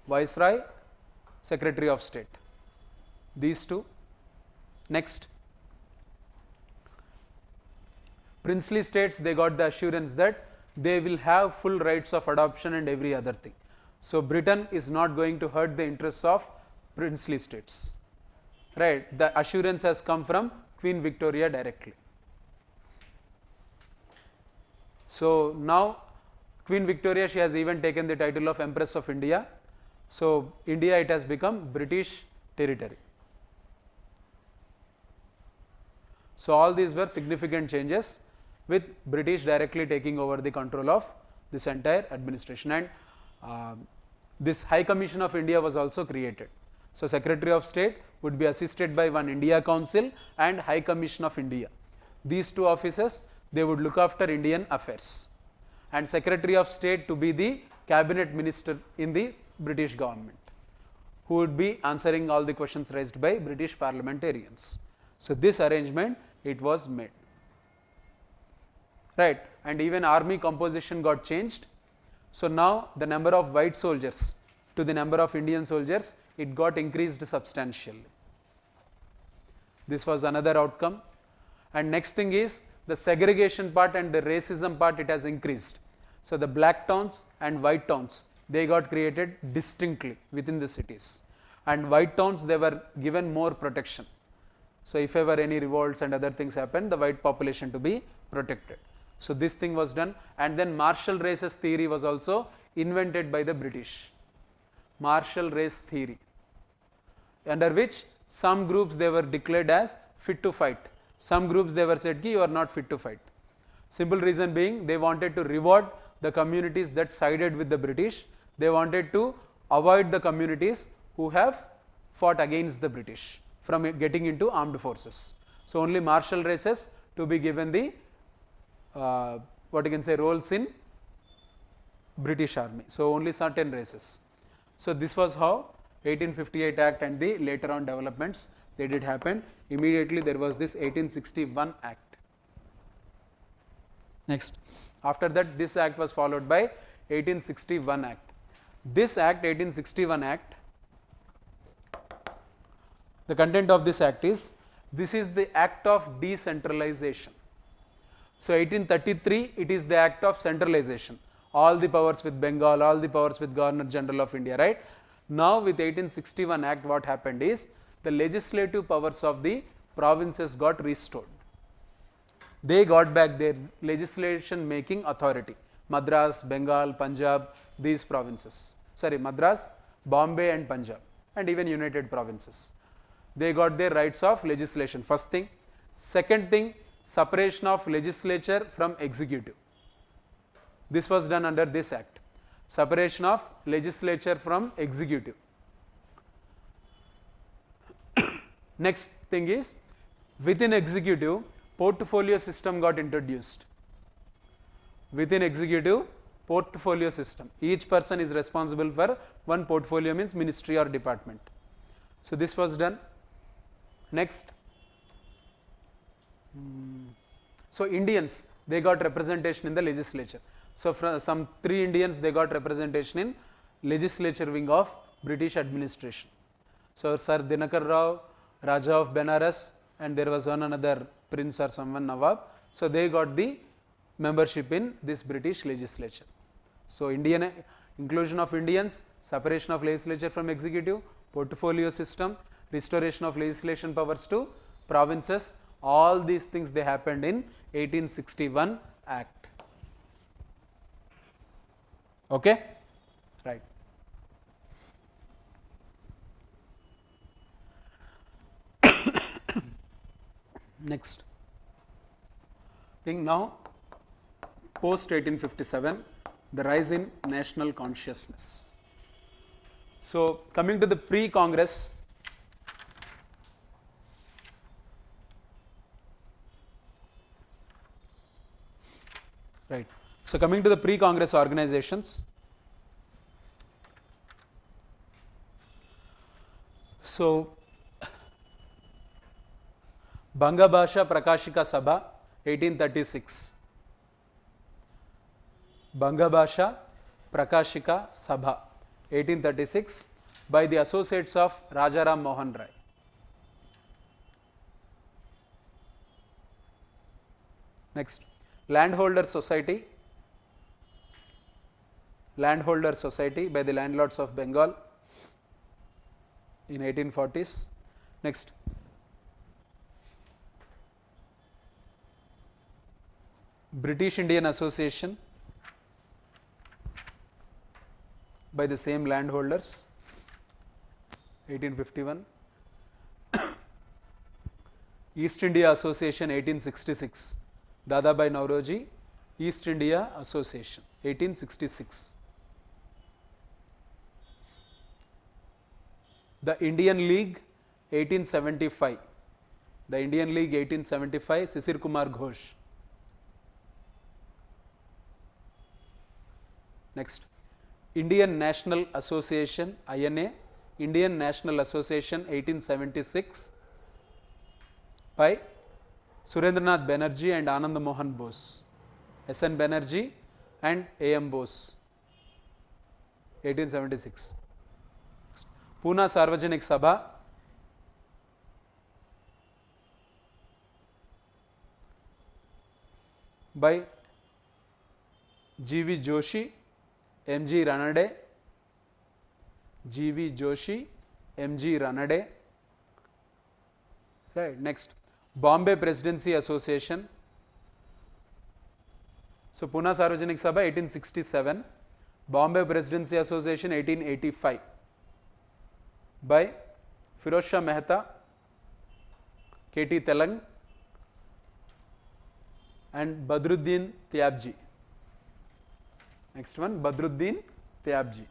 Viceroy, Secretary of State. These two. Next. Princely states, they got the assurance that they will have full rights of adoption and every other thing. So Britain is not going to hurt the interests of princely states. Right. The assurance has come from Queen Victoria directly. So now Queen Victoria, she has even taken the title of Empress of India. So India, it has become British territory. So all these were significant changes with British directly taking over the control of this entire administration, and this High Commission of India was also created. So Secretary of State would be assisted by one India Council and High Commission of India. These two offices, they would look after Indian affairs, and Secretary of State to be the cabinet minister in the British government, who would be answering all the questions raised by British parliamentarians. So this arrangement, it was made. Right, and even army composition got changed. So now the number of white soldiers to the number of Indian soldiers, it got increased substantially. This was another outcome. And next thing is the segregation part and the racism part, it has increased. So the black towns and white towns, they got created distinctly within the cities, and white towns, they were given more protection. So if ever any revolts and other things happen, the white population to be protected. So this thing was done, and then martial races theory was also invented by the British. Martial race theory, under which some groups, they were declared as fit to fight. Some groups, they were said ki you are not fit to fight. Simple reason being, they wanted to reward the communities that sided with the British. They wanted to avoid the communities who have fought against the British from getting into armed forces. So only martial races to be given the what you can say roles in British Army. So only certain races. So this was how 1858 Act and the later on developments, they did happen. Immediately there was this 1861 Act. Next, after that this Act was followed by 1861 Act. This Act, 1861 Act, the content of this Act is, this is the Act of decentralization. So 1833, it is the Act of centralization. All the powers with Bengal, all the powers with Governor General of India, right? Now with 1861 Act, what happened is, the legislative powers of the provinces got restored. They got back their legislation making authority. Madras, Bengal, Punjab, these provinces. Sorry, Madras, Bombay and Punjab, and even United Provinces. They got their rights of legislation, first thing. Second thing, separation of legislature from executive. This was done under this Act. Separation of legislature from executive. Next thing is, within executive, portfolio system got introduced. Within executive, portfolio system. Each person is responsible for one portfolio, means ministry or department. So this was done. Next. So Indians, they got representation in the legislature. So from some 3 Indians, they got representation in legislature wing of British administration. So Sir Dinakar Rao, Raja of Benares, and there was one another prince or someone, Nawab. So they got the membership in this British legislature. So Indian inclusion of Indians, separation of legislature from executive, portfolio system, restoration of legislation powers to provinces, all these things they happened in 1861 Act. Okay, right. Next thing, now post 1857, the rise in national consciousness. So coming to the pre-Congress, Right. So coming to the pre-Congress organizations. So Bangabhasha Prakashika Sabha 1836. Bangabhasha Prakashika Sabha 1836 by the associates of Rajaram Mohan Rai. Next, Landholder Society by the landlords of Bengal in 1840s. Next, British Indian Association by the same landholders 1851. East India Association 1866, Dadabhai Nauroji, East India Association 1866. The Indian League 1875, the Indian League 1875, Sisir Kumar Ghosh. Next, Indian National Association, INA, Indian National Association 1876 by Surendranath Banerjee and Anand Mohan Bose, SN Banerjee and AM Bose, 1876. Pune Sarvajanik Sabha by G.V. Joshi, M.G. Ranade, G.V. Joshi, M.G. Ranade. Right. Next, Bombay Presidency Association. So Pune Sarvajanik Sabha 1867, Bombay Presidency Association 1885 by Firoz Shah Mehta, K.T. Telang and Badruddin Tyabji. Next one, Badruddin Tyabji.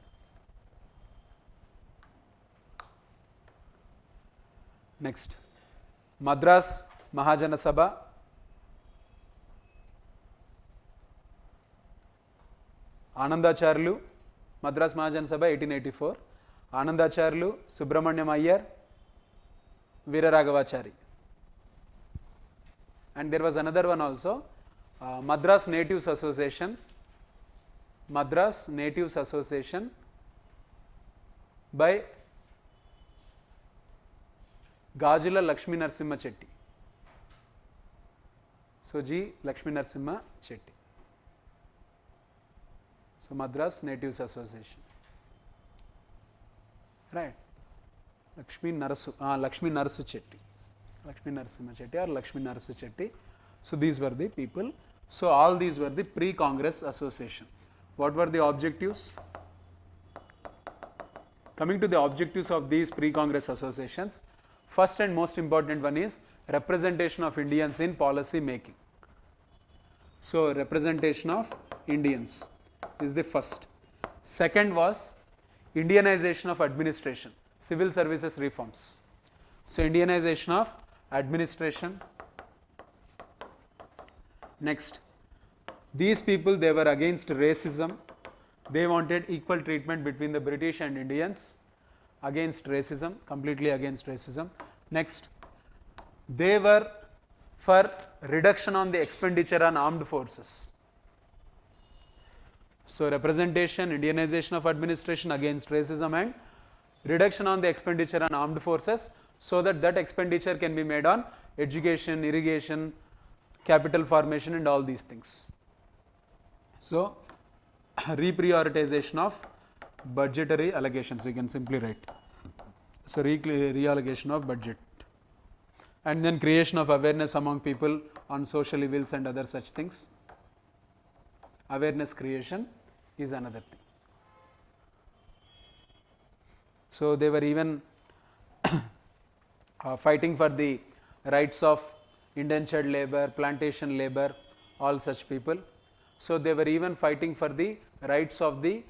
Next, Madras Mahajana Sabha, Anandacharlu, Madras Mahajana Sabha 1884, Anandacharlu, Subramanyam Iyer, Veeraragavachari. And there was another one also, Madras Natives Association, Madras Natives Association by Gajula Lakshmi Narasimha Chetty. So G. Lakshmi Narasimha Chetty. So Madras Natives Association. Right. Lakshmi Narasu Chetty. Lakshmi Narasimha Chetty or Lakshmi Narasu Chetty. So these were the people. So all these were the pre-Congress association. What were the objectives? Coming to the objectives of these pre-Congress associations, first and most important one is representation of Indians in policy making. So representation of Indians is the first. Second was Indianization of administration, civil services reforms. So Indianization of administration. Next, these people, they were against racism. They wanted equal treatment between the British and Indians, against racism, completely against racism. Next, they were for reduction on the expenditure on armed forces. So representation, Indianization of administration, against racism, and reduction on the expenditure on armed forces, so that that expenditure can be made on education, irrigation, capital formation and all these things. So reprioritization of budgetary allocations, you can simply write. So reallocation of budget, and then creation of awareness among people on social evils and other such things. Awareness creation is another thing. So they were even fighting for the rights of indentured labor, plantation labor, all such people. So they were even fighting for the rights of the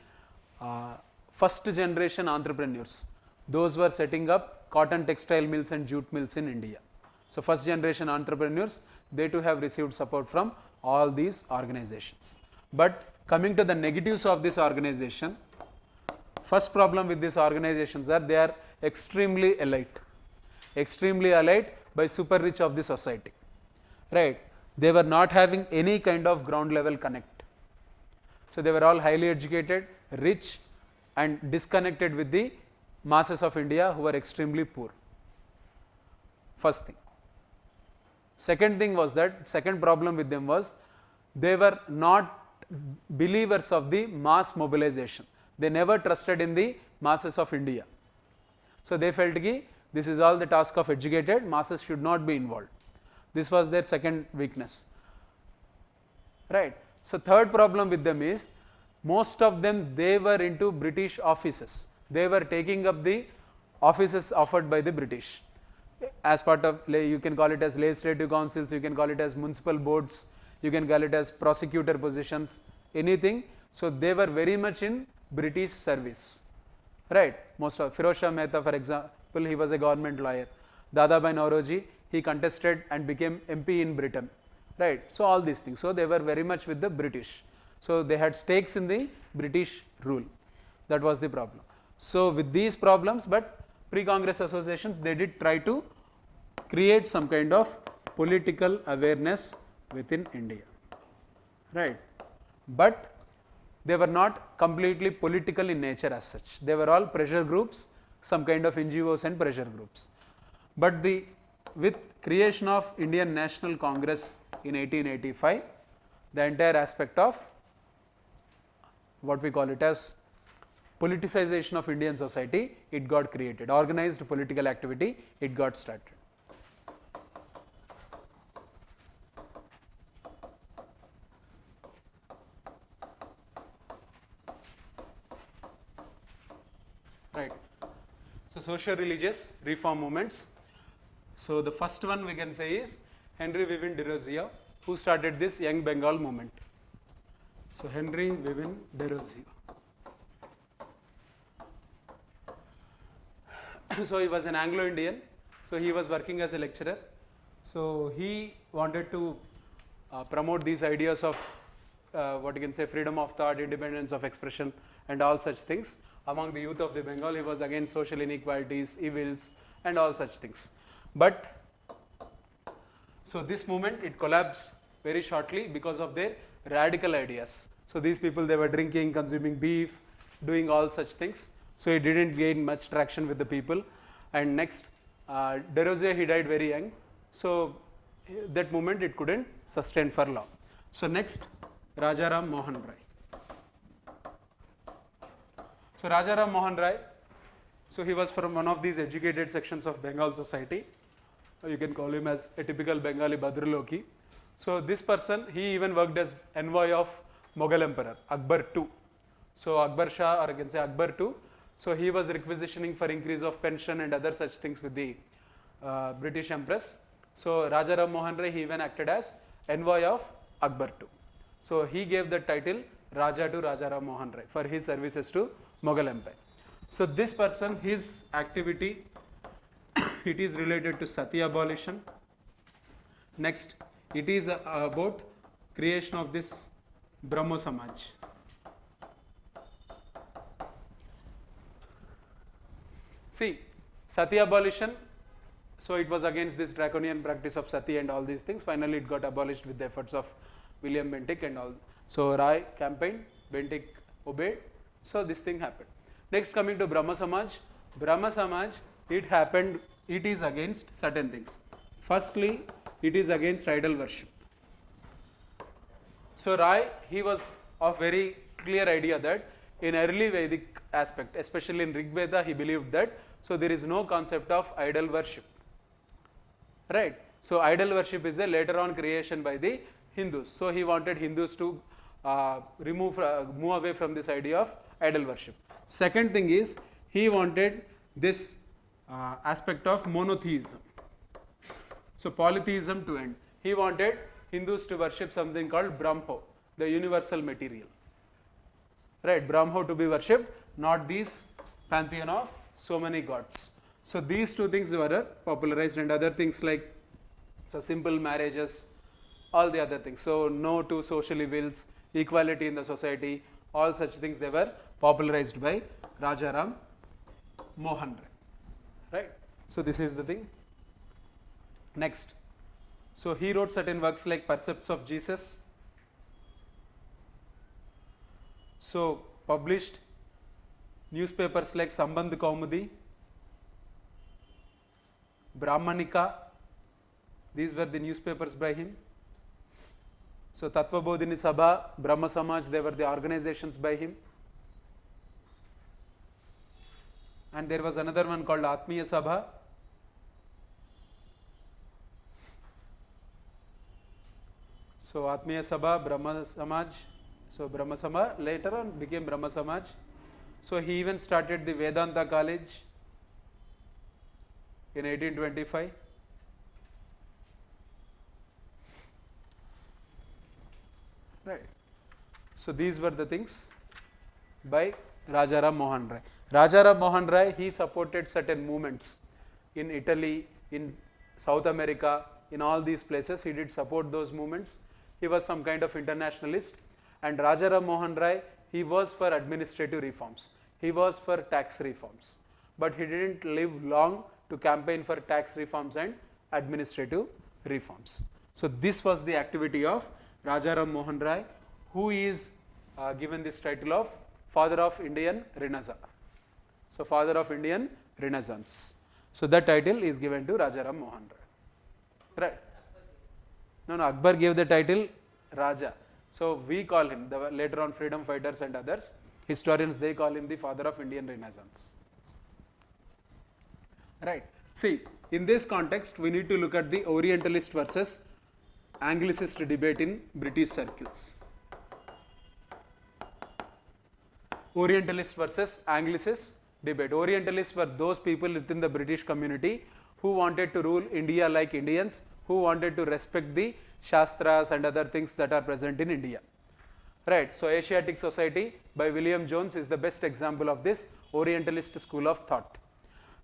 first generation entrepreneurs. Those were setting up cotton textile mills and jute mills in India. So first generation entrepreneurs, they too have received support from all these organizations. But coming to the negatives of this organization, first problem with these organizations are they are extremely elite by super rich of the society, right? They were not having any kind of ground level connect. So they were all highly educated, rich and disconnected with the masses of India who were extremely poor. First thing. Second thing was that, second problem with them was they were not believers of the mass mobilization. They never trusted in the masses of India. So they felt that this is all the task of educated, masses should not be involved. This was their second weakness, right? So third problem with them is most of them, they were into British offices. They were taking up the offices offered by the British as part of, you can call it as legislative councils, you can call it as municipal boards, you can call it as prosecutor positions, anything. So they were very much in British service, right? Most of Firoz Shah Mehta, for example, he was a government lawyer. Dadabhai Nauroji, he contested and became MP in Britain, right? So all these things. So they were very much with the British. So they had stakes in the British rule. That was the problem. So with these problems, but pre-Congress associations, they did try to create some kind of political awareness within India, right? But they were not completely political in nature as such. They were all pressure groups, some kind of NGOs and pressure groups. But with creation of Indian National Congress in 1885, the entire aspect of what we call it as politicization of Indian society, it got created. Organized political activity, it got started. Right. So socio-religious reform movements. So the first one we can say is Henry Vivin Desrosiers, who started this Young Bengal movement. So Henry Vivin Desrosiers. So he was an Anglo-Indian. So he was working as a lecturer. So he wanted to promote these ideas of what you can say freedom of thought, independence of expression and all such things. Among the youth of the Bengal, he was against social inequalities, evils and all such things. But so this movement, it collapsed very shortly because of their radical ideas. So these people, they were drinking, consuming beef, doing all such things. So it didn't gain much traction with the people. And next, Desrosiers, he died very young. So that movement, it couldn't sustain for long. So next, Rajaram Mohan Rai. So Rajaram Mohan Rai, so he was from one of these educated sections of Bengal society. You can call him as a typical Bengali Bhadraloki. So this person, he even worked as envoy of Mughal Emperor Akbar II. So Akbar Shah, or I can say Akbar II. So he was requisitioning for increase of pension and other such things with the British Empress. So Rajaram Mohan Rai, he even acted as envoy of Akbar II. So he gave the title Raja to Rajaram Mohan Rai for his services to Mughal Empire. So this person, his activity, it is related to Sati abolition. Next, it is about creation of this Brahmo Samaj. See, Sati abolition, so it was against this draconian practice of Sati and all these things. Finally, it got abolished with the efforts of William Bentinck and all. So Rai campaigned, Bentinck obeyed. So this thing happened. Next, coming to Brahma Samaj. Brahma Samaj, it happened, it is against certain things. Firstly, it is against idol worship. So Rai, he was of very clear idea that in early Vedic aspect, especially in Rig Veda, he believed that, so there is no concept of idol worship, right? So idol worship is a later on creation by the Hindus. So he wanted Hindus to move away from this idea of idol worship. Second thing is, he wanted this aspect of monotheism. So polytheism to end. He wanted Hindus to worship something called Brahmo, the universal material. Right, Brahmo to be worshipped, not these pantheon of so many gods. So these two things were popularized, and other things like so simple marriages, all the other things. So no to social evils, equality in the society, all such things they were popularized by Rajaram Mohan Rai. Right? So this is the thing. Next. So he wrote certain works like Percepts of Jesus. So published newspapers like Sambandh Kaumudi, Brahmanika, these were the newspapers by him. So Tattva Bodhini Sabha, Brahma Samaj, they were the organizations by him. And there was another one called Atmiya Sabha. So Atmiya Sabha, Brahma Samaj. So Brahma Samaj later on became Brahma Samaj. So he even started the Vedanta College in 1825. Right. So these were the things by Rajaram Mohan Rai. Rajaram Mohan Rai, he supported certain movements in Italy, in South America, in all these places. He did support those movements. He was some kind of internationalist. And Rajaram Mohan Rai, he was for administrative reforms. He was for tax reforms. But he didn't live long to campaign for tax reforms and administrative reforms. So this was the activity of Rajaram Mohan Rai, who is given this title of Father of Indian Renaissance. So Father of Indian Renaissance. So that title is given to Rajaram Mohan Rai. Right? No, Akbar gave the title Raja. So we call him, later on freedom fighters and others, historians, they call him the Father of Indian Renaissance. Right. See, in this context, we need to look at the Orientalist versus Anglicist debate in British circles. Orientalist versus Anglicist debate. Orientalists were those people within the British community who wanted to rule India like Indians, who wanted to respect the Shastras and other things that are present in India. Right. So Asiatic Society by William Jones is the best example of this Orientalist school of thought.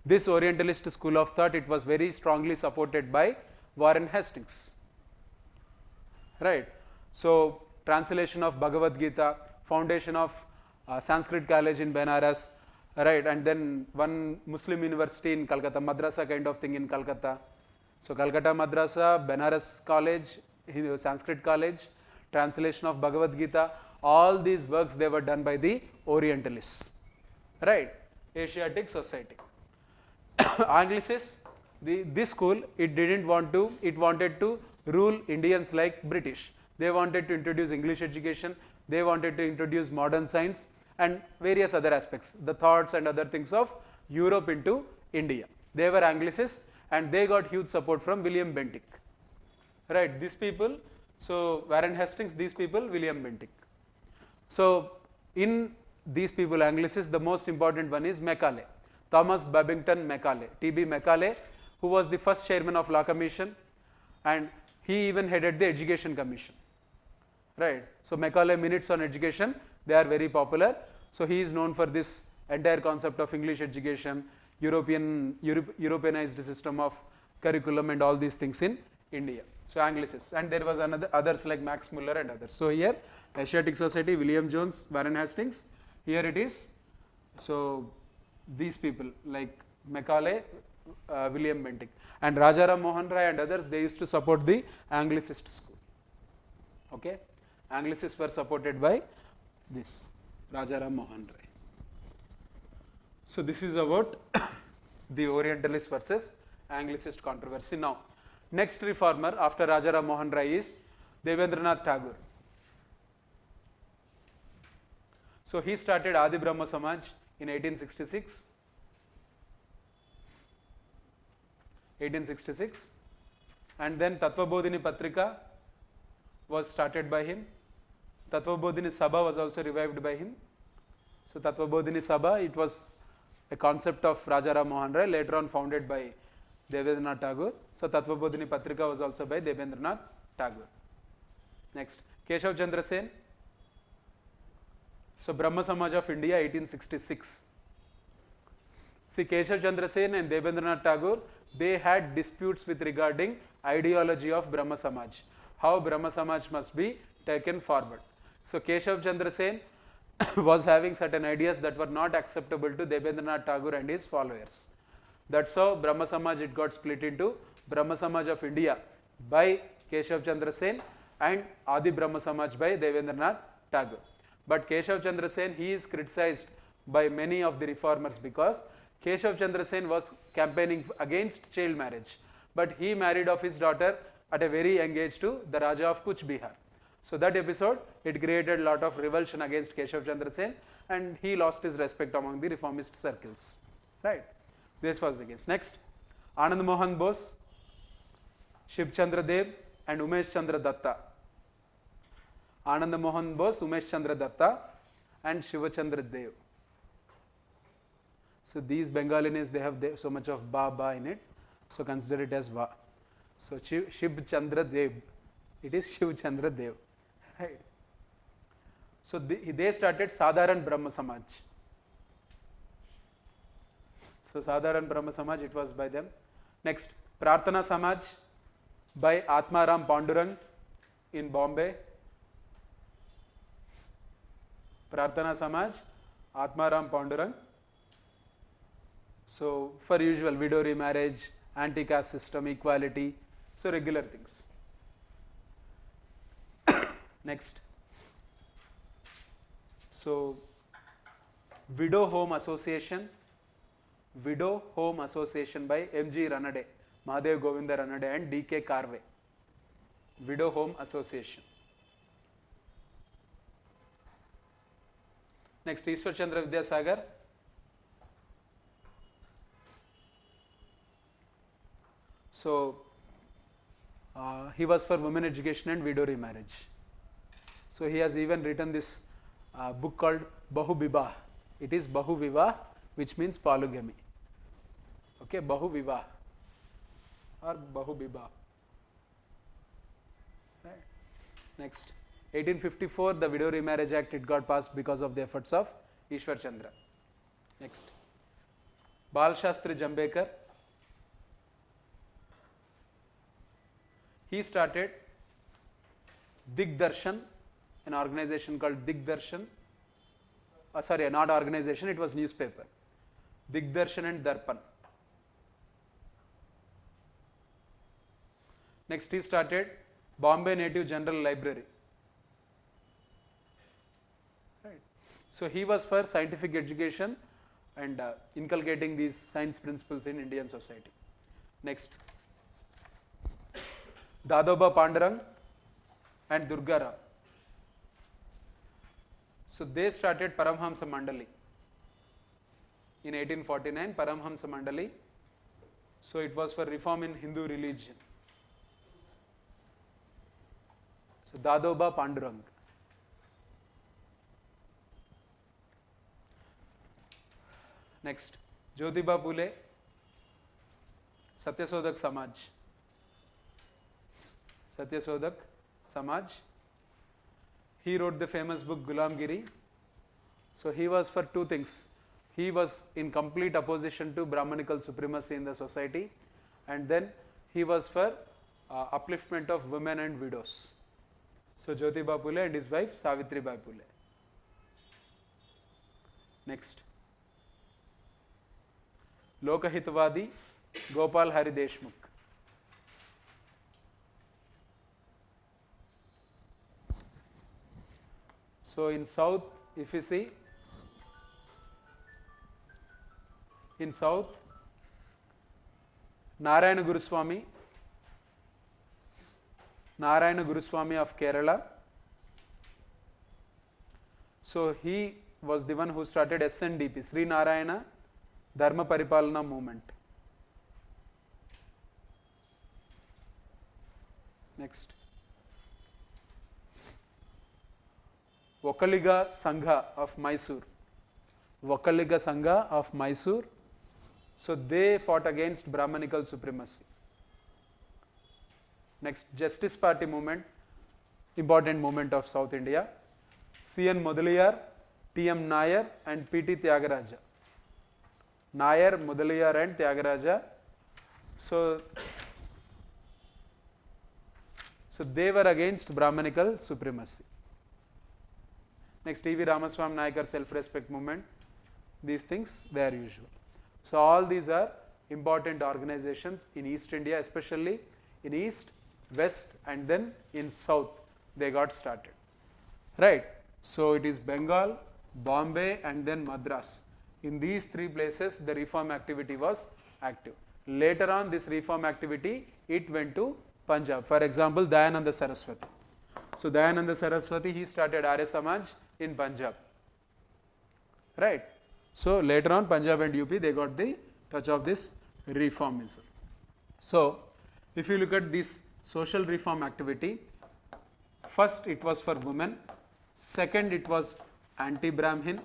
This Orientalist school of thought, it was very strongly supported by Warren Hastings. Right. So translation of Bhagavad Gita, foundation of Sanskrit College in Benares, right, and then one Muslim university in Calcutta, madrasa kind of thing in Calcutta. So Calcutta Madrasa, Benares College, Sanskrit College, translation of Bhagavad Gita, all these works they were done by the Orientalists. Right. Asiatic Society. Anglicists, this school, it didn't want to, it wanted to rule Indians like British. They wanted to introduce English education, they wanted to introduce modern science and various other aspects, the thoughts and other things of Europe into India. They were Anglicists and they got huge support from William Bentinck. Right, these people, so Warren Hastings, these people, William Bentinck. So in these people, Anglicists, the most important one is Macaulay, Thomas Babington Macaulay, T.B. Macaulay, who was the first chairman of Law Commission and he even headed the Education Commission. Right. So Macaulay Minutes on Education, they are very popular. So he is known for this entire concept of English education, Europeanized system of curriculum and all these things in India. So Anglicists, and there was others like Max Muller and others. So here Asiatic Society, William Jones, Warren Hastings. Here it is. So these people like Macaulay, William Bentinck, and Rajaram Mohan Rai and others, they used to support the Anglicist school. Okay, Anglicists were supported by this Rajaram Mohan Rai. So this is about the Orientalist versus Anglicist controversy. Now, next reformer after Rajaram Mohan Rai is Devendranath Tagore. So he started Adi Brahma Samaj in 1866. And then Tattva Bodhini Patrika was started by him. Tattva Bodhini Sabha was also revived by him. So Tattva Bodhini Sabha, it was a concept of Rajaram Mohan Rai, later on founded by Devendranath Tagore. So Tattva Bodhini Patrika was also by Devendranath Tagore. Next, Keshav Chandra Sen. So Brahma Samaj of India, 1866. See, Keshav Chandra Sen and Devendranath Tagore, they had disputes with regarding ideology of Brahma Samaj. how Brahma Samaj must be taken forward. So Keshav Chandra Sen was having certain ideas that were not acceptable to Debendranath Tagore and his followers. That's how Brahma Samaj, it got split into Brahma Samaj of India by Keshav Chandra Sen and Adi Brahma Samaj by Debendranath Tagore. But Keshav Chandra Sen, he is criticized by many of the reformers because Keshav Chandra Sen was campaigning against child marriage, but he married off his daughter at a very young age to the Raja of Kuch Bihar. So that episode, it created a lot of revulsion against Keshav Chandra Sen and he lost his respect among the reformist circles. Right? This was the case. Next, Anand Mohan Bose, Shib Chandra Dev and Umesh Chandra Datta. Anand Mohan Bose, Umesh Chandra Datta and Shiva Chandra Dev. So these Bengali names, they have so much of ba in it. So consider it as va. So Shib Chandra Dev, it is Shiv Chandra Dev. Right. So they started Sadharan Brahma Samaj. So Sadharan Brahma Samaj, it was by them. Next, Prarthana Samaj by Atmaram Pandurang in Bombay. Prarthana Samaj, Atmaram Pandurang. So for usual widow remarriage, anti-caste system, equality, so regular things. Next, so Widow Home Association by M.G. Ranade, Mahadev Govinda Ranade and D.K. Karve. Widow Home Association. Next, Ishwar Chandra Vidyasagar. So he was for women education and widow remarriage. So he has even written this book called Bahu Vivah. It is Bahu Vivah, which means polygamy. Okay, Bahu Vivah or Bahu Vivah. Right. Next, 1854, the Widow Remarriage Act, it got passed because of the efforts of Ishwar Chandra. Next, Bal Shastri Jambekar. He started Digdarshan, an organization called Digdarshan. Sorry, not organization, it was newspaper. Digdarshan and Darpan. Next, he started Bombay Native General Library. Right. So he was for scientific education and inculcating these science principles in Indian society. Next, Dadoba Pandurang and Durgaram. So they started Paramhamsa Mandali in 1849, Paramhamsa Mandali. So it was for reform in Hindu religion. So Dadoba Pandurang. Next, Jyotiba Phule, Satyasodak Samaj. Satyasodak Samaj. He wrote the famous book Gulamgiri. So he was for two things. He was in complete opposition to Brahmanical supremacy in the society, and then he was for upliftment of women and widows. So Jyotiba Phule and his wife Savitribai Phule. Next, Lokahitvadi Gopal Hari Deshmukh. So in south, if you see, in south, Narayana Guruswami of Kerala. So he was the one who started SNDP, Sri Narayana Dharma Paripalana movement. Next, Vakaliga Sangha of Mysore. Vakaliga Sangha of Mysore. So they fought against Brahmanical supremacy. Next, Justice Party movement, important movement of South India. C.N. Mudaliyar, T.M. Nair and P.T. Tyagaraja. Nair, Mudaliyar and Tyagaraja. So So they were against Brahmanical supremacy. Next, E.V. Ramaswamy Nayakar self-respect movement. These things, they are usual. So all these are important organizations in East India, especially in East, West, and then in South, they got started. Right. So it is Bengal, Bombay, and then Madras. In these three places, the reform activity was active. Later on, this reform activity, it went to Punjab. For example, Dayananda Saraswati. So Dayananda Saraswati, he started Arya Samaj in Punjab. Right. So later on, Punjab and UP, they got the touch of this reformism. So if you look at this social reform activity, first it was for women, second it was anti-Brahmanism.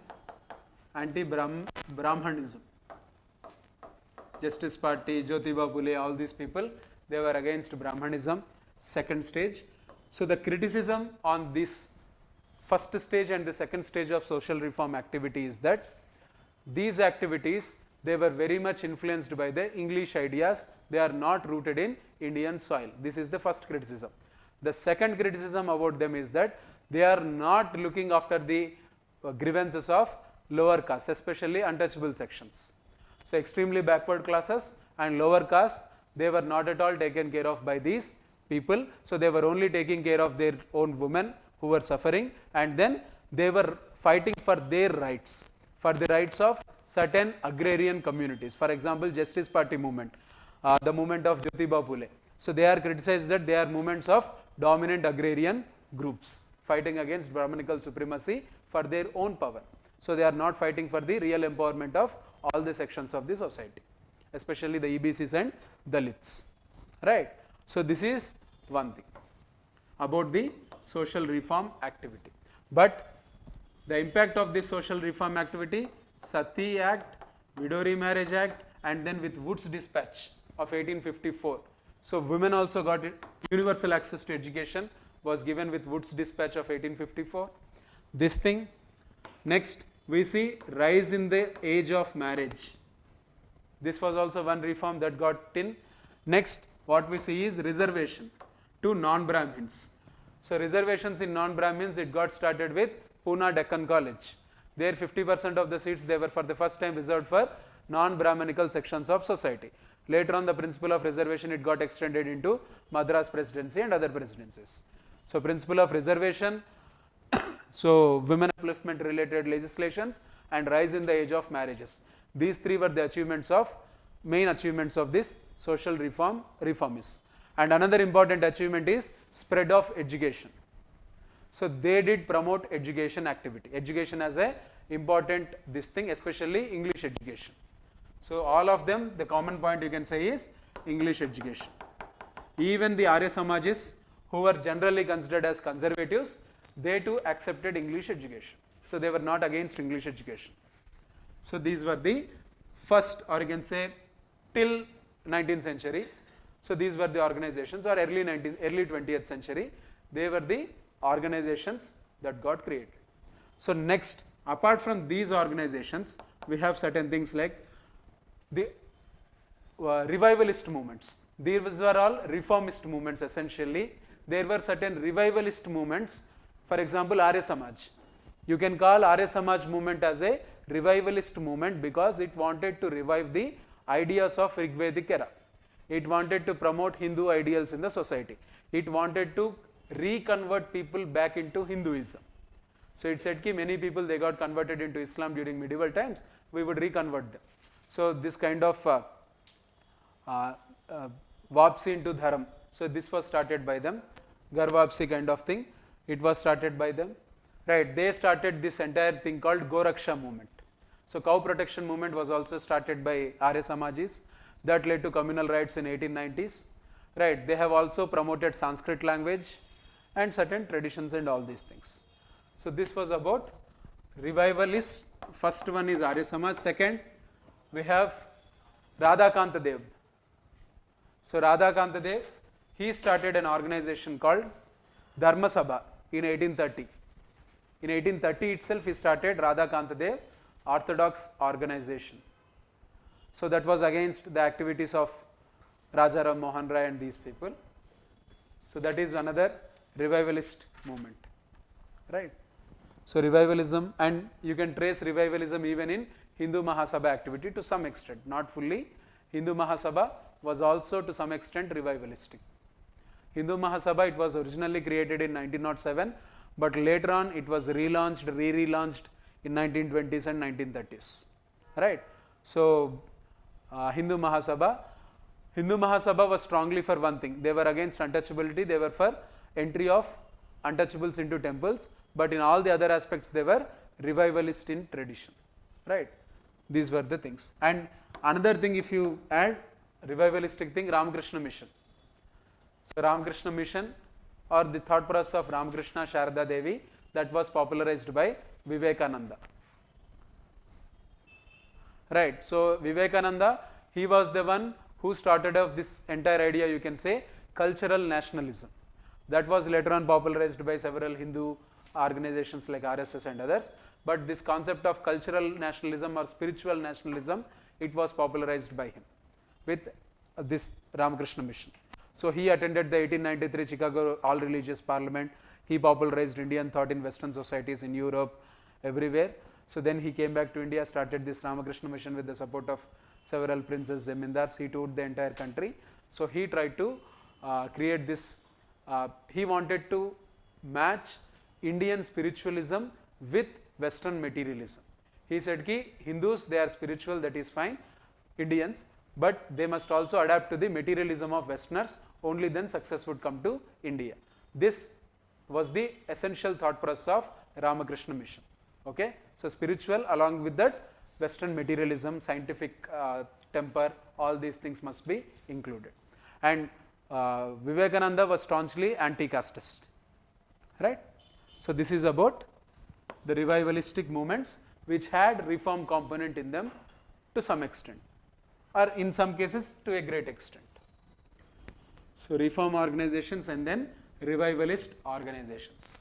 Justice Party, Jyotiba Phule, all these people, they were against Brahmanism, second stage. So the criticism on this first stage and the second stage of social reform activity is that these activities, they were very much influenced by the English ideas, they are not rooted in Indian soil. This is the first criticism. The second criticism about them is that they are not looking after the grievances of lower castes, especially untouchable sections. So extremely backward classes and lower castes, they were not at all taken care of by these people. So they were only taking care of their own women who were suffering, and then they were fighting for their rights, for the rights of certain agrarian communities. For example, Justice Party movement, the movement of Jyotiba Phule. So they are criticized that they are movements of dominant agrarian groups fighting against Brahmanical supremacy for their own power. So they are not fighting for the real empowerment of all the sections of the society, especially the EBCs and Dalits. Right. So this is one thing about the social reform activity. But the impact of this social reform activity, Sati Act, Widow Remarriage Act, and then with Wood's Dispatch of 1854. So women also got it. Universal access to education was given with Wood's Dispatch of 1854. This thing. Next, we see rise in the age of marriage. This was also one reform that got in. Next, what we see is reservation to non-Brahmins. So reservations in non-Brahmins, it got started with Pune Deccan College. There 50% of the seats, they were for the first time reserved for non-Brahmanical sections of society. Later on, the principle of reservation, it got extended into Madras Presidency and other presidencies. So principle of reservation, so women upliftment related legislations, and rise in the age of marriages. These three were the achievements of, main achievements of this social reformists. And another important achievement is spread of education. So they did promote education activity. Education as a important this thing, especially English education. So all of them, the common point you can say is English education. Even the Arya Samajis, who were generally considered as conservatives, they too accepted English education. So they were not against English education. So these were the first, or you can say till 19th century. So these were the organizations, or early 20th century, they were the organizations that got created. So next, apart from these organizations, we have certain things like the revivalist movements. These were all reformist movements essentially. There were certain revivalist movements. For example, Arya Samaj. You can call Arya Samaj movement as a revivalist movement because it wanted to revive the ideas of Rigvedic era. It wanted to promote Hindu ideals in the society. It wanted to reconvert people back into Hinduism. So it said that many people, they got converted into Islam during medieval times, we would reconvert them. So this kind of Vapsi into Dharam. So this was started by them, Garvapsi kind of thing. It was started by them. Right, they started this entire thing called Goraksha movement. So cow protection movement was also started by Arya Samajis. That led to communal rights in 1890s. Right, they have also promoted Sanskrit language and certain traditions and all these things. So this was about revivalists. First one is Arya Samaj. Second, we have Radhakanta Dev. So Radhakanta Dev, he started an organization called Dharma Sabha in 1830. In 1830 itself, he started Radhakanta Dev Orthodox organization. So that was against the activities of Rajaram Mohan Rai and these people. So that is another revivalist movement, right? So revivalism, and you can trace revivalism even in Hindu Mahasabha activity to some extent, not fully. Hindu Mahasabha was also to some extent revivalistic. Hindu Mahasabha, it was originally created in 1907, but later on it was relaunched, relaunched in 1920s and 1930s, right? So Hindu Mahasabha was strongly for one thing. They were against untouchability, they were for entry of untouchables into temples, but in all the other aspects they were revivalist in tradition, right? These were the things. And another thing, if you add revivalistic thing, Ramakrishna Mission. So Ramakrishna Mission, or the thought process of Ramakrishna Sharada Devi, that was popularized by Vivekananda, right? So Vivekananda, he was the one who started off this entire idea, you can say, cultural nationalism. That was later on popularized by several Hindu organizations like RSS and others, but this concept of cultural nationalism or spiritual nationalism, it was popularized by him with this Ramakrishna Mission. So he attended the 1893 Chicago All Religious Parliament. He popularized Indian thought in Western societies in Europe, everywhere. So then he came back to India, started this Ramakrishna Mission with the support of several princes, zemindars. He toured the entire country. So he tried to create this, he wanted to match Indian spiritualism with Western materialism. He said ki Hindus, they are spiritual, that is fine, Indians, but they must also adapt to the materialism of Westerners, only then success would come to India. This was the essential thought process of Ramakrishna Mission. Okay, so spiritual along with that Western materialism, scientific temper, all these things must be included. And Vivekananda was staunchly anti-casteist, right? So this is about the revivalistic movements which had reform component in them to some extent, or in some cases to a great extent. So reform organizations and then revivalist organizations.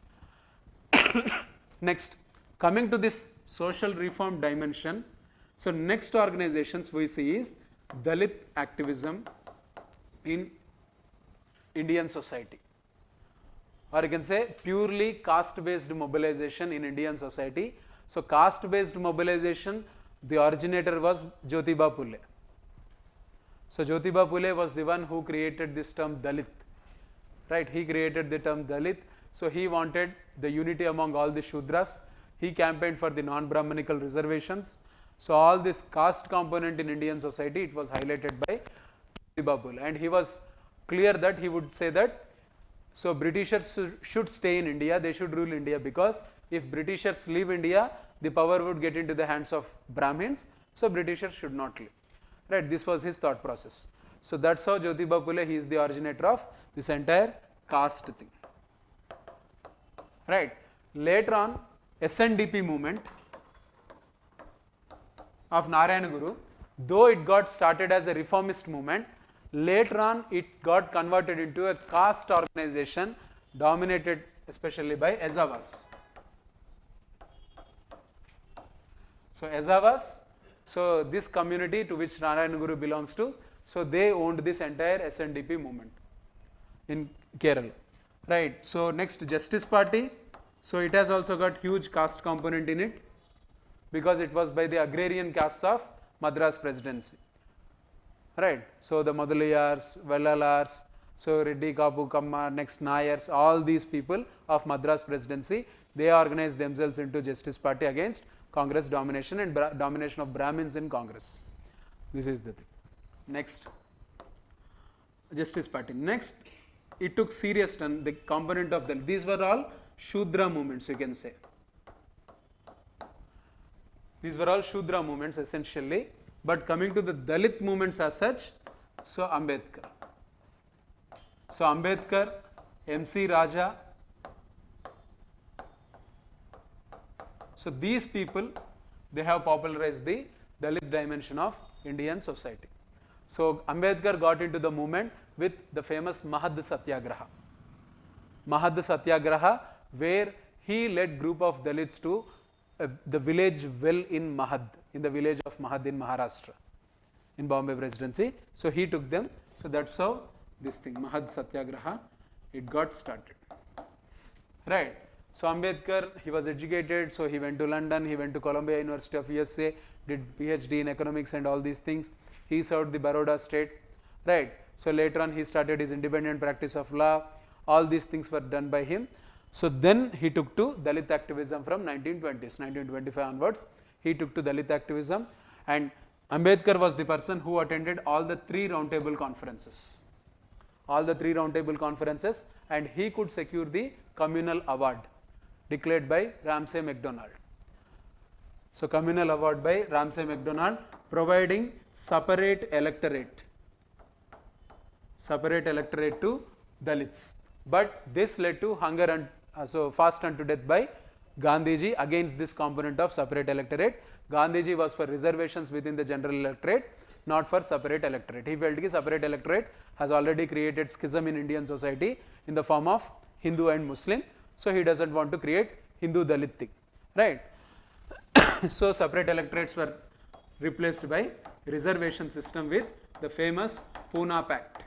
Next, coming to this social reform dimension, so next organizations we see is Dalit activism in Indian society, or you can say purely caste based mobilization in Indian society. So caste based mobilization, the originator was Jyotiba Phule. So Jyotiba Phule was the one who created this term Dalit, right? He created the term Dalit. So he wanted the unity among all the Shudras. He campaigned for the non-Brahmanical reservations. So all this caste component in Indian society, it was highlighted by Jyotiba Phule, and he was clear that he would say that so Britishers should stay in India, they should rule India, because if Britishers leave India, the power would get into the hands of Brahmins, so Britishers should not leave. Right, this was his thought process. So that's how Jyotiba Phule, he is the originator of this entire caste thing. Right. Later on, SNDP movement of Narayana Guru, though it got started as a reformist movement, later on it got converted into a caste organization dominated especially by Ezavas. So Ezavas, so this community to which Narayana Guru belongs to, so they owned this entire SNDP movement in Kerala, right? So next, Justice Party, so it has also got huge caste component in it, because it was by the agrarian castes of Madras Presidency, right? So the Madulayars, Vellalars, so Reddy, Kapu, Kamma, next Nayars, all these people of Madras Presidency, they organized themselves into Justice Party against Congress domination and domination of Brahmins in Congress. This is the thing. Next, Justice Party. Next, it took serious turn, the component of them. These were all Shudra movements, you can say. These were all Shudra movements essentially. But coming to the Dalit movements as such, so Ambedkar. So Ambedkar, MC Raja. So these people, they have popularized the Dalit dimension of Indian society. So Ambedkar got into the movement with the famous Mahad Satyagraha. Mahad Satyagraha, where he led group of Dalits to the village well in Mahad, in the village of Mahad in Maharashtra, in Bombay Presidency. So he took them. So that's how this thing, Mahad Satyagraha it got started. Right. So Ambedkar, he was educated, so he went to London, he went to Columbia University of USA, did PhD in economics and all these things. He served the Baroda state, right. So later on he started his independent practice of law. All these things were done by him. So then he took to Dalit activism from 1920s, 1925 onwards. He took to Dalit activism, and Ambedkar was the person who attended all the 3 roundtable conferences. All the 3 roundtable conferences, and he could secure the communal award declared by Ramsay MacDonald. So communal award by Ramsay MacDonald, providing separate electorate to Dalits. But this led to hunger and fast unto death by Gandhiji against this component of separate electorate. Gandhiji was for reservations within the general electorate, not for separate electorate. He felt that separate electorate has already created schism in Indian society in the form of Hindu and Muslim. So he doesn't want to create Hindu Dalit thing, right? So separate electorates were replaced by reservation system with the famous Pune Pact.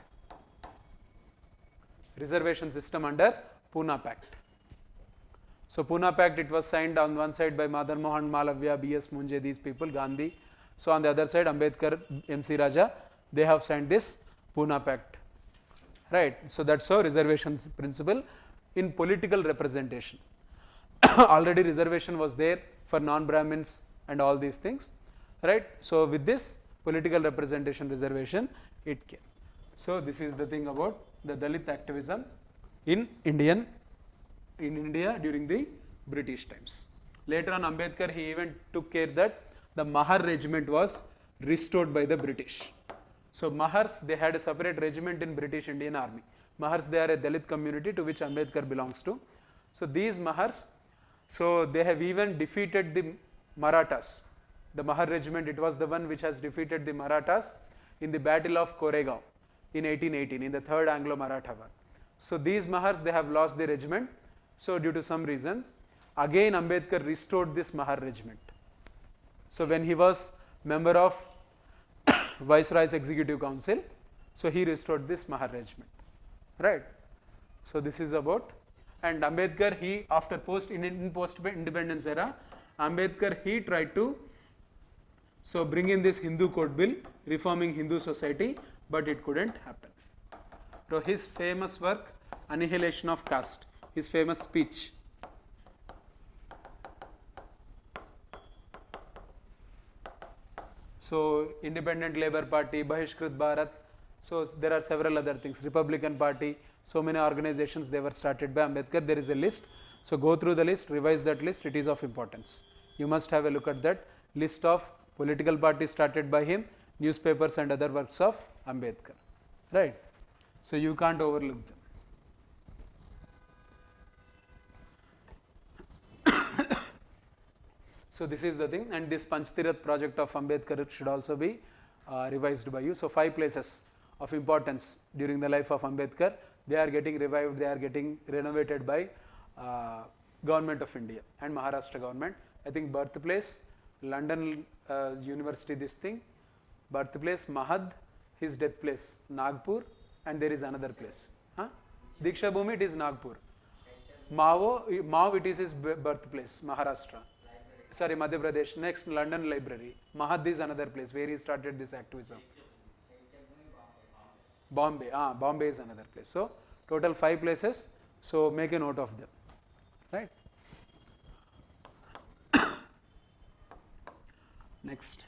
Reservation system under Pune Pact. So Pune Pact, it was signed on one side by Madan Mohan Malavya, B.S. Munje, these people, Gandhi. So on the other side, Ambedkar, M.C. Raja, they have signed this Pune Pact, right? So that's how reservations principle in political representation. Already reservation was there for non-Brahmins and all these things, right? So with this political representation reservation, it came. So this is the thing about the Dalit activism in India during the British times. Later on, Ambedkar, he even took care that the Mahar regiment was restored by the British. So Mahars, they had a separate regiment in British Indian Army. Mahars, they are a Dalit community to which Ambedkar belongs to. So these Mahars, so they have even defeated the Marathas. The Mahar regiment, it was the one which has defeated the Marathas in the Battle of Koregaon in 1818, in the Third Anglo-Maratha War. So these Mahars, they have lost the regiment. So due to some reasons, again Ambedkar restored this Mahar regiment. So when he was member of Viceroy's Executive Council, so he restored this Mahar regiment, right? So this is about, and Ambedkar, he after post-independence era, Ambedkar, he tried to bring in this Hindu Code Bill, reforming Hindu society, but it couldn't happen. So his famous work, Annihilation of Caste, his famous speech. So Independent Labour Party, Bahishkrit Bharat, so there are several other things, Republican Party, so many organizations, they were started by Ambedkar. There is a list, so go through the list, revise that list, it is of importance. You must have a look at that list of political parties started by him, newspapers and other works of Ambedkar, right? So you can't overlook them. So this is the thing, and this Panchtirath project of Ambedkar should also be revised by you. So 5 places of importance during the life of Ambedkar, they are getting revived, they are getting renovated by Government of India and Maharashtra government. I think birthplace, London University, this thing, birthplace Mahad, his death place Nagpur, and there is another place. Diksha Bhumi, it is Nagpur. Mao, it is his birthplace, Maharashtra. Sorry, Madhya Pradesh. Next, London Library. Mahad is another place where he started this activism. Bombay. Bombay is another place. So, total 5 places. So, make a note of them. Right. Next.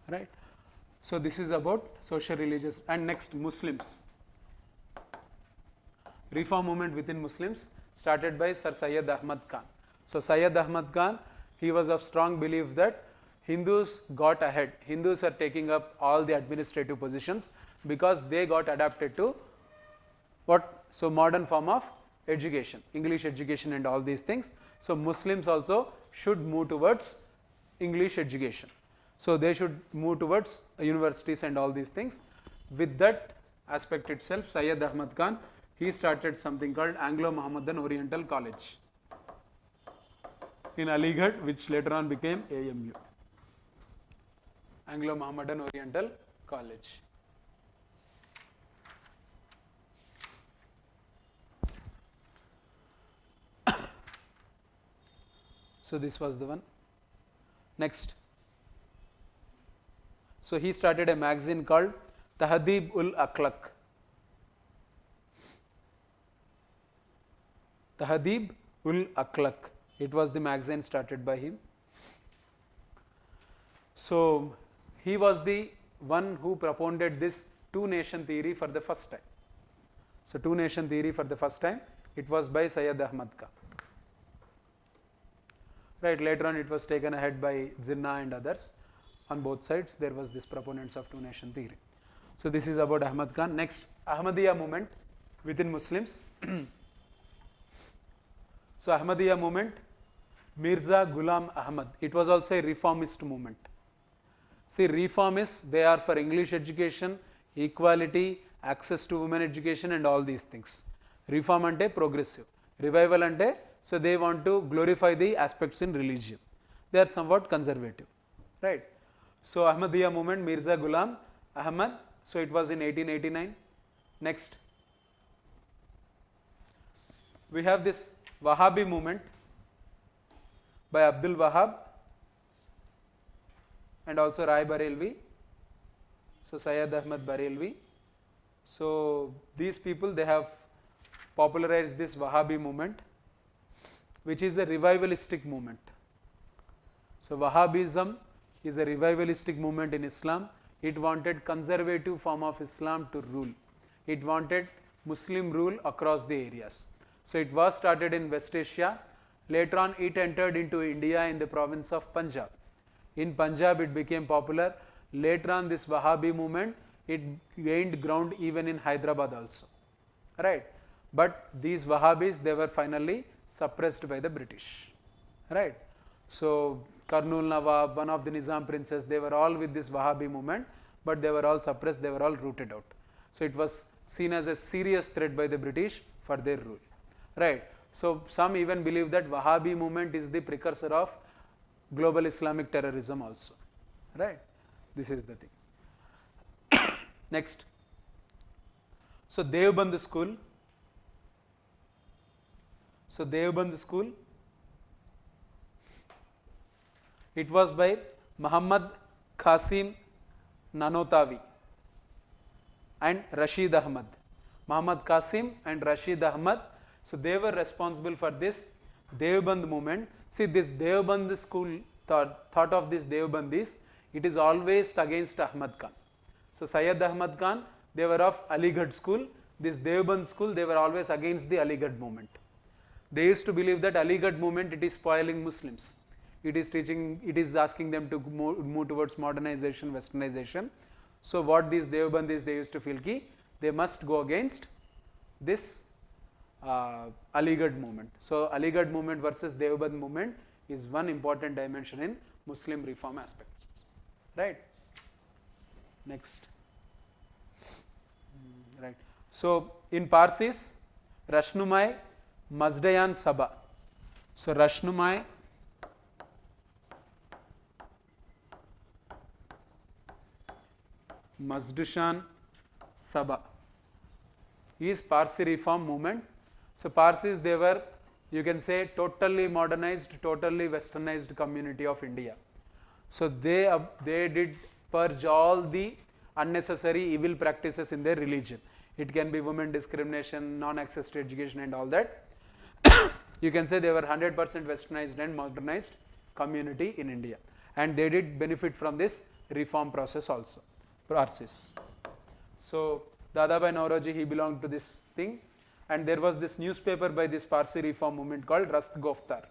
Right. So, this is about social religious. And next, Muslims. Reform movement within Muslims started by Sir Syed Ahmad Khan. So, Syed Ahmad Khan, he was of strong belief that Hindus got ahead. Hindus are taking up all the administrative positions because they got adapted to what? So, modern form of education, English education and all these things. So, Muslims also should move towards English education. So, they should move towards universities and all these things. With that aspect itself, Syed Ahmad Khan, he started something called Anglo-Mohammedan Oriental College in Aligarh, which later on became AMU, Anglo-Mohammedan Oriental College. So this was the one. Next. So he started a magazine called Tahdib ul Akhlaq. Tahdib ul Akhlaq. It was the magazine started by him. So he was the one who propounded this two-nation theory for the first time. So two-nation theory for the first time, it was by Syed Ahmad Khan. Right, later on it was taken ahead by Jinnah and others. On both sides there was this proponents of two-nation theory. So this is about Ahmad Khan. Next, Ahmadiyya movement within Muslims. So Ahmadiyya movement, Mirza Ghulam Ahmad. It was also a reformist movement. See, reformists, they are for English education, equality, access to women education and all these things. Reform ante progressive. Revival ante, so they want to glorify the aspects in religion. They are somewhat conservative. Right. So Ahmadiyya movement, Mirza Ghulam Ahmad. So it was in 1889. Next. We have this Wahhabi movement by Abdul Wahhab and also Rai Barelvi. So Syed Ahmad Barelvi. So these people, they have popularized this Wahhabi movement, which is a revivalistic movement. So Wahhabism is a revivalistic movement in Islam. It wanted conservative form of Islam to rule. It wanted Muslim rule across the areas. So it was started in West Asia. Later on it entered into India in the province of Punjab. In Punjab it became popular. Later on this Wahhabi movement, it gained ground even in Hyderabad also. Right. But these Wahhabis, they were finally suppressed by the British. Right. So Karnul Nawab, one of the Nizam princes, they were all with this Wahhabi movement, but they were all suppressed, they were all rooted out. So it was seen as a serious threat by the British for their rule. Right. So some even believe that Wahhabi movement is the precursor of global Islamic terrorism also. Right. This is the thing. Next. So Deoband school. So Deoband school, it was by Muhammad Qasim Nanotawi and Rashid Ahmad. Muhammad Qasim and Rashid Ahmad. So they were responsible for this Deoband movement. See, this Deoband school, thought of this Deobandis, it is always against Ahmad Khan. So Syed Ahmad Khan, they were of Aligarh school. This Deoband school, they were always against the Aligarh movement. They used to believe that Aligarh movement, it is spoiling Muslims. It is teaching, it is asking them to move towards modernization, westernization. So what these Deobandis, they used to feel ki, they must go against this Aligarh movement. So Aligarh movement versus Deoband movement is one important dimension in Muslim reform aspects. Right. Next. Right. So in Parsis, Rashnumai Mazdayan Sabha. So Rashnumai Mazdushan Sabha is Parsi reform movement. So Parsis, they were, you can say, totally modernized, totally westernized community of India. So they did purge all the unnecessary evil practices in their religion. It can be women discrimination, non-access to education and all that. You can say they were 100% westernized and modernized community in India. And they did benefit from this reform process also. Parsis. So Dadabhai Naoroji, he belonged to this thing. And there was this newspaper by this Parsi reform movement called Rast Goftar.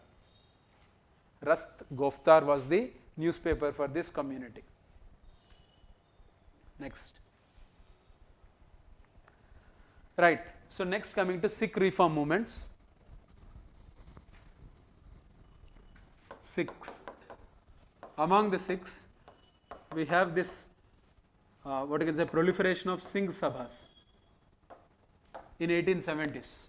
Rast Goftar was the newspaper for this community. Next. Right. So next, coming to Sikh reform movements. Sikhs. Among the Sikhs, we have this what you can say, proliferation of Singh Sabhas in 1870s.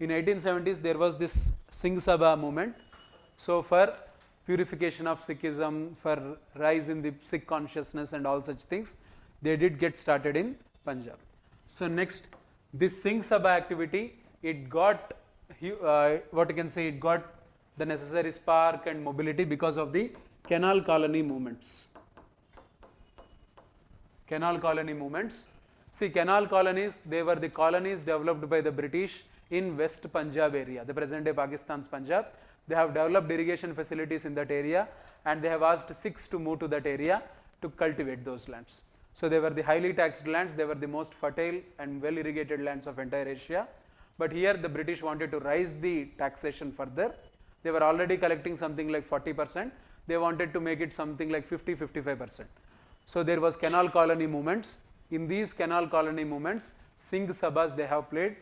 In 1870s, there was this Singh Sabha movement. So for purification of Sikhism, for rise in the Sikh consciousness and all such things, they did get started in Punjab. So next, this Singh Sabha activity, it got what you can say, it got the necessary spark and mobility because of the canal colony movements. Canal colony movements. See, canal colonies, they were the colonies developed by the British in West Punjab area, the present day Pakistan's Punjab. They have developed irrigation facilities in that area, and they have asked Sikhs to move to that area to cultivate those lands. So they were the highly taxed lands, they were the most fertile and well irrigated lands of entire Asia. But here the British wanted to rise the taxation further. They were already collecting something like 40%. They wanted to make it something like 50-55%. So there was canal colony movements. In these canal colony movements, Singh Sabhas, they have played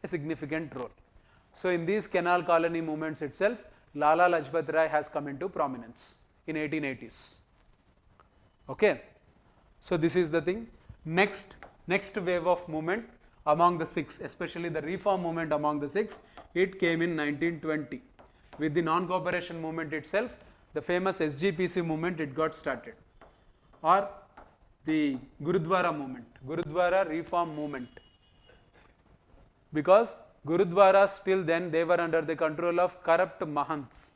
a significant role. So in these canal colony movements itself, Lala Lajpat Rai has come into prominence in 1880s. Okay. So this is the thing. Next wave of movement among the Sikhs, especially the reform movement among the Sikhs, it came in 1920. With the non-cooperation movement itself, the famous SGPC movement, it got started. Or the Gurudwara movement, Gurudwara reform movement. Because Gurudwaras till then, they were under the control of corrupt Mahants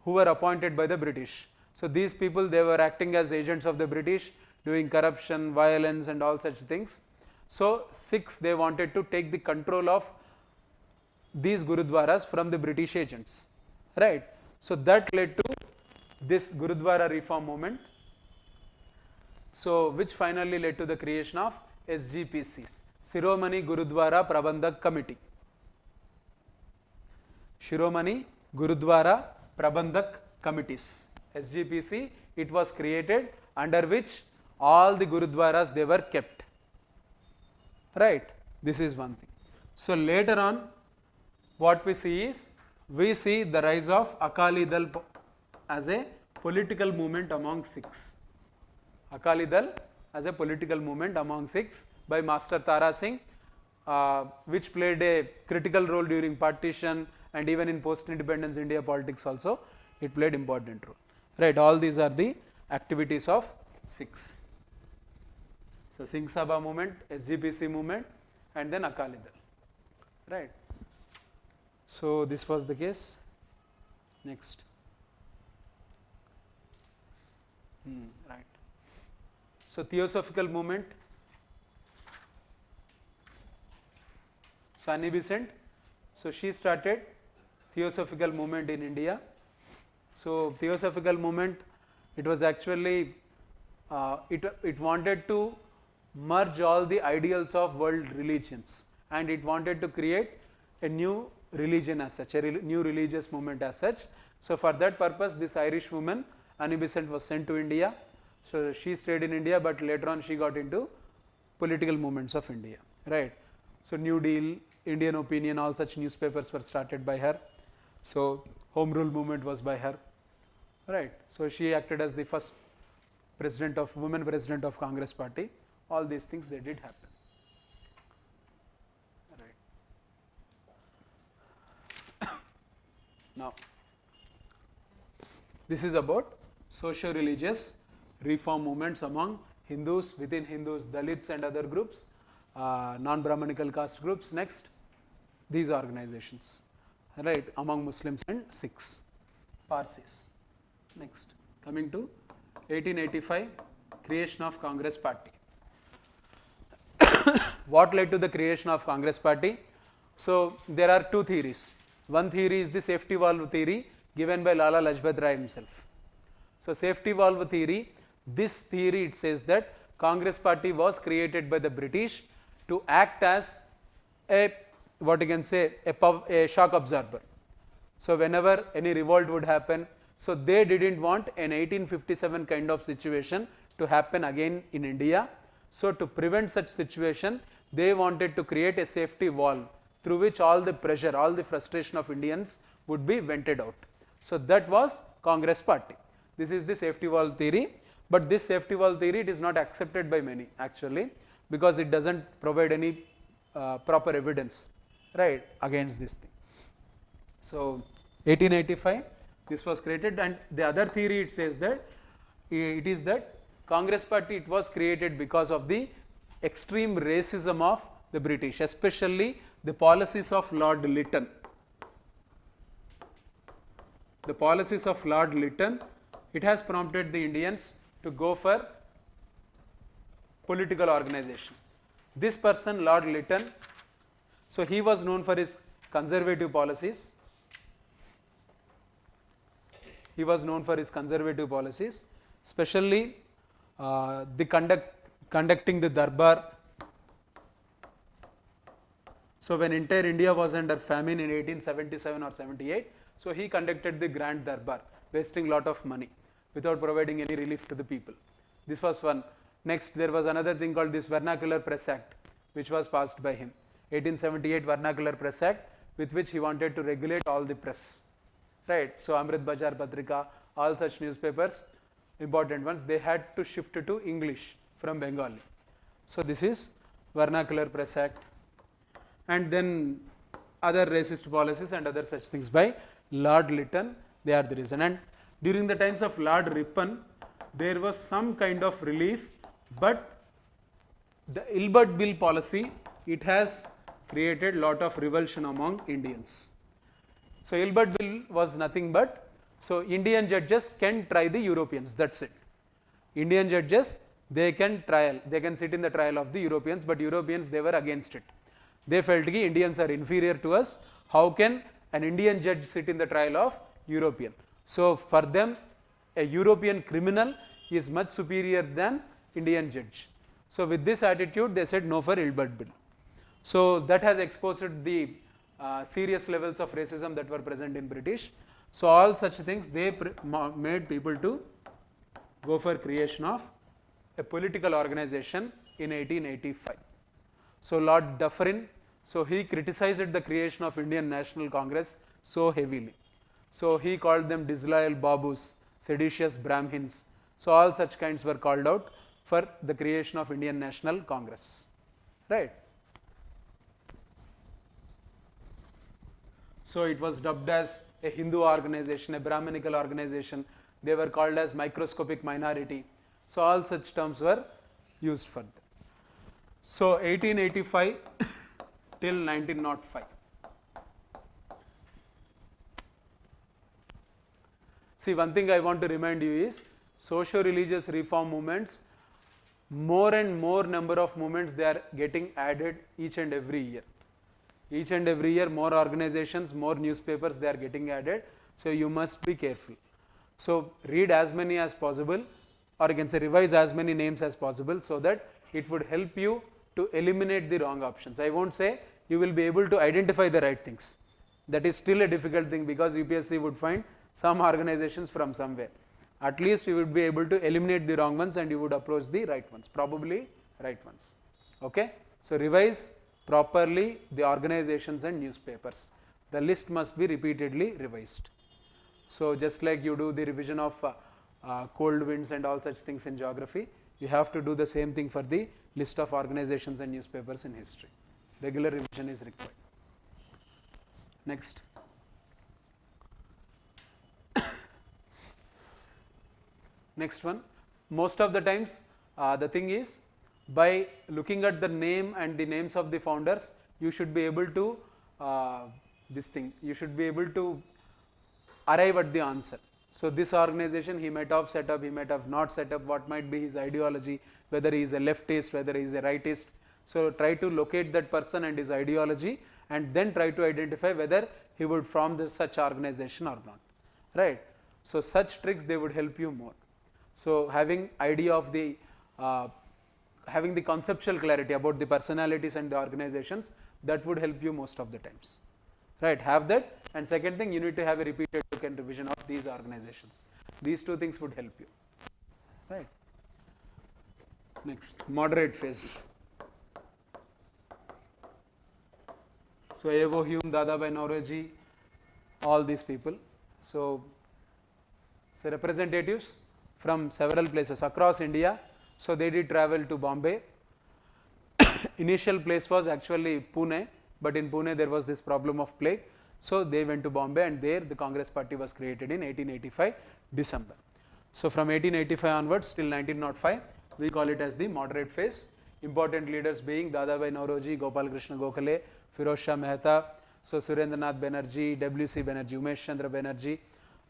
who were appointed by the British. So these people, they were acting as agents of the British, doing corruption, violence and all such things. So Sikhs, they wanted to take the control of these Gurudwaras from the British agents, right? So that led to this Gurudwara reform movement. So which finally led to the creation of SGPCs, Shiromani Gurudwara Prabandhak Committee. Shiromani Gurudwara Prabandhak Committees. SGPC, it was created under which all the Gurudwaras, they were kept, right? This is one thing. So later on, what we see is, we see the rise of Akali Dal as a political movement among Sikhs. Akali Dal as a political movement among Sikhs by Master Tara Singh, which played a critical role during partition and even in post-independence India politics also, it played important role. Right, all these are the activities of Sikhs. So Singh Sabha movement, SGPC movement, and then Akali Dal. Right. So this was the case. Next. Right. So Theosophical movement. So Annie Besant, so she started Theosophical movement in India. So Theosophical movement, it was actually, it wanted to merge all the ideals of world religions, and it wanted to create a new religion as such, a new religious movement as such. So for that purpose, this Irish woman, Annie Besant, was sent to India. So she stayed in India, but later on she got into political movements of India, right? So New Deal, Indian Opinion, all such newspapers were started by her. So Home Rule movement was by her, right? So she acted as the first women president of Congress party. All these things, they did happen, right? Now, this is about socio-religious reform movements among Hindus, within Hindus, Dalits and other groups, non-Brahmanical caste groups. Next, these organizations, right, among Muslims and Sikhs, Parsis. Next, coming to 1885, creation of Congress party. What led to the creation of Congress party? So there are two theories. One theory is the safety valve theory given by Lala Lajpat Rai himself. So safety valve theory, this theory, it says that Congress party was created by the British to act as a, what you can say, a shock absorber. So whenever any revolt would happen, so they didn't want an 1857 kind of situation to happen again in India. So to prevent such situation, they wanted to create a safety valve through which all the pressure, all the frustration of Indians would be vented out. So that was Congress party. This is the safety valve theory, but this safety valve theory, it is not accepted by many actually, because it doesn't provide any proper evidence, right, against this thing. So 1885, this was created, and the other theory, it says that it is that Congress party, it was created because of the extreme racism of the British, especially the policies of Lord Lytton. the policies of Lord Lytton, it has prompted the Indians to go for political organization. This person, Lord Lytton, so he was known for his conservative policies. He was known for his conservative policies, especially conducting the Darbar. So when entire India was under famine in 1877 or 78, so he conducted the Grand Darbar, wasting lot of money without providing any relief to the people. This was one. Next, there was another thing called this Vernacular Press Act, which was passed by him. 1878 Vernacular Press Act, with which he wanted to regulate all the press. Right. So Amrit Bazar Patrika, all such newspapers, important ones, they had to shift to English from Bengali. So this is Vernacular Press Act. And then other racist policies and other such things by Lord Lytton, they are the reason. And during the times of Lord Ripon, there was some kind of relief, but the Ilbert Bill policy, it has created lot of revulsion among Indians. So Ilbert Bill was nothing but, so Indian judges can try the Europeans, that's it. Indian judges, they can sit in the trial of the Europeans, but Europeans, they were against it. They felt that Indians are inferior to us. How can an Indian judge sit in the trial of European? So for them, a European criminal is much superior than Indian judge. So with this attitude, they said no for Ilbert Bill. So that has exposed the serious levels of racism that were present in British. So all such things, they made people to go for creation of a political organization in 1885. So Lord Dufferin, so he criticized the creation of Indian National Congress so heavily. So he called them disloyal Babus, seditious Brahmins. So all such kinds were called out for the creation of Indian National Congress. Right. So it was dubbed as a Hindu organization, a Brahminical organization. They were called as microscopic minority. So all such terms were used for them. So 1885 till 1905. See, one thing I want to remind you is socio-religious reform movements, more and more number of movements, they are getting added each and every year. Each and every year, more organizations, more newspapers, they are getting added. So you must be careful. So read as many as possible, or you can say revise as many names as possible, so that it would help you to eliminate the wrong options. I won't say you will be able to identify the right things. That is still a difficult thing, because UPSC would find some organizations from somewhere. At least you would be able to eliminate the wrong ones and you would approach the right ones, probably right ones. Okay? So revise properly the organizations and newspapers. The list must be repeatedly revised. So just like you do the revision of cold winds and all such things in geography, you have to do the same thing for the list of organizations and newspapers in history. Regular revision is required. Next. Next one. Most of the times, the thing is, by looking at the name and the names of the founders, you should be able to you should be able to arrive at the answer. So this organization he might have set up, he might have not set up, what might be his ideology, whether he is a leftist, whether he is a rightist. So try to locate that person and his ideology, and then try to identify whether he would form this such organization or not. Right. So such tricks, they would help you more. So having idea of the having the conceptual clarity about the personalities and the organizations, that would help you most of the times. Right, have that. And second thing, you need to have a repeated look and revision of these organizations. These two things would help you. Right. Next, moderate phase. So Evo Hume, Dadabhai Naoroji, all these people. So representatives from several places across India. So they did travel to Bombay. Initial place was actually Pune, but in Pune there was this problem of plague. So they went to Bombay, and there the Congress party was created in 1885 December. So from 1885 onwards till 1905, we call it as the moderate phase. Important leaders being Dadabhai Naoroji, Gopal Krishna Gokhale, Firoz Shah Mehta, so Surendranath Banerjee, W.C. Banerjee, Umesh Chandra Banerjee,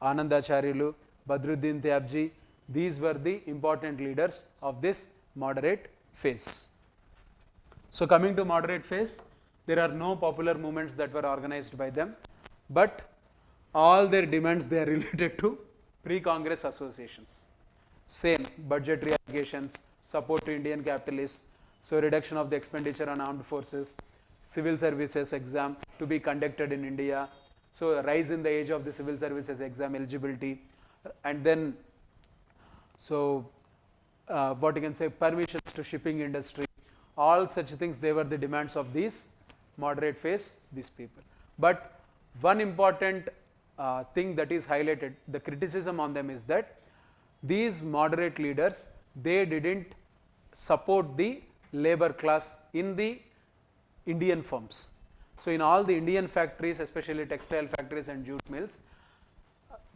Anandacharyalu, Badruddin Tyabji. These were the important leaders of this moderate phase. So coming to moderate phase, there are no popular movements that were organized by them, but all their demands, they are related to pre-Congress associations. Same budgetary allegations, support to Indian capitalists, so reduction of the expenditure on armed forces, civil services exam to be conducted in India, so rise in the age of the civil services exam eligibility, and then so what you can say, permissions to shipping industry, all such things, they were the demands of these moderate phase, these people. But one important thing that is highlighted, the criticism on them is that these moderate leaders, they didn't support the labor class in the Indian firms. So in all the Indian factories, especially textile factories and jute mills,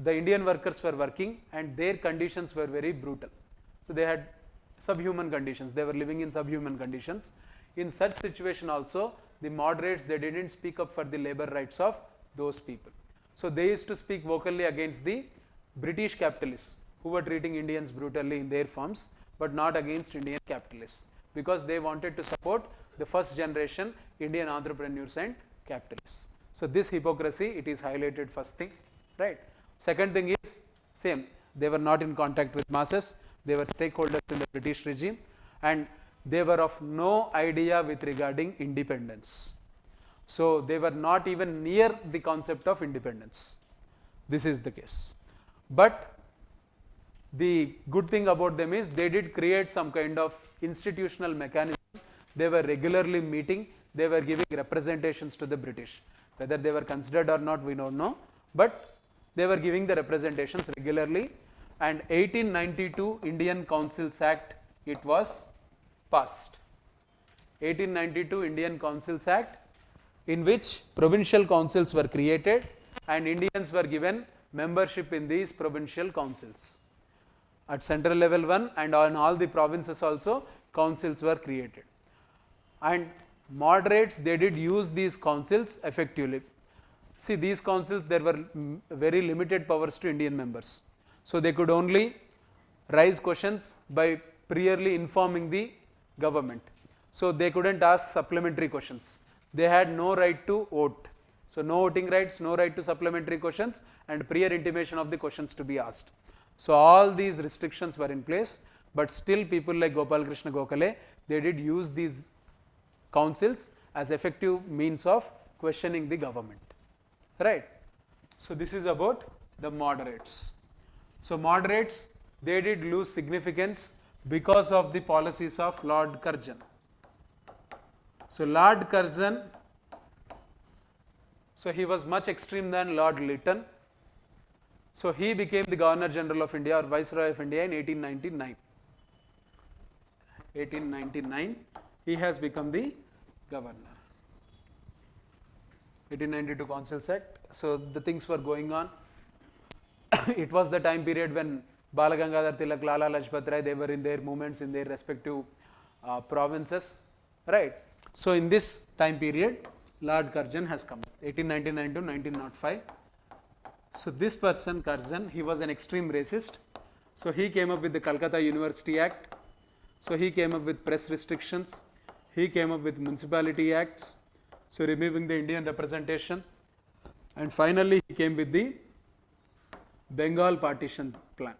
the Indian workers were working and their conditions were very brutal. So they had subhuman conditions, they were living in subhuman conditions. In such situation also, the moderates, they didn't speak up for the labor rights of those people. So they used to speak vocally against the British capitalists who were treating Indians brutally in their firms, but not against Indian capitalists, because they wanted to support the first generation Indian entrepreneurs and capitalists. So this hypocrisy, it is highlighted first thing, right? Second thing is same, they were not in contact with masses, they were stakeholders in the British regime, and they were of no idea with regarding independence. So they were not even near the concept of independence. This is the case. But the good thing about them is they did create some kind of institutional mechanism. They were regularly meeting, they were giving representations to the British. Whether they were considered or not, we don't know, but they were giving the representations regularly. And 1892 Indian Councils Act, it was passed. 1892 Indian Councils Act, in which provincial councils were created and Indians were given membership in these provincial councils. At central level one and on all the provinces also, councils were created. And moderates, they did use these councils effectively. See, these councils, there were very limited powers to Indian members. So they could only raise questions by priorly informing the government. So they couldn't ask supplementary questions. They had no right to vote. So no voting rights, no right to supplementary questions, and prior intimation of the questions to be asked. So all these restrictions were in place, but still people like Gopal Krishna Gokhale, they did use these councils as effective means of questioning the government, right? So this is about the moderates. So moderates, they did lose significance because of the policies of Lord Curzon. So Lord Curzon, so he was much extreme than Lord Lytton. So he became the Governor General of India or Viceroy of India in 1899. 1899, he has become the governor. 1892 Councils Act. So the things were going on. It was the time period when Bala Gangadhar Tilak, Lala Lajpat Rai, they were in their movements in their respective provinces, right? So in this time period, Lord Curzon has come, 1899 to 1905. So this person, Curzon, he was an extreme racist. So he came up with the Calcutta University Act. So he came up with press restrictions. He came up with municipality acts. So removing the Indian representation. And finally he came with the Bengal partition plan.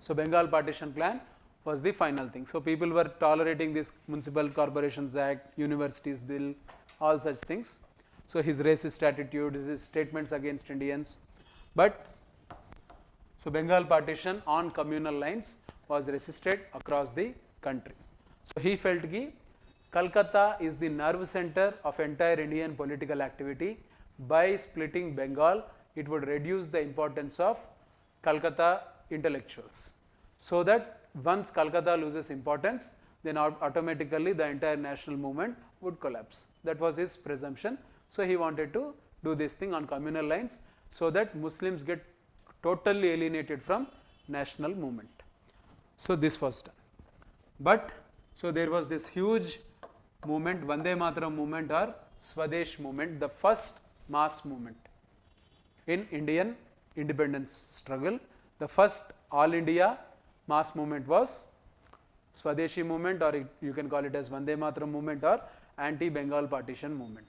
So Bengal partition plan was the final thing. So people were tolerating this Municipal Corporations Act, Universities Bill, all such things. So his racist attitude, his statements against Indians. But so Bengal partition on communal lines was resisted across the country. So he felt that Calcutta is the nerve center of entire Indian political activity. By splitting Bengal, it would reduce the importance of Calcutta intellectuals. So that once Calcutta loses importance, then automatically the entire national movement would collapse. That was his presumption. So he wanted to do this thing on communal lines so that Muslims get totally alienated from national movement. So this was done. But so there was this huge movement, Vande Mataram movement or Swadesh movement, the first mass movement. in Indian independence struggle. The first all India mass movement was Swadeshi movement, or you can call it as Vande Mataram movement or anti-Bengal partition movement.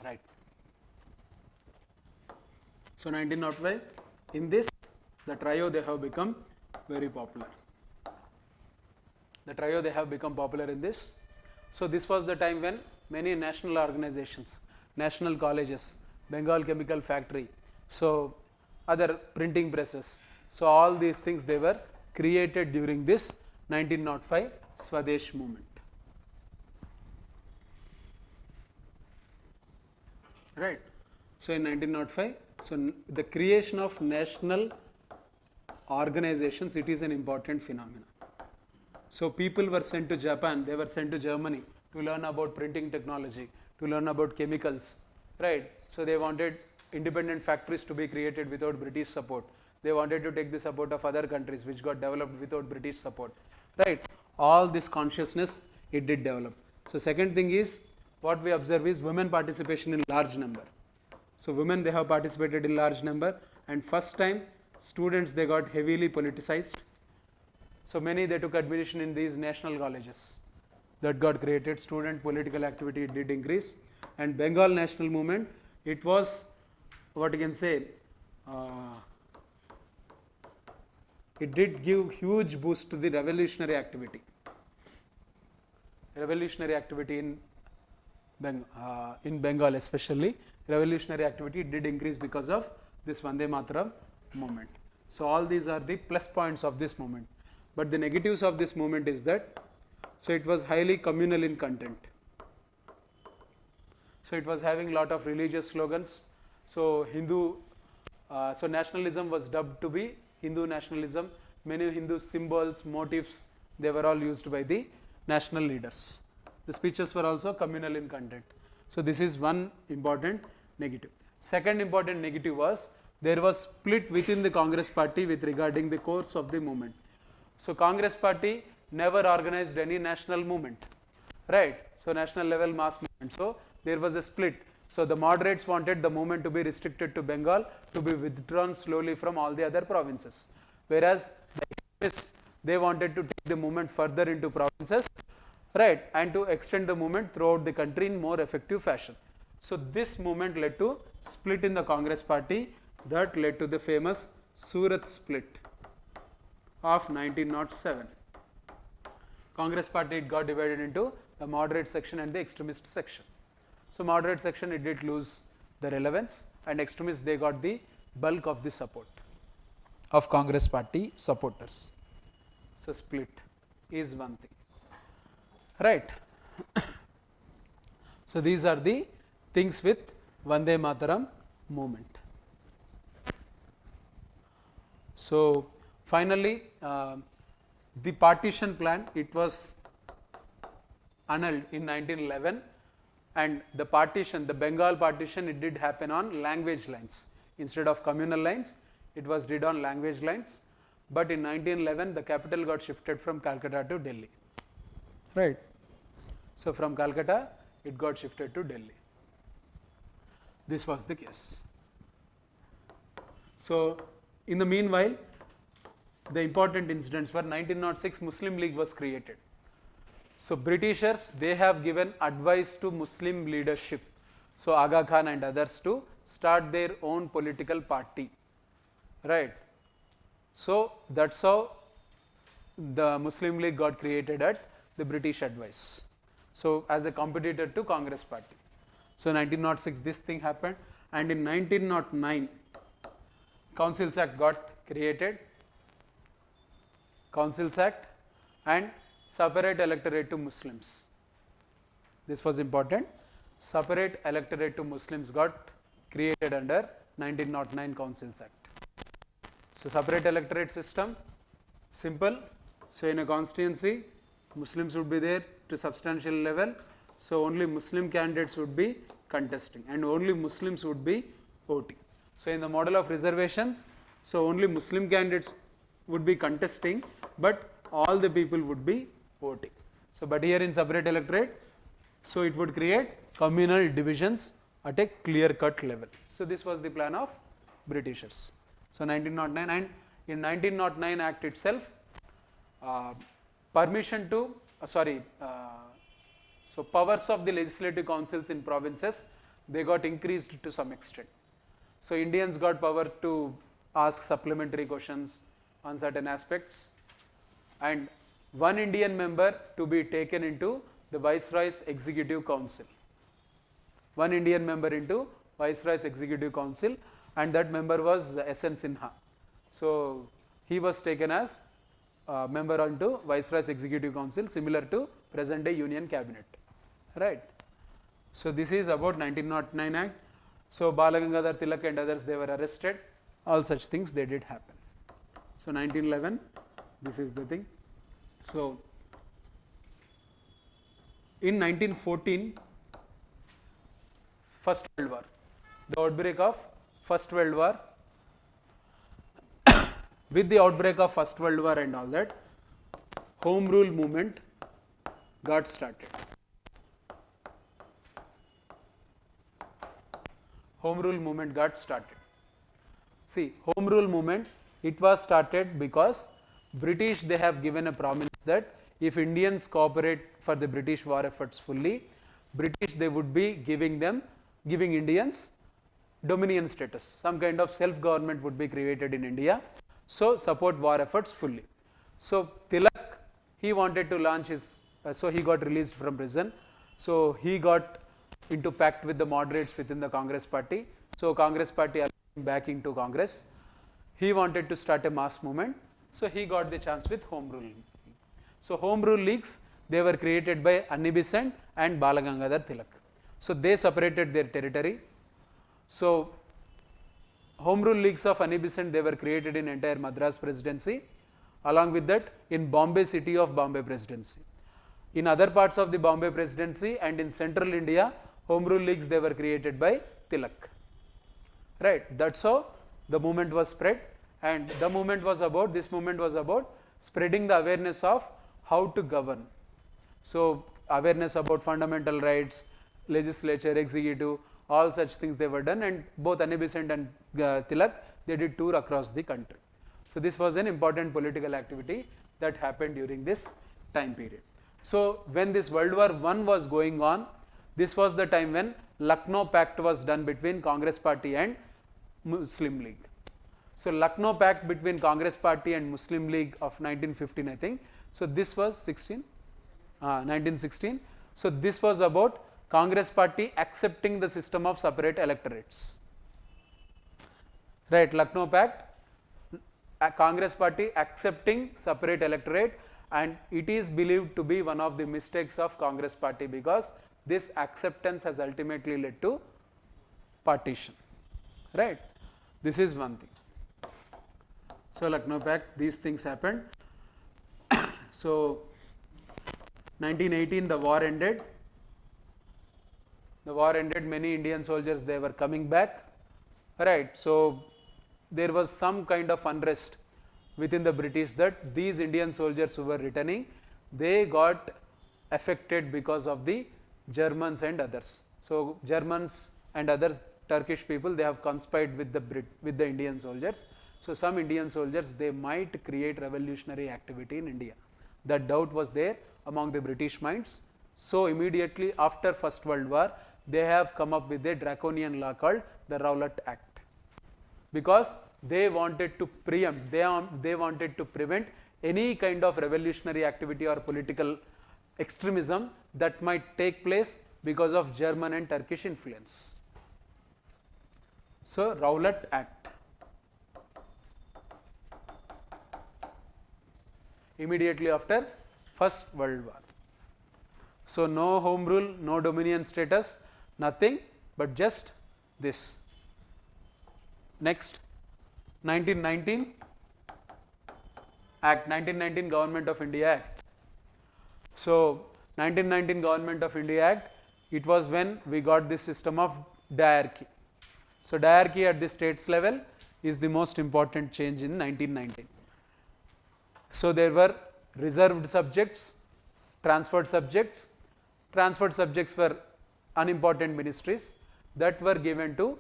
Right. So 1905, in this, the trio they have become very popular. The trio they have become popular in this. So this was the time when many national organizations, national colleges, Bengal Chemical Factory, so other printing presses, so all these things they were created during this 1905 Swadesh movement. Right. So in 1905, so the creation of national organizations, it is an important phenomenon. So people were sent to Japan, they were sent to Germany to learn about printing technology, to learn about chemicals, right? So they wanted independent factories to be created without British support. They wanted to take the support of other countries which got developed without British support, right? All this consciousness it did develop. So second thing is, what we observe is women participation in large number. So women, they have participated in large number, and first time students, they got heavily politicized. So many, they took admission in these national colleges that got created. Student political activity did increase, and Bengal national movement, it was what you can say, it did give huge boost to the revolutionary activity. Revolutionary activity in Bengal especially, revolutionary activity did increase because of this Vande Mataram movement. So all these are the plus points of this movement. But the negatives of this movement is that, so it was highly communal in content. So it was having lot of religious slogans. So so nationalism was dubbed to be Hindu nationalism. Many Hindu symbols, motifs, they were all used by the national leaders. The speeches were also communal in content. So this is one important negative. Second important negative was, there was split within the Congress party with regarding the course of the movement. So Congress party never organized any national movement, right? So national level mass movement. So there was a split. So the moderates wanted the movement to be restricted to Bengal, to be withdrawn slowly from all the other provinces. Whereas the extremists, they wanted to take the movement further into provinces, right, and to extend the movement throughout the country in more effective fashion. So this movement led to split in the Congress party, that led to the famous Surat split of 1907. Congress party, it got divided into the moderate section and the extremist section. So moderate section, it did lose the relevance, and extremists, they got the bulk of the support of Congress party supporters. So split is one thing, right? So these are the things with Vande Mataram movement. So finally, the partition plan, it was annulled in 1911, and the partition, the Bengal partition, it did happen on language lines. Instead of communal lines, it was did on language lines. But in 1911, the capital got shifted from Calcutta to Delhi, right? So from Calcutta, it got shifted to Delhi. This was the case. So in the meanwhile, the important incidents were 1906 Muslim League was created. So Britishers, they have given advice to Muslim leadership, so Aga Khan and others, to start their own political party, right? So that's how the Muslim League got created at the British advice. So as a competitor to Congress party. So 1906 this thing happened, and in 1909 Councils Act got created, Councils Act, and separate electorate to Muslims. This was important. Separate electorate to Muslims got created under 1909 Councils Act. So separate electorate system, simple. So in a constituency, Muslims would be there to substantial level, So only Muslim candidates would be contesting and only Muslims would be voting. So in the model of reservations, so only Muslim candidates would be contesting, but all the people would be voting. So but here in separate electorate, so it would create communal divisions at a clear-cut level. So this was the plan of Britishers. So 1909, and in 1909 Act itself, permission to so powers of the legislative councils in provinces, they got increased to some extent. So Indians got power to ask supplementary questions on certain aspects, and one Indian member to be taken into the Viceroy's Executive Council. One Indian member into Viceroy's Executive Council, and that member was S.N. Sinha. So he was taken as member onto Viceroy's Executive Council, similar to present day Union Cabinet, right? So this is about 1909 Act. So Balagangadhar Tilak and others, they were arrested. All such things they did happen. So 1911, this is the thing. So in 1914, First World War, the outbreak of First World War. With the outbreak of First World War and all that, Home Rule movement got started. Home Rule movement got started. See, Home Rule movement, it was started because British, they have given a promise that if Indians cooperate for the British war efforts fully, British, they would be giving Indians dominion status. Some kind of self-government would be created in India. So support war efforts fully. So Tilak, he wanted to launch his, so he got released from prison. So he got into pact with the moderates within the Congress party. So Congress party allowed him back into Congress. He wanted to start a mass movement. So he got the chance with Home Rule. So Home Rule leagues, they were created by Annie Besant and Balagangadhar Tilak. So they separated their territory. So Home Rule leagues of Annie Besant, they were created in entire Madras Presidency, along with that in Bombay city of Bombay Presidency. In other parts of the Bombay Presidency and in central India, Home Rule leagues, they were created by Tilak. Right, that's how the movement was spread, and the movement was about, this movement was about spreading the awareness of how to govern. So awareness about fundamental rights, legislature, executive, all such things they were done, and both Annie Besant and Tilak, they did tour across the country. So this was an important political activity that happened during this time period. So when this World War I was going on, this was the time when Lucknow Pact was done between Congress party and Muslim League. So Lucknow Pact between Congress party and Muslim League of 1915, I think. So this was 1916. So this was about Congress party accepting the system of separate electorates. Right, Lucknow Pact, Congress party accepting separate electorate, and it is believed to be one of the mistakes of Congress party because this acceptance has ultimately led to partition. Right, this is one thing. So Lucknow Pact, these things happened. So 1918, the war ended. The war ended, many Indian soldiers, they were coming back. Right, so there was some kind of unrest within the British that these Indian soldiers who were returning, they got affected because of the Germans and others. So Germans and others, Turkish people, they have conspired with the Indian soldiers. So some Indian soldiers, they might create revolutionary activity in India. That doubt was there among the British minds. So immediately after First World War, they have come up with a draconian law called the Rowlatt Act, because they wanted to preempt, they wanted to prevent any kind of revolutionary activity or political extremism that might take place because of German and Turkish influence. So Rowlatt Act, immediately after First World War. So no home rule, no dominion status, nothing, but just this. Next, 1919 Act, 1919 Government of India Act. So 1919 Government of India Act, it was when we got this system of diarchy. So diarchy at the states level is the most important change in 1919. So there were reserved subjects, transferred subjects. Transferred subjects were unimportant ministries that were given to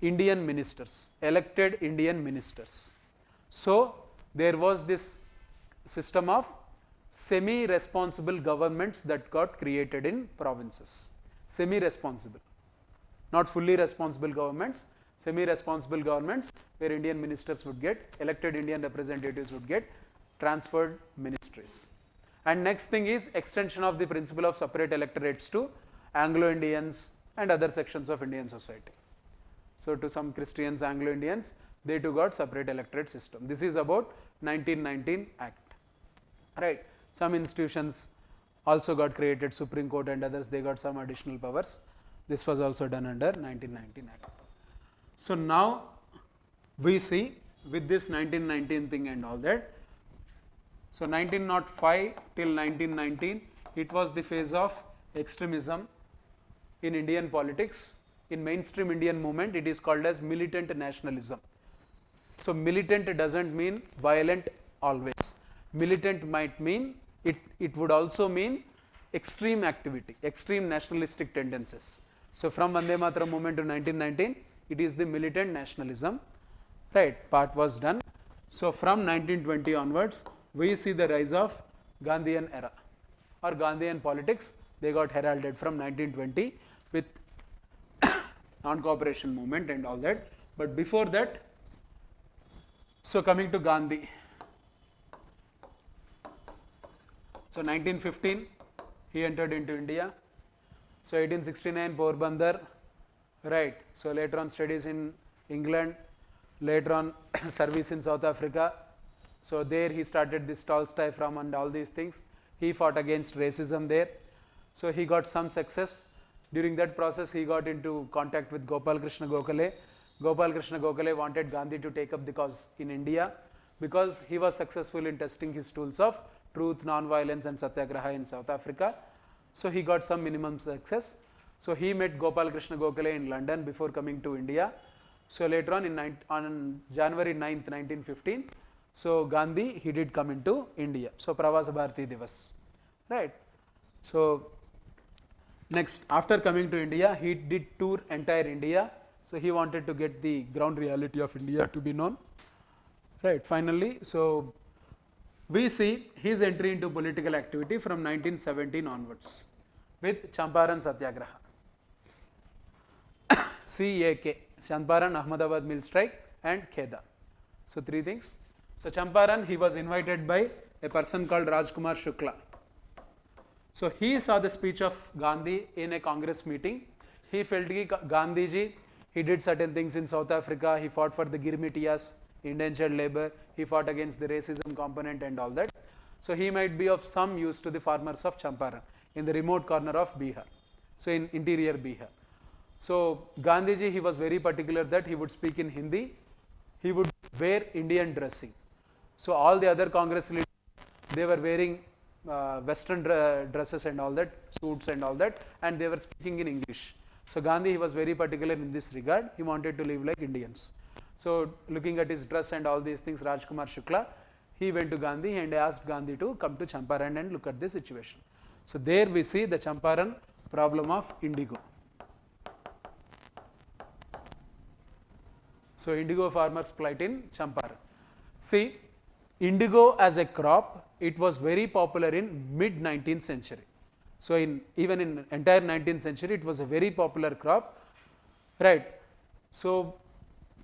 Indian ministers, elected Indian ministers. So there was this system of semi-responsible governments that got created in provinces. Semi-responsible, not fully responsible governments, semi-responsible governments where Indian ministers would get, elected Indian representatives would get transferred ministries. And next thing is extension of the principle of separate electorates to Anglo-Indians and other sections of Indian society. So to some Christians, Anglo-Indians, they too got separate electorate system. This is about 1919 Act, right. Some institutions also got created, Supreme Court and others, they got some additional powers. This was also done under 1919 Act. So now we see with this 1919 thing and all that, so 1905 till 1919, it was the phase of extremism in Indian politics. In mainstream Indian movement, it is called as militant nationalism. So militant doesn't mean violent always. Militant might mean, it would also mean extreme activity, extreme nationalistic tendencies. So from Vande Mataram movement to 1919, it is the militant nationalism, right, part was done. So from 1920 onwards, we see the rise of Gandhian era or Gandhian politics. They got heralded from 1920 with non-cooperation movement and all that. But before that, so coming to Gandhi. So 1915, he entered into India. So 1869, Porbandar, right. So later on studies in England, later on service in South Africa. So there he started this Tolstoy from and all these things. He fought against racism there. So he got some success. During that process, he got into contact with Gopal Krishna Gokhale. Gopal Krishna Gokhale wanted Gandhi to take up the cause in India because he was successful in testing his tools of truth, non-violence and satyagraha in South Africa. So he got some minimum success. So he met Gopal Krishna Gokhale in London before coming to India. So later on January 9th, 1915, so Gandhi, he did come into India. So Pravasa Bharati Divas, right. So next, after coming to India, he did tour entire India. So he wanted to get the ground reality of India to be known, right. Finally, so we see his entry into political activity from 1917 onwards with Champaran Satyagraha. CAK, Champaran Ahmedabad Mill Strike and Kheda. So three things. So Champaran, he was invited by a person called Rajkumar Shukla. So he saw the speech of Gandhi in a Congress meeting. He felt that Gandhiji, he did certain things in South Africa. He fought for the Girmitiyas, indentured labor. He fought against the racism component and all that. So he might be of some use to the farmers of Champaran in the remote corner of Bihar. So in interior Bihar. So Gandhiji, he was very particular that he would speak in Hindi. He would wear Indian dressing. So all the other Congress leaders, they were wearing Western dresses and all that, suits and all that, and they were speaking in English. So Gandhi, he was very particular in this regard. He wanted to live like Indians. So looking at his dress and all these things, Rajkumar Shukla, he went to Gandhi and asked Gandhi to come to Champaran and look at the situation. So there we see the Champaran problem of indigo. So indigo farmers plight in Champaran. See, indigo as a crop, it was very popular in mid 19th century. So even in entire 19th century, it was a very popular crop, right. So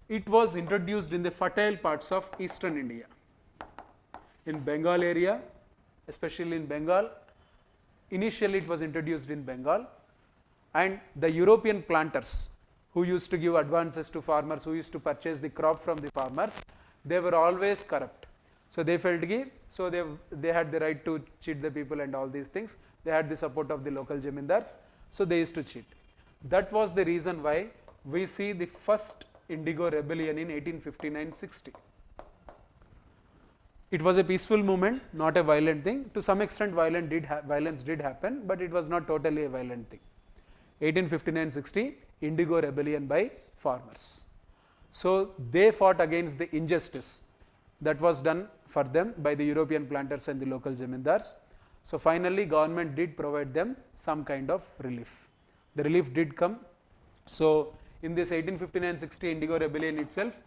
it was introduced in the fertile parts of eastern India. In Bengal area, especially in Bengal, initially it was introduced in Bengal, and the European planters who used to give advances to farmers, who used to purchase the crop from the farmers, they were always corrupt. So they felt so they had the right to cheat the people and all these things. They had the support of the local zamindars, so they used to cheat. That was the reason why we see the first indigo rebellion in 1859-60. It was a peaceful movement, not a violent thing. To some extent violence did happen, but it was not totally a violent thing. 1859-60, Indigo Rebellion by farmers. So they fought against the injustice that was done for them by the European planters and the local zamindars. So finally government did provide them some kind of relief. The relief did come. So in this 1859-60 Indigo Rebellion itself,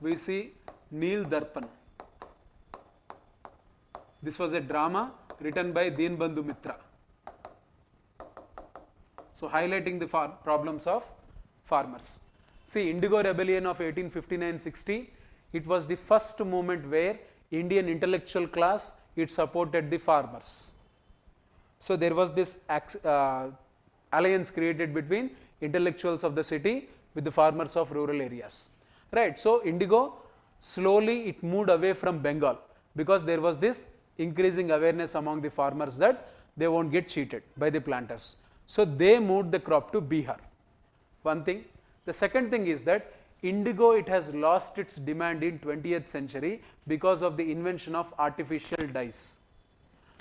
we see Neel Darpan. This was a drama written by Deenbandhu Mitra. So highlighting the problems of farmers. See, Indigo Rebellion of 1859-60, it was the first movement where Indian intellectual class, it supported the farmers. So there was this alliance created between intellectuals of the city with the farmers of rural areas. Right. So Indigo, slowly it moved away from Bengal because there was this increasing awareness among the farmers that they won't get cheated by the planters. So they moved the crop to Bihar. One thing. The second thing is that indigo, it has lost its demand in 20th century because of the invention of artificial dyes.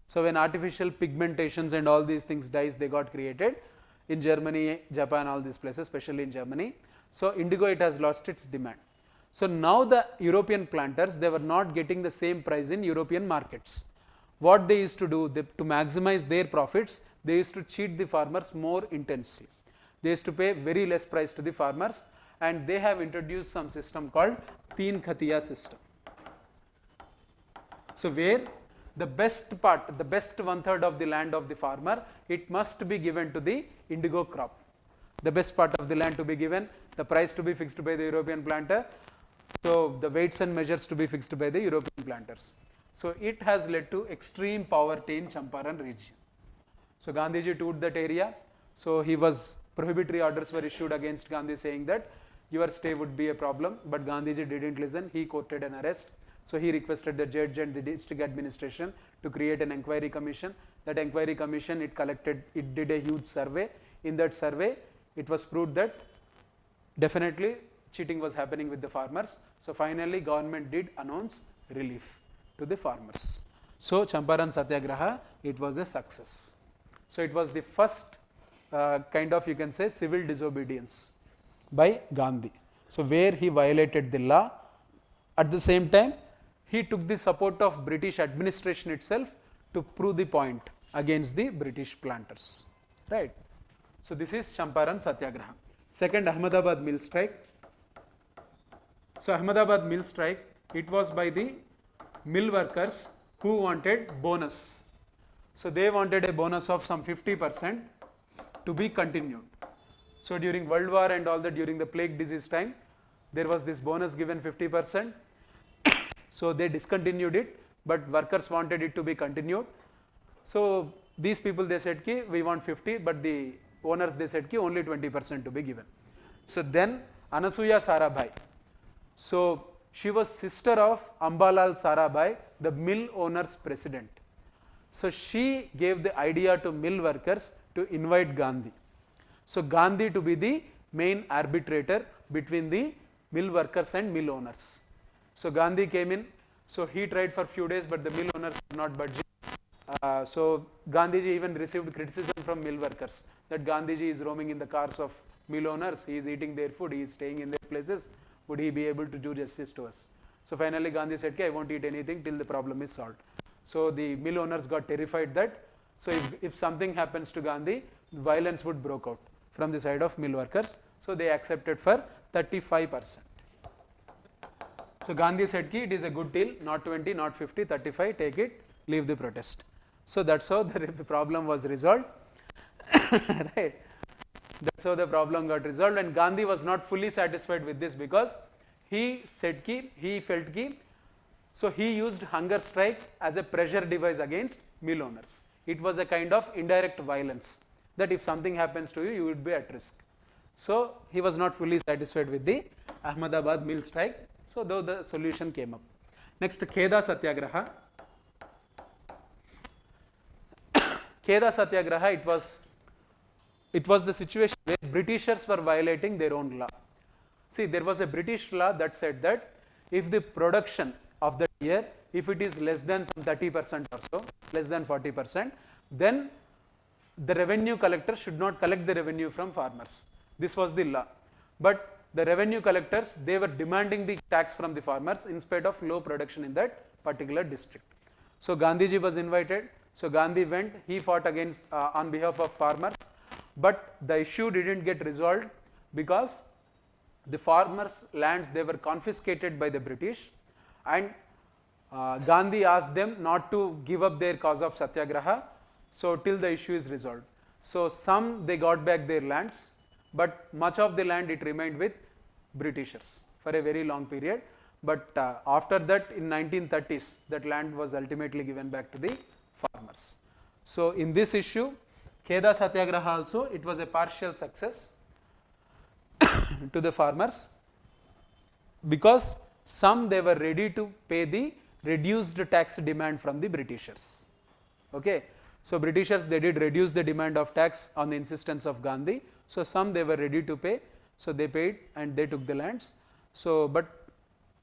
So when artificial pigmentations and all these things, dyes, they got created in Germany, Japan, all these places, especially in Germany. So indigo, it has lost its demand. So now the European planters, they were not getting the same price in European markets. What they used to do, to maximize their profits, they used to cheat the farmers more intensely. They used to pay very less price to the farmers, and they have introduced some system called Teen Khatiya system. So where the best part, the best 1/3 of the land of the farmer, it must be given to the indigo crop. The best part of the land to be given, the price to be fixed by the European planter, so the weights and measures to be fixed by the European planters. So it has led to extreme poverty in Champaran region. So Gandhiji toured that area. So he was, prohibitory orders were issued against Gandhi saying that your stay would be a problem, but Gandhiji didn't listen. He courted an arrest. So he requested the judge and the district administration to create an inquiry commission. That inquiry commission, it did a huge survey. In that survey, it was proved that definitely cheating was happening with the farmers. So finally government did announce relief to the farmers. So Champaran Satyagraha, it was a success. So it was the first kind of, you can say, civil disobedience by Gandhi. So where he violated the law, at the same time he took the support of British administration itself to prove the point against the British planters. Right. So this is Champaran Satyagraha. Second, Ahmedabad mill strike. So Ahmedabad mill strike, it was by the mill workers who wanted bonus. So they wanted a bonus of some 50% to be continued. So during World War and all that, during the plague disease time, there was this bonus given 50%. So they discontinued it, but workers wanted it to be continued. So these people, they said ki we want 50, but the owners, they said ki only 20% to be given. So then Anasuya Sarabhai, so she was sister of Ambalal Sarabhai, the mill owners president. So she gave the idea to mill workers to invite Gandhi. So Gandhi to be the main arbitrator between the mill workers and mill owners. So Gandhi came in, so he tried for few days, but the mill owners were not budging. So Gandhiji even received criticism from mill workers that Gandhiji is roaming in the cars of mill owners, he is eating their food, he is staying in their places, would he be able to do justice to us? So finally Gandhi said, I won't eat anything till the problem is solved. So the mill owners got terrified that, so if something happens to Gandhi, violence would break out from the side of mill workers. So they accepted for 35%. So Gandhi said ki it is a good deal, not 20, not 50, 35, take it, leave the protest. So that's how the problem was resolved. Right. That's how the problem got resolved, and Gandhi was not fully satisfied with this because he said ki, he felt ki, so he used hunger strike as a pressure device against mill owners. It was a kind of indirect violence that if something happens to you, you would be at risk. So he was not fully satisfied with the Ahmedabad mill strike. So though the solution came up. Next, Kheda Satyagraha. Kheda Satyagraha, it was the situation where Britishers were violating their own law. See, there was a British law that said that if the production of the year if it is less than some 30% or so, less than 40%, then the revenue collector should not collect the revenue from farmers. This was the law. But the revenue collectors, they were demanding the tax from the farmers in spite of low production in that particular district. So Gandhiji was invited. So Gandhi went, he fought against on behalf of farmers, but the issue didn't get resolved because the farmers' lands, they were confiscated by the British, and Gandhi asked them not to give up their cause of satyagraha, so till the issue is resolved. So some they got back their lands, but much of the land it remained with Britishers for a very long period. But after that, in 1930s, that land was ultimately given back to the farmers. So in this issue, Kheda Satyagraha also, it was a partial success to the farmers, because some they were ready to pay the reduced tax demand from the Britishers. Okay. So Britishers, they did reduce the demand of tax on the insistence of Gandhi. So some they were ready to pay, so they paid and they took the lands. So but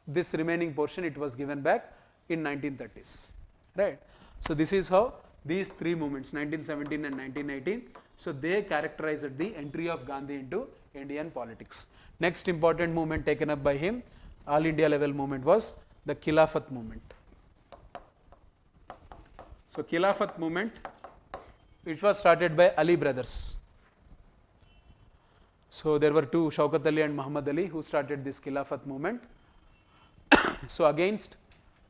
this remaining portion, it was given back in 1930s, right. So this is how these three movements, 1917 and 1918, so they characterized the entry of Gandhi into Indian politics. Next important movement taken up by him, all India level movement, was the Khilafat movement. So Khilafat movement, it was started by Ali brothers. So there were two, Shaukat Ali and Muhammad Ali, who started this Khilafat movement. So against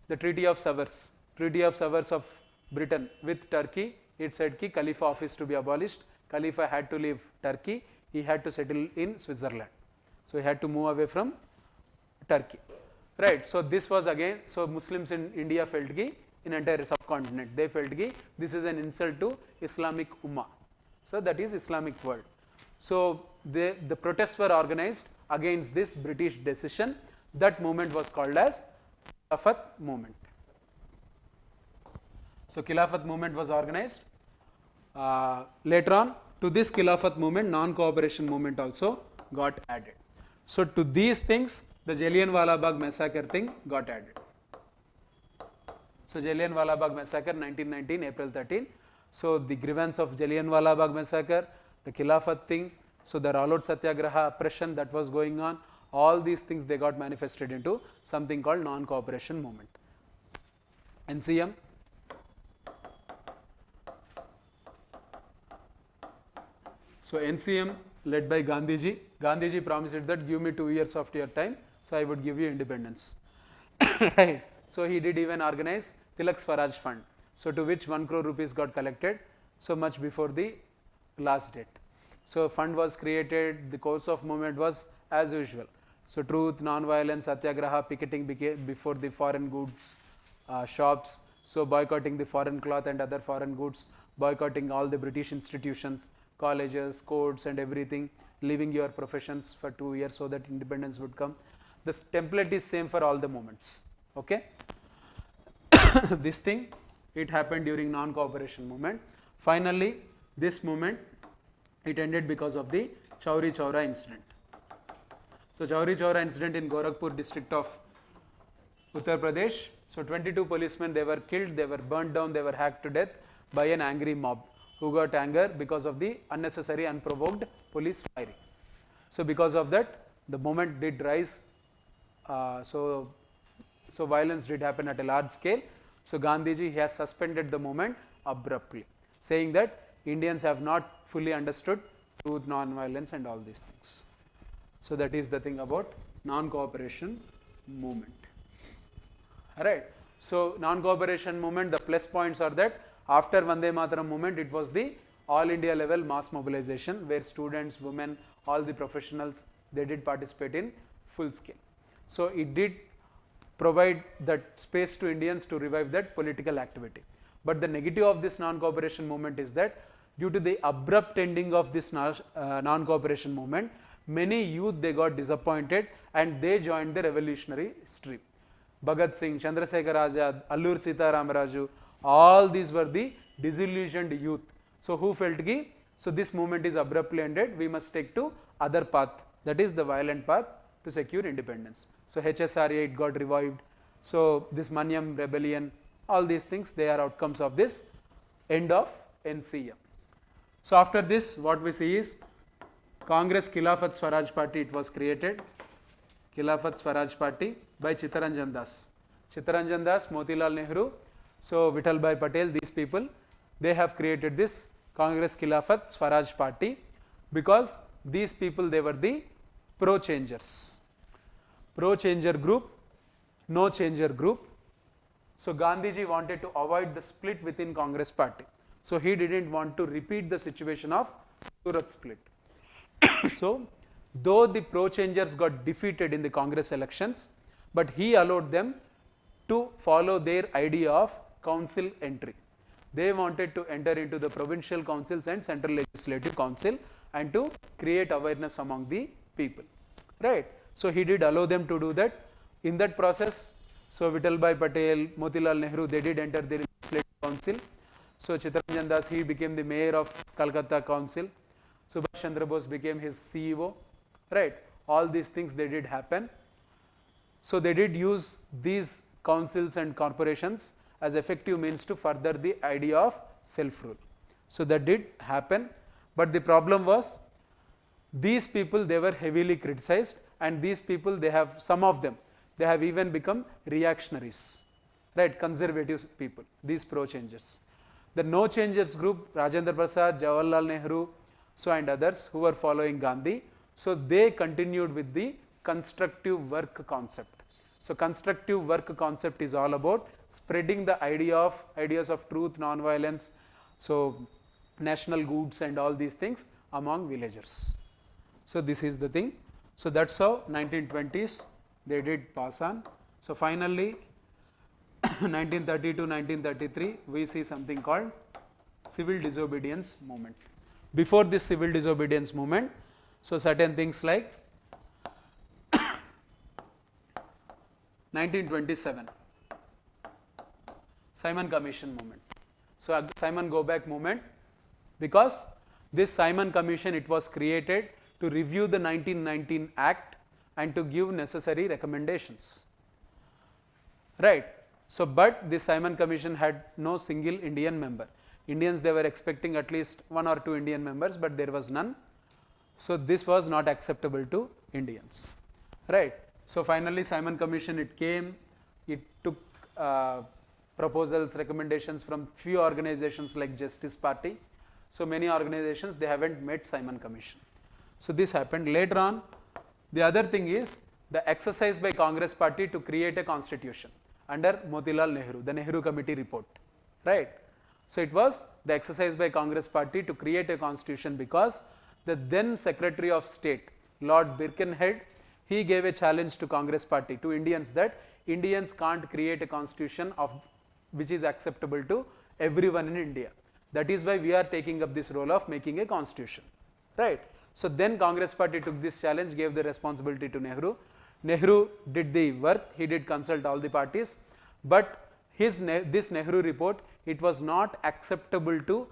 the Treaty of Sevres of Britain with Turkey, it said ki Khalifa office to be abolished. Khalifa had to leave Turkey, he had to settle in Switzerland. So he had to move away from Turkey, right. So this was again, so Muslims in India felt ki, in entire subcontinent, they felt ki this is an insult to Islamic Ummah. So that is Islamic world. So the protests were organized against this British decision. That movement was called as Khilafat movement. So Khilafat movement was organized. Later on, to this Khilafat movement, non-cooperation movement also got added. So to these things, the Jallianwala Bagh massacre thing got added. So Jallianwala Bagh massacre 1919, April 13. So the grievance of Jallianwala Bagh massacre, the Khilafat thing, so the Ralot Satyagraha oppression that was going on, all these things they got manifested into something called non-cooperation movement. NCM. So NCM led by Gandhiji. Gandhiji promised that give me 2 years of your time, so I would give you independence. Right. So he did even organize Tilak Swaraj Fund, so to which 1 crore rupees got collected, so much before the last date. So fund was created, the course of movement was as usual. So truth, non-violence, satyagraha, picketing before the foreign goods shops, so boycotting the foreign cloth and other foreign goods, boycotting all the British institutions, colleges, courts and everything, leaving your professions for 2 years so that independence would come. This template is same for all the movements. Okay. This thing, it happened during non-cooperation movement. Finally, this movement, it ended because of the Chauri Chaura incident. So Chauri Chaura incident in Gorakhpur district of Uttar Pradesh. So 22 policemen, they were killed, they were burnt down, they were hacked to death by an angry mob who got anger because of the unnecessary unprovoked police firing. So because of that, the movement did rise. So violence did happen at a large scale. So Gandhiji, he has suspended the movement abruptly, saying that Indians have not fully understood truth, non-violence and all these things. So that is the thing about non-cooperation movement. Alright. So non-cooperation movement, the plus points are that after Vande Mataram movement, it was the all India level mass mobilization where students, women, all the professionals, they did participate in full scale. So it did provide that space to Indians to revive that political activity. But the negative of this non-cooperation movement is that due to the abrupt ending of this non-cooperation movement, many youth, they got disappointed and they joined the revolutionary stream. Bhagat Singh, Chandrasekhar Azad, Allur Sitaram Raju, all these were the disillusioned youth. So who felt ki, so this movement is abruptly ended, we must take to other path, that is the violent path to secure independence. So HSRA, it got revived, So this Manyam rebellion, all these things, they are outcomes of this end of NCM. So after this, what we see is Congress Khilafat Swaraj Party, it was created, Khilafat Swaraj Party by Chittaranjan Das. Chittaranjan Das, Motilal Nehru, so Vittalbhai Patel, these people, they have created this Congress Khilafat Swaraj Party because these people, they were the pro-changers. Pro-changer group, no-changer group. So Gandhiji wanted to avoid the split within Congress Party. So he didn't want to repeat the situation of Surat split. So though the pro-changers got defeated in the Congress elections, but he allowed them to follow their idea of council entry. They wanted to enter into the provincial councils and central legislative council and to create awareness among the people, right? So he did allow them to do that. In that process, so Vittalbhai Patel, Motilal Nehru, they did enter the legislative council. So Chittaranjan Das, he became the mayor of Calcutta Council. Subhash Chandra Bose became his CEO, right? All these things, they did happen. So they did use these councils and corporations as effective means to further the idea of self-rule. So that did happen, but the problem was these people, they were heavily criticized, and these people, they have, some of them, they have even become reactionaries, right? Conservative people, these pro-changers. The no-changers group, Rajendra Prasad, Jawaharlal Nehru, so and others who were following Gandhi, so they continued with the constructive work concept. So constructive work concept is all about spreading the ideas of truth, non-violence, so national goods and all these things among villagers. So this is the thing. So that's how 1920s they did pass on. So finally 1930 to 1933 we see something called civil disobedience movement. Before this civil disobedience movement, so certain things like 1927 Simon Commission movement. So Simon Go Back movement, because this Simon Commission, it was created to review the 1919 Act and to give necessary recommendations, right? So but this Simon Commission had no single Indian member. Indians, they were expecting at least 1 or 2 Indian members, but there was none. So this was not acceptable to Indians, right? So finally Simon Commission, it came, it took proposals, recommendations from few organizations like Justice Party. So many organizations, they haven't met Simon Commission. So this happened later on. The other thing is the exercise by Congress Party to create a constitution under Motilal Nehru, the Nehru Committee report, right? So it was the exercise by Congress Party to create a constitution because the then Secretary of State, Lord Birkenhead, he gave a challenge to Congress Party, to Indians, that Indians can't create a constitution of which is acceptable to everyone in India. That is why we are taking up this role of making a constitution, right? So then Congress Party took this challenge, gave the responsibility to Nehru. Nehru did the work, he did consult all the parties, but this Nehru report, it was not acceptable to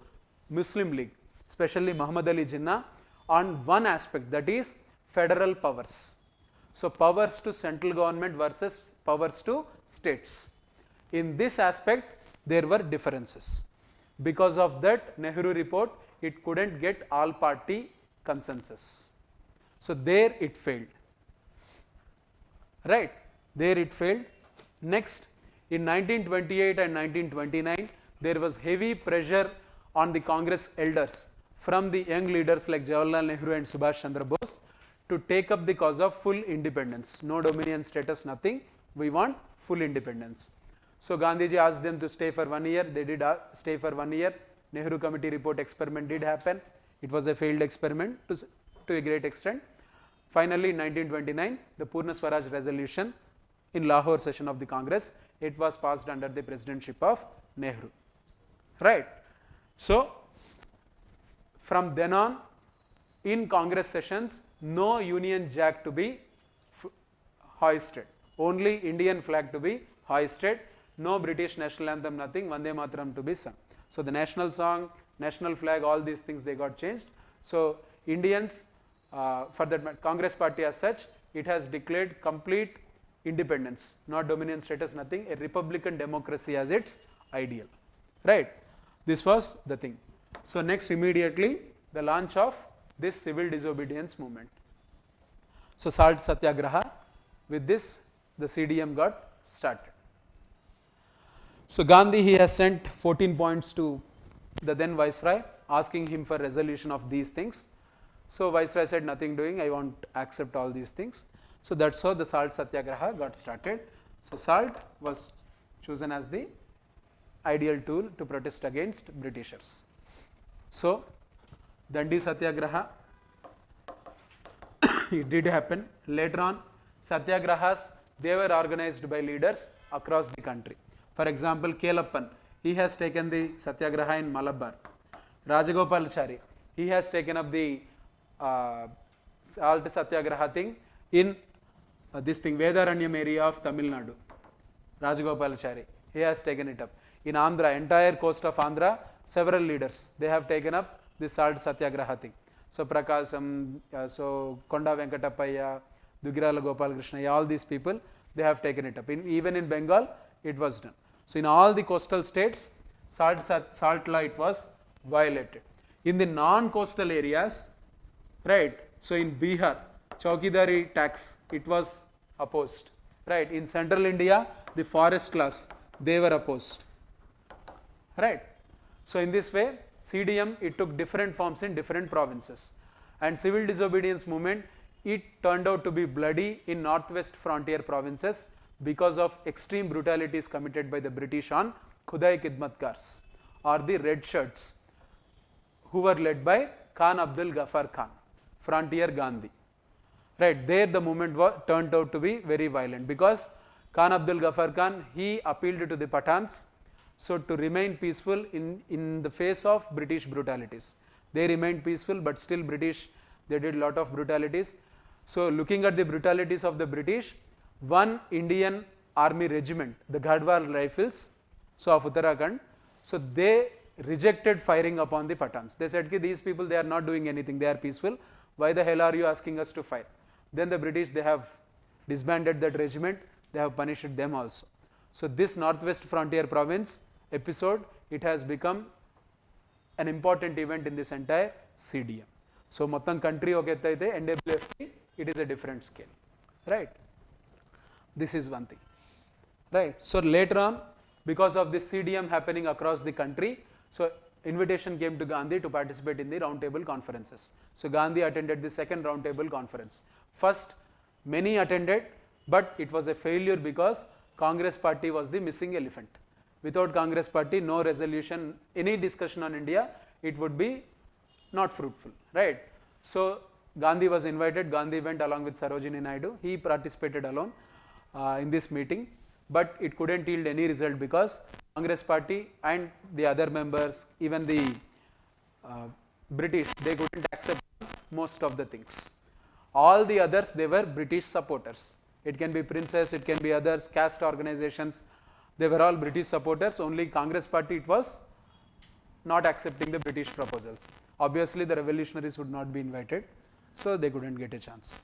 Muslim League, especially Muhammad Ali Jinnah, on one aspect, that is federal powers. So powers to central government versus powers to states. In this aspect, there were differences. Because of that Nehru report, it couldn't get all party consensus. So there it failed, right? There it failed. Next, in 1928 and 1929, there was heavy pressure on the Congress elders from the young leaders like Jawaharlal Nehru and Subhash Chandra Bose to take up the cause of full independence. No dominion status, nothing. We want full independence. So Gandhiji asked them to stay for 1 year. They did stay for 1 year. Nehru Committee report experiment did happen. It was a failed experiment to a great extent. Finally, in 1929, the Purna Swaraj resolution in Lahore session of the Congress, it was passed under the presidency of Nehru, right? So from then on, in Congress sessions, no Union Jack to be hoisted, only Indian flag to be hoisted, no British national anthem, nothing, Vande Mataram to be sung. So the national song, national flag, all these things, they got changed. So Indians, for that Congress Party as such, it has declared complete independence, not dominion status, nothing, a republican democracy as its ideal, right? This was the thing. So next, immediately the launch of this civil disobedience movement. So salt satyagraha, with this the CDM got started. So Gandhi, he has sent 14 points to the then Viceroy asking him for resolution of these things. So Viceroy said, nothing doing, I won't accept all these things. So that's how the salt satyagraha got started. So salt was chosen as the ideal tool to protest against Britishers. So Dandi satyagraha, it did happen. Later on, satyagrahas, they were organized by leaders across the country. For example, Kelappan, he has taken the satyagraha in Malabar. Rajagopalachari, he has taken up the salt satyagraha thing in this thing, Vedaranyam area of Tamil Nadu. Rajagopalachari, he has taken it up. In Andhra, entire coast of Andhra, several leaders, they have taken up this salt satyagraha thing. So Prakasam, so Konda Venkatapaya, Dugirala Gopal Krishnaya, all these people, they have taken it up. Even in Bengal, it was done. So in all the coastal states, salt law, it was violated. In the non-coastal areas, right, so in Bihar, Chaukidari tax, it was opposed, right. In central India, the forest laws, they were opposed, right. So in this way, CDM, it took different forms in different provinces, and civil disobedience movement, it turned out to be bloody in northwest frontier provinces because of extreme brutalities committed by the British on Khudai Khidmatkars, or the red shirts, who were led by Khan Abdul Ghaffar Khan, frontier Gandhi, right. There the movement turned out to be very violent, because Khan Abdul Ghaffar Khan, he appealed to the Pathans, so to remain peaceful in the face of British brutalities. They remained peaceful, but still British, they did lot of brutalities. So looking at the brutalities of the British, one Indian army regiment, the Gadwal Rifles, so of Uttarakhand, so they rejected firing upon the Pathans. They said, these people, they are not doing anything, they are peaceful, why the hell are you asking us to fire? Then the British, they have disbanded that regiment, they have punished them also. So this northwest frontier province episode, it has become an important event in this entire CDM. So Mottam country oketaithe NWFT, it is a different scale, right. This is one thing, right. So later on, because of this CDM happening across the country, so invitation came to Gandhi to participate in the roundtable conferences. So Gandhi attended the second roundtable conference. First, many attended, but it was a failure because Congress party was the missing elephant. Without Congress party, no resolution, any discussion on India, it would be not fruitful, right. So Gandhi was invited, Gandhi went along with Sarojini Naidu, he participated alone in this meeting, but it couldn't yield any result because Congress party and the other members, even the British, they couldn't accept most of the things. All the others, they were British supporters. It can be princes, it can be others, caste organizations, they were all British supporters. Only Congress party, it was not accepting the British proposals. Obviously the revolutionaries would not be invited, so they couldn't get a chance.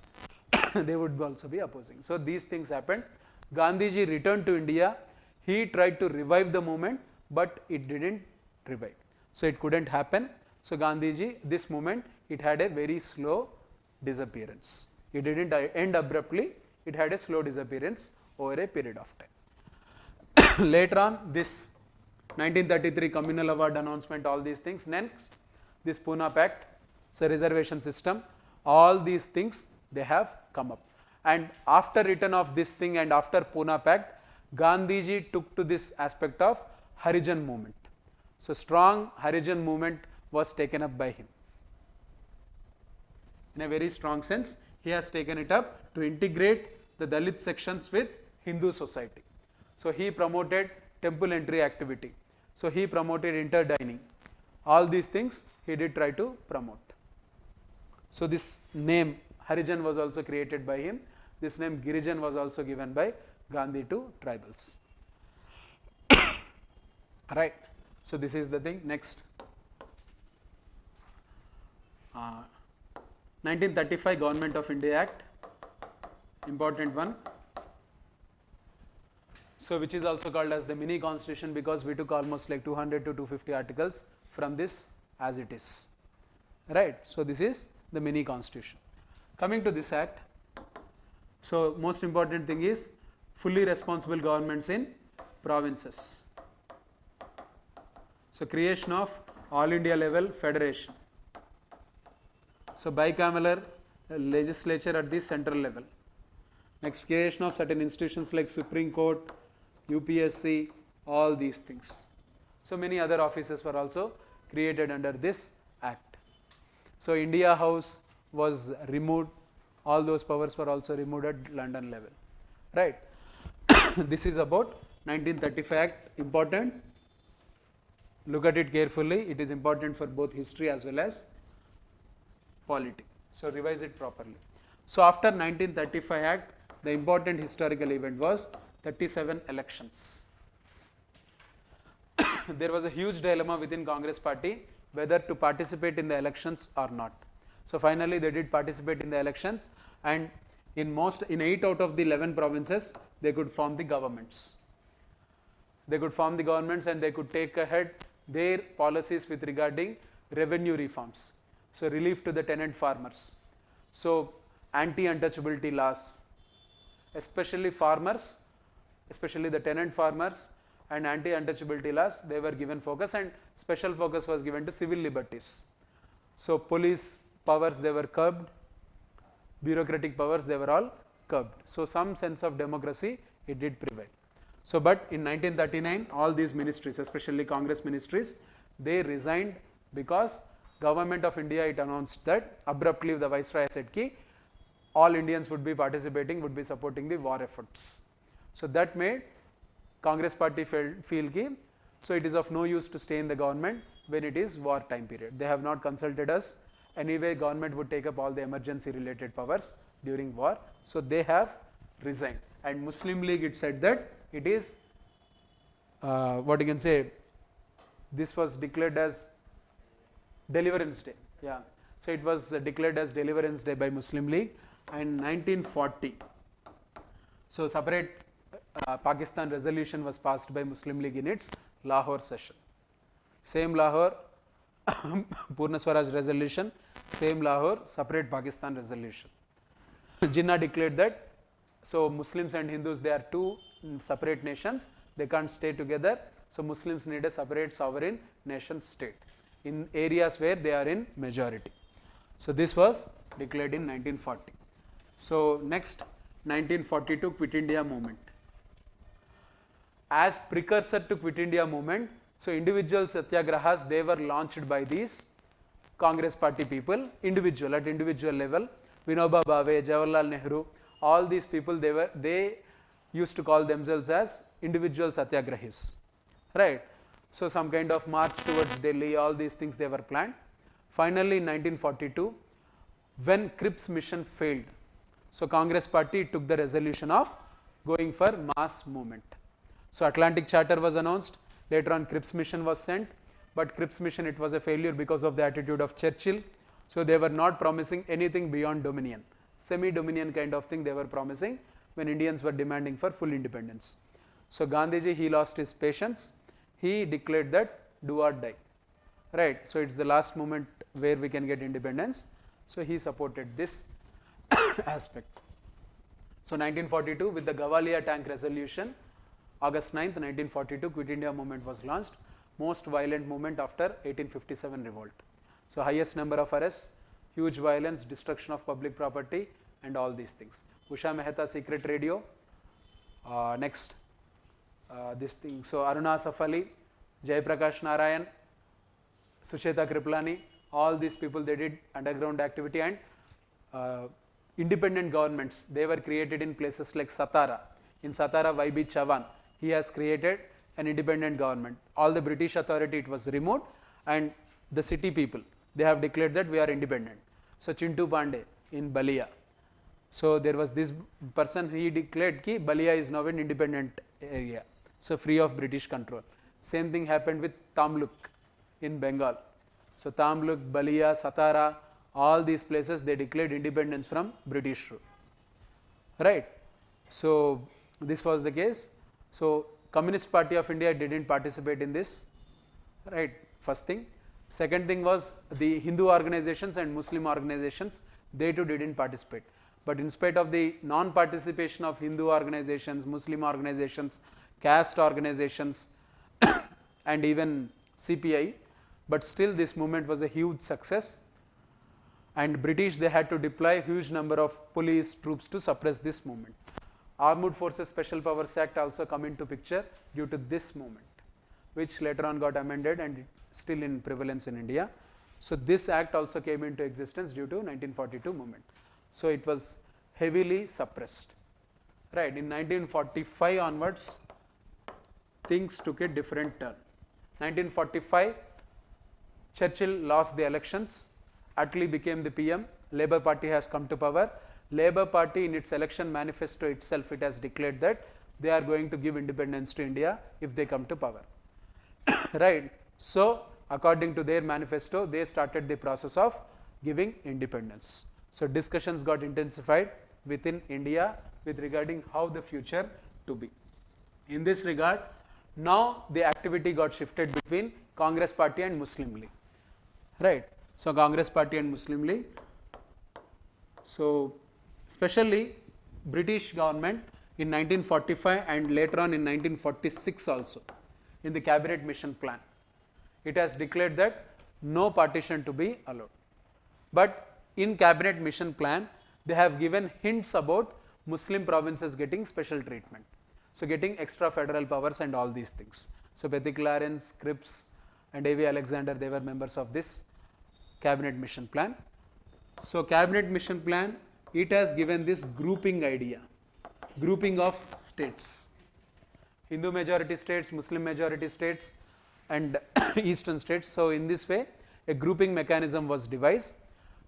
They would also be opposing. So these things happened. Gandhiji returned to India, he tried to revive the movement, but it didn't revive. So it couldn't happen. So Gandhiji, this movement, it had a very slow disappearance. It didn't end abruptly, it had a slow disappearance over a period of time. Later on, this 1933 communal award announcement, all these things. Next, this Pune Pact, so reservation system, all these things, they have come up. And after return of this thing and after Pune Pact, Gandhiji took to this aspect of Harijan movement. So strong Harijan movement was taken up by him. In a very strong sense, he has taken it up to integrate the Dalit sections with Hindu society. So he promoted temple entry activity. So he promoted interdining. All these things he did try to promote. So this name Harijan was also created by him. This name Girijan was also given by Gandhi to tribals. Right. So this is the thing. Next. 1935 Government of India Act, important one. So which is also called as the mini constitution, because we took almost like 200 to 250 articles from this as it is, right. So this is the mini constitution. Coming to this act, so most important thing is fully responsible governments in provinces. So creation of all India level federation. So bicameral legislature at the central level. Next, creation of certain institutions like Supreme Court, UPSC, all these things. So many other offices were also created under this act. So India House was removed, all those powers were also removed at London level, right. This is about 1935 Act, important. Look at it carefully, it is important for both history as well as polity. So revise it properly. So after 1935 Act, the important historical event was 37 elections. There was a huge dilemma within Congress party whether to participate in the elections or not. So finally they did participate in the elections, and in 8 out of the 11 provinces they could form the governments. They could form the governments and they could take ahead their policies with regarding revenue reforms. So relief to the tenant farmers. So anti-untouchability laws, especially farmers, especially the tenant farmers, and anti-untouchability laws, they were given focus, and special focus was given to civil liberties. So police powers, they were curbed, bureaucratic powers, they were all curbed. So some sense of democracy, it did prevail. So but in 1939, all these ministries, especially Congress ministries, they resigned because Government of India, it announced that abruptly the Viceroy said ki all Indians would be participating, would be supporting the war efforts. So that made Congress party feel ki, so it is of no use to stay in the government when it is war time period. They have not consulted us. Anyway, government would take up all the emergency related powers during war. So they have resigned. And Muslim League, it said that it is, what you can say, this was declared as Deliverance Day. Yeah. So it was declared as Deliverance Day by Muslim League. And 1940, so separate Pakistan resolution was passed by Muslim League in its Lahore session. Same Lahore, Purna Swaraj resolution, same Lahore, separate Pakistan resolution. Jinnah declared that, so Muslims and Hindus, they are two separate nations, they can't stay together, so Muslims need a separate sovereign nation state in areas where they are in majority. So this was declared in 1940. So next, 1942 Quit India movement. As precursor to Quit India movement, so individual satyagrahas, they were launched by these Congress party people, individual, at individual level. Vinoba Bhave, Jawaharlal Nehru, all these people, they used to call themselves as individual satyagrahis, right. So some kind of march towards Delhi, all these things they were planned. Finally in 1942, when Cripps mission failed, so Congress party took the resolution of going for mass movement. So Atlantic Charter was announced, later on Cripps mission was sent, but Cripps mission, it was a failure because of the attitude of Churchill. So they were not promising anything beyond dominion, semi-dominion kind of thing they were promising when Indians were demanding for full independence. So Gandhiji, he lost his patience, he declared that do or die, right. So it's the last moment where we can get independence. So he supported this aspect. So 1942 with the Gavalia tank resolution, August 9th 1942, Quit India movement was launched, most violent movement after 1857 revolt. So highest number of arrests, huge violence, destruction of public property and all these things. Usha Mehta secret radio, next this thing, so Aruna Safali, Jayaprakash Narayan, Sucheta Kriplani, all these people, they did underground activity, and independent governments, they were created in places like Satara. In Satara, YB Chavan, he has created an independent government. All the British authority, it was removed, and the city people, they have declared that we are independent. So Chintu Pandey in Balia, so there was this person, he declared ki Balia is now an independent area, so free of British control. Same thing happened with Tamluk in Bengal. So Tamluk, Balia, Satara, all these places, they declared independence from British rule, right. So this was the case. So Communist Party of India didn't participate in this, right, first thing. Second thing was the Hindu organizations and Muslim organizations, they too didn't participate. But in spite of the non-participation of Hindu organizations, Muslim organizations, caste organizations and even CPI, but still this movement was a huge success, and British, they had to deploy huge number of police troops to suppress this movement. Armed Forces Special Powers Act also come into picture due to this movement, which later on got amended and still in prevalence in India. So this act also came into existence due to 1942 movement. So it was heavily suppressed. Right, in 1945 onwards, things took a different turn. 1945, Churchill lost the elections, Attlee became the PM, Labour Party has come to power. Labour Party in its election manifesto itself, it has declared that they are going to give independence to India if they come to power. Right. So according to their manifesto, they started the process of giving independence. So discussions got intensified within India with regarding how the future to be. In this regard, now the activity got shifted between Congress Party and Muslim League. Right. So Congress Party and Muslim League. So especially British government in 1945 and later on in 1946 also, in the Cabinet Mission Plan, it has declared that no partition to be allowed. But in Cabinet Mission Plan, they have given hints about Muslim provinces getting special treatment. So getting extra federal powers and all these things. So Petty Clarence, Cripps and A.V. Alexander, they were members of this Cabinet Mission Plan. So Cabinet Mission Plan, it has given this grouping idea, grouping of states, Hindu majority states, Muslim majority states and eastern states. So in this way, a grouping mechanism was devised.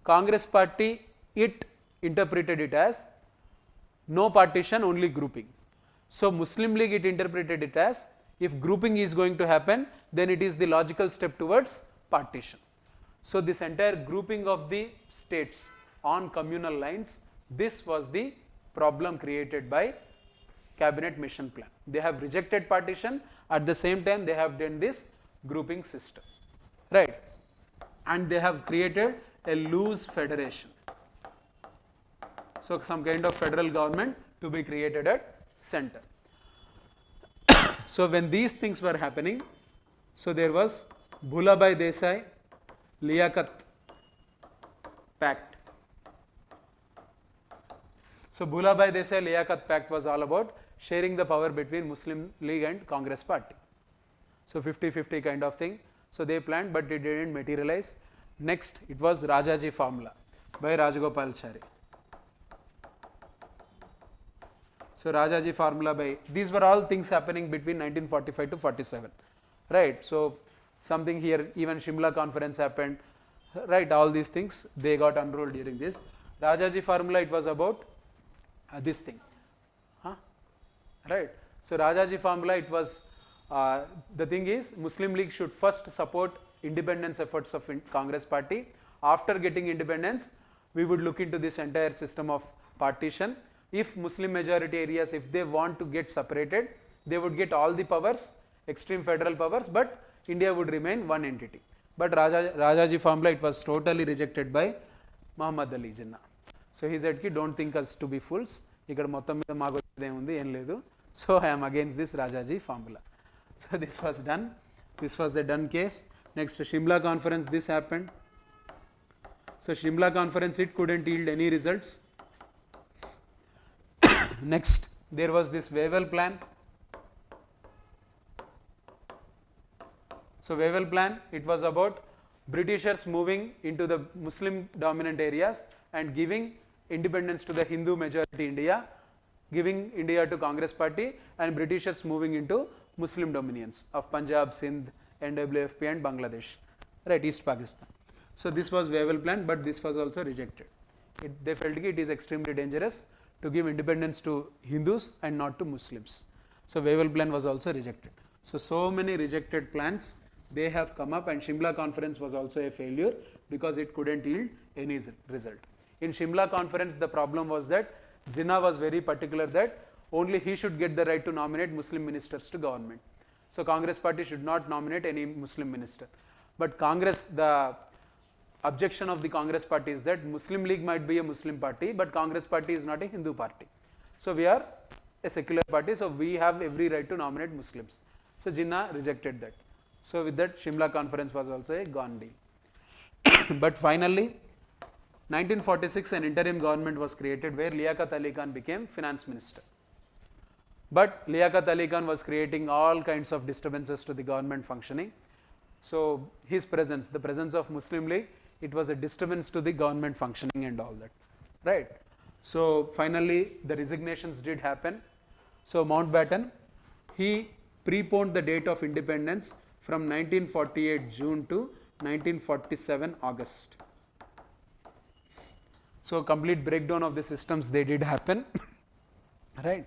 Congress Party, it interpreted it as no partition, only grouping. So Muslim League, it interpreted it as if grouping is going to happen, then it is the logical step towards partition. So this entire grouping of the states on communal lines, this was the problem created by Cabinet Mission Plan. They have rejected partition, at the same time they have done this grouping system, right, and they have created a loose federation. So some kind of federal government to be created at center. So when these things were happening, so there was Bhulabhai Desai Liaquat Pact. So Bhulabhai Desai Liaquat Pact was all about sharing the power between Muslim League and Congress Party. So 50-50 kind of thing. So they planned, but it didn't materialize. Next, it was Rajaji Formula by Rajagopalachari. So Rajaji Formula by, these were all things happening between 1945 to 47, right. So something here, even Shimla conference happened, right, all these things, they got unrolled during this. Rajaji Formula, it was about this thing, right. So Rajaji Formula, it was, the thing is, Muslim League should first support independence efforts of Congress Party. After getting independence, we would look into this entire system of partition. If Muslim majority areas, if they want to get separated, they would get all the powers, extreme federal powers, but India would remain one entity. But Rajaji Formula, it was totally rejected by Muhammad Ali Jinnah. So he said, don't think us to be fools. So I am against this Rajaji Formula. So this was done. This was the done case. Next, Shimla conference, this happened. So Shimla conference, it couldn't yield any results. Next, there was this Wavell plan. So Wavell plan, it was about Britishers moving into the Muslim dominant areas and giving independence to the Hindu majority India, giving India to Congress Party, and Britishers moving into Muslim dominions of Punjab, Sindh, NWFP and Bangladesh, right, East Pakistan. So this was Wavell plan, but this was also rejected. They felt it is extremely dangerous to give independence to Hindus and not to Muslims. So Wavell plan was also rejected. So many rejected plans, they have come up, and Shimla conference was also a failure because it couldn't yield any result. In Shimla conference, the problem was that Jinnah was very particular that only he should get the right to nominate Muslim ministers to government. So Congress party should not nominate any Muslim minister. But Congress, the objection of the Congress party is that Muslim League might be a Muslim party, but Congress party is not a Hindu party. So we are a secular party, so we have every right to nominate Muslims. So Jinnah rejected that. So with that, Shimla conference was also a gone deal. But finally, 1946, an interim government was created where Liaquat Ali Khan became finance minister. But Liaquat Ali Khan was creating all kinds of disturbances to the government functioning. So his presence, the presence of Muslim League, it was a disturbance to the government functioning and all that, right? So finally, the resignations did happen. So Mountbatten, he preponed the date of independence from 1948 June to 1947 August. So complete breakdown of the systems, they did happen, right?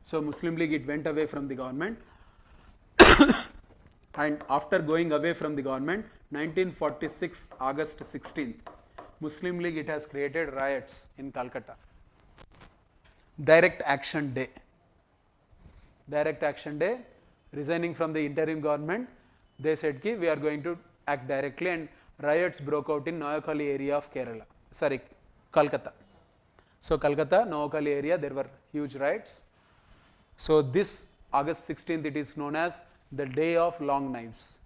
So Muslim League, it went away from the government. And after going away from the government, 1946 August 16th, Muslim League, it has created riots in Calcutta. Direct Action Day. Direct Action Day, resigning from the interim government, they said ki we are going to act directly, and riots broke out in Noakhali area of Kerala. Sorry, Calcutta. So Calcutta, Noakhali area, there were huge riots. So this August 16th, it is known as the Day of Long Knives,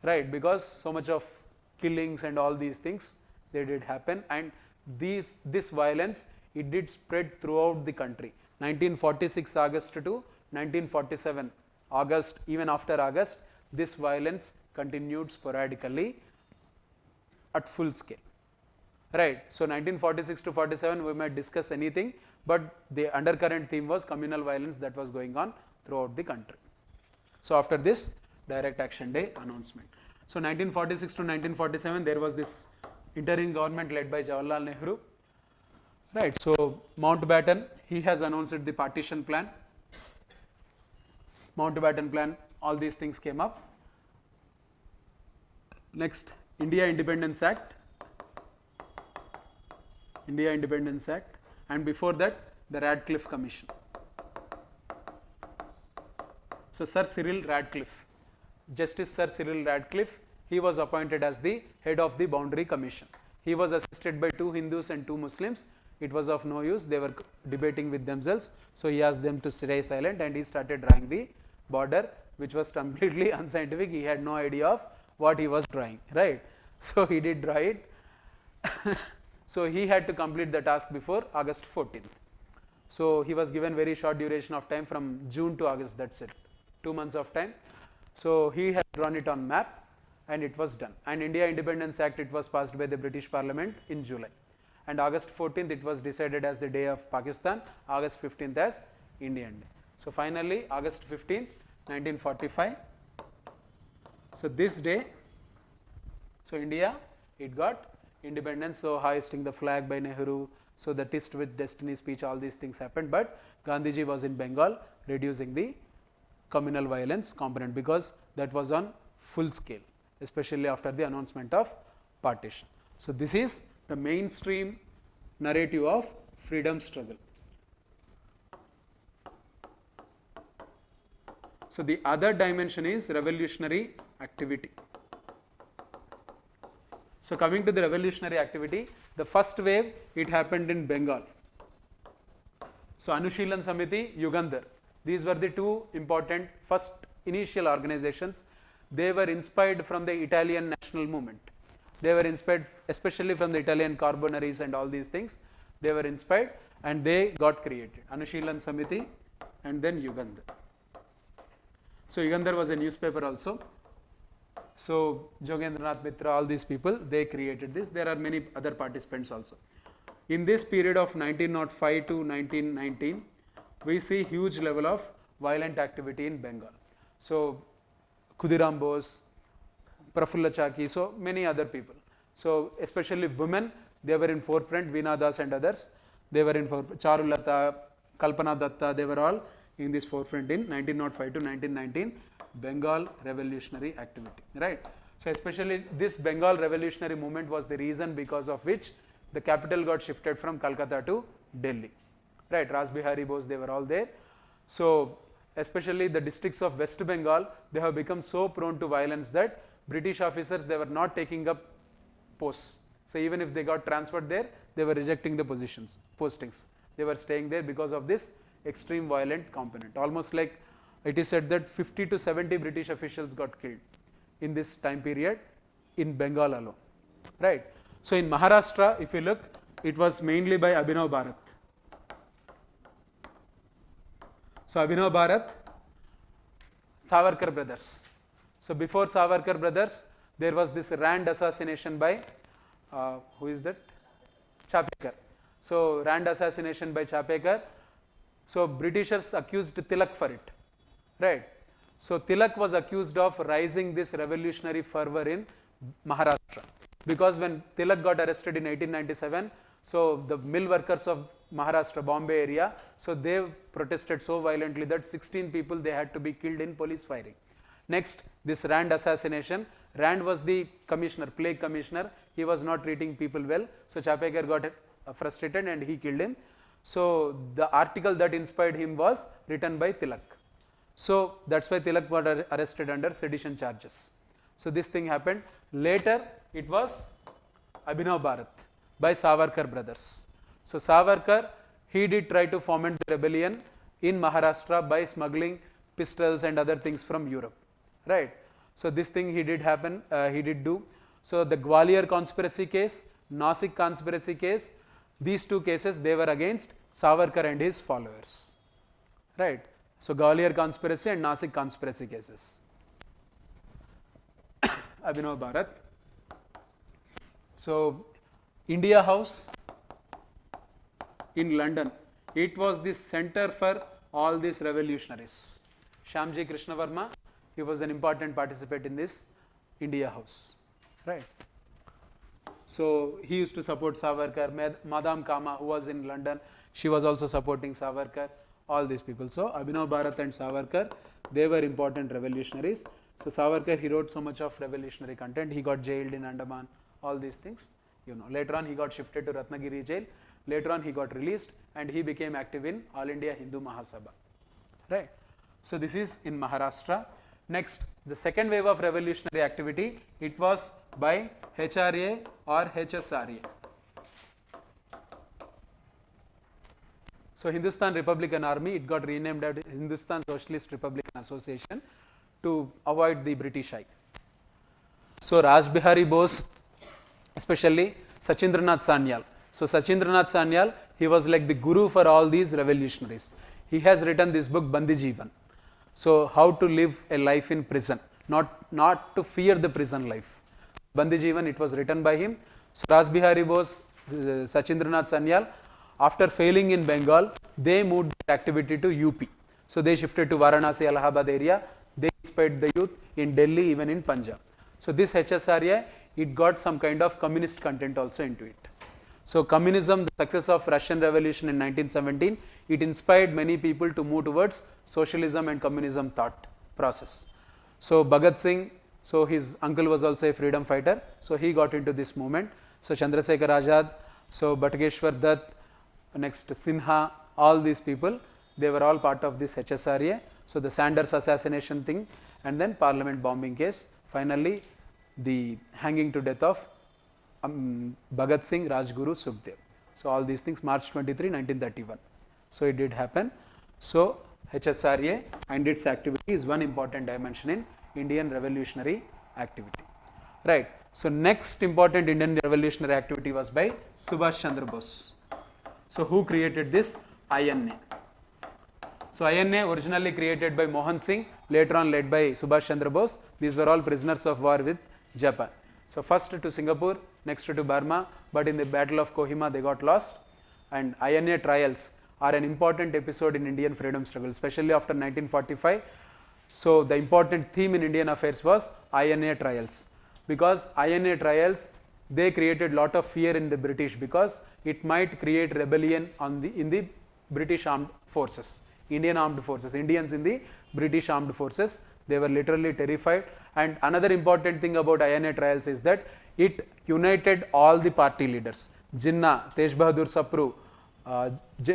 right? Because so much of killings and all these things, they did happen, and this violence, it did spread throughout the country. 1946 August to 1947 August, even after August, this violence continued sporadically at full scale, right? So 1946 to 47, we might discuss anything, but the undercurrent theme was communal violence that was going on throughout the country. So after this, Direct Action Day announcement. So 1946 to 1947, there was this interim government led by Jawaharlal Nehru, right? So Mountbatten, he has announced the partition plan. Mountbatten plan, all these things came up. Next, India Independence Act. India Independence Act, and before that, the Radcliffe Commission. So Sir Cyril Radcliffe, Justice Sir Cyril Radcliffe, he was appointed as the head of the Boundary Commission. He was assisted by 2 Hindus and 2 Muslims. It was of no use, they were debating with themselves. So he asked them to stay silent, and he started drawing the border, which was completely unscientific. He had no idea of what he was drawing, right? So he did draw it. So he had to complete the task before August 14th. So he was given very short duration of time from June to August, that's it, 2 months of time. So he had drawn it on map, and it was done. And India Independence Act, it was passed by the British Parliament in July. And August 14th, it was decided as the day of Pakistan, August 15th as Indian Day. So finally, August 15th, 1945. So this day, so India, it got independence. So hoisting the flag by Nehru, so the Tist with Destiny speech, all these things happened. But Gandhiji was in Bengal reducing the communal violence component, because that was on full scale, especially after the announcement of partition. So this is the mainstream narrative of freedom struggle. So the other dimension is revolutionary activity. So coming to the revolutionary activity, the first wave, it happened in Bengal. So Anushilan Samiti, Yugandhar, these were the 2 important first initial organizations. They were inspired from the Italian national movement. They were inspired especially from the Italian Carbonaries and all these things. They were inspired, and they got created. Anushilan Samiti and then Yugandhar. So Yugandhar was a newspaper also. So Jogendranath Mitra, all these people, they created this. There are many other participants also. In this period of 1905 to 1919, we see huge level of violent activity in Bengal. So Khudiram Bose, Prafulla Chaki, so many other people. So especially women, they were in forefront, Veena Das and others, they were in forefront, Charulata, Kalpana Datta, they were all in this forefront in 1905 to 1919 Bengal revolutionary activity, right? So especially this Bengal revolutionary movement was the reason because of which the capital got shifted from Calcutta to Delhi, right? Ras Bihari Bose, they were all there. So especially the districts of West Bengal, they have become so prone to violence that British officers, they were not taking up posts. So even if they got transferred there, they were rejecting the postings. They were staying there because of this extreme violent component. Almost like it is said that 50 to 70 British officials got killed in this time period in Bengal alone, right? So in Maharashtra, if you look, it was mainly by Abhinav Bharat. So Abhinav Bharat, Savarkar brothers. So before Savarkar brothers, there was this Rand assassination by, who is that? Chapekar. So Rand assassination by Chapekar. So Britishers accused Tilak for it, right? So Tilak was accused of rising this revolutionary fervor in Maharashtra, because when Tilak got arrested in 1897, so the mill workers of Maharashtra, Bombay area, so they protested so violently that 16 people, they had to be killed in police firing. Next, this Rand assassination. Rand was the commissioner, plague commissioner. He was not treating people well. So Chapekar got frustrated and he killed him. So the article that inspired him was written by Tilak. So that's why Tilak got arrested under sedition charges. So this thing happened. Later, it was Abhinav Bharat by Savarkar brothers. So Savarkar, he did try to foment the rebellion in Maharashtra by smuggling pistols and other things from Europe, right? So this thing he did happen, he did do. So the Gwalior conspiracy case, Nasik conspiracy case, these two cases, they were against Savarkar and his followers, right? So Gwalior conspiracy and Nasik conspiracy cases. Abhinav Bharat. So India House in London, it was the center for all these revolutionaries. Shyamji Krishnavarma, he was an important participant in this India House, right? So he used to support Savarkar. Madame Kama, who was in London, she was also supporting Savarkar, all these people. So Abhinav Bharat and Savarkar, they were important revolutionaries. So Savarkar, he wrote so much of revolutionary content. He got jailed in Andaman, all these things. You know, later on he got shifted to Ratnagiri jail. Later on he got released and he became active in All India Hindu Mahasabha, right? So this is in Maharashtra. Next, the second wave of revolutionary activity, it was by HRA or HSRA. So Hindustan Republican Army, it got renamed as Hindustan Socialist Republican Association to avoid the British eye. So Raj Bihari Bose, especially Sachindranath Sanyal. So Sachindranath Sanyal, he was like the guru for all these revolutionaries. He has written this book Bandi Jeevan. So how to live a life in prison, not to fear the prison life. Bandi Jeevan, it was written by him. So Raj Bihari Bose, Sachindranath Sanyal, after failing in Bengal, they moved their activity to UP. So they shifted to Varanasi, Allahabad area. They inspired the youth in Delhi, even in Punjab. So this HSRA, it got some kind of communist content also into it. So communism, the success of Russian Revolution in 1917, it inspired many people to move towards socialism and communism thought process. So Bhagat Singh, so his uncle was also a freedom fighter, so he got into this movement. So Chandrasekhar Azad, so Batkeshwar Dutt, next Sinha, all these people, they were all part of this HSRA. So the Sanders assassination thing, and then Parliament bombing case, finally the hanging to death of Bhagat Singh, Rajguru, Sukhdev. So all these things, March 23, 1931. So it did happen. So HSRA and its activity is one important dimension in Indian revolutionary activity. Right. So next important Indian revolutionary activity was by Subhash Chandra Bose. So who created this? INA. So INA originally created by Mohan Singh, later on led by Subhash Chandra Bose. These were all prisoners of war with Japan. So first to Singapore, next to Burma, but in the Battle of Kohima they got lost. And INA trials are an important episode in Indian freedom struggle, especially after 1945. So the important theme in Indian affairs was INA trials, because INA trials, they created lot of fear in the British, because it might create rebellion in the British armed forces, Indian armed forces, Indians in the British armed forces. They were literally terrified. And another important thing about INA trials is that it united all the party leaders. Jinnah, Tej Bahadur Sapru,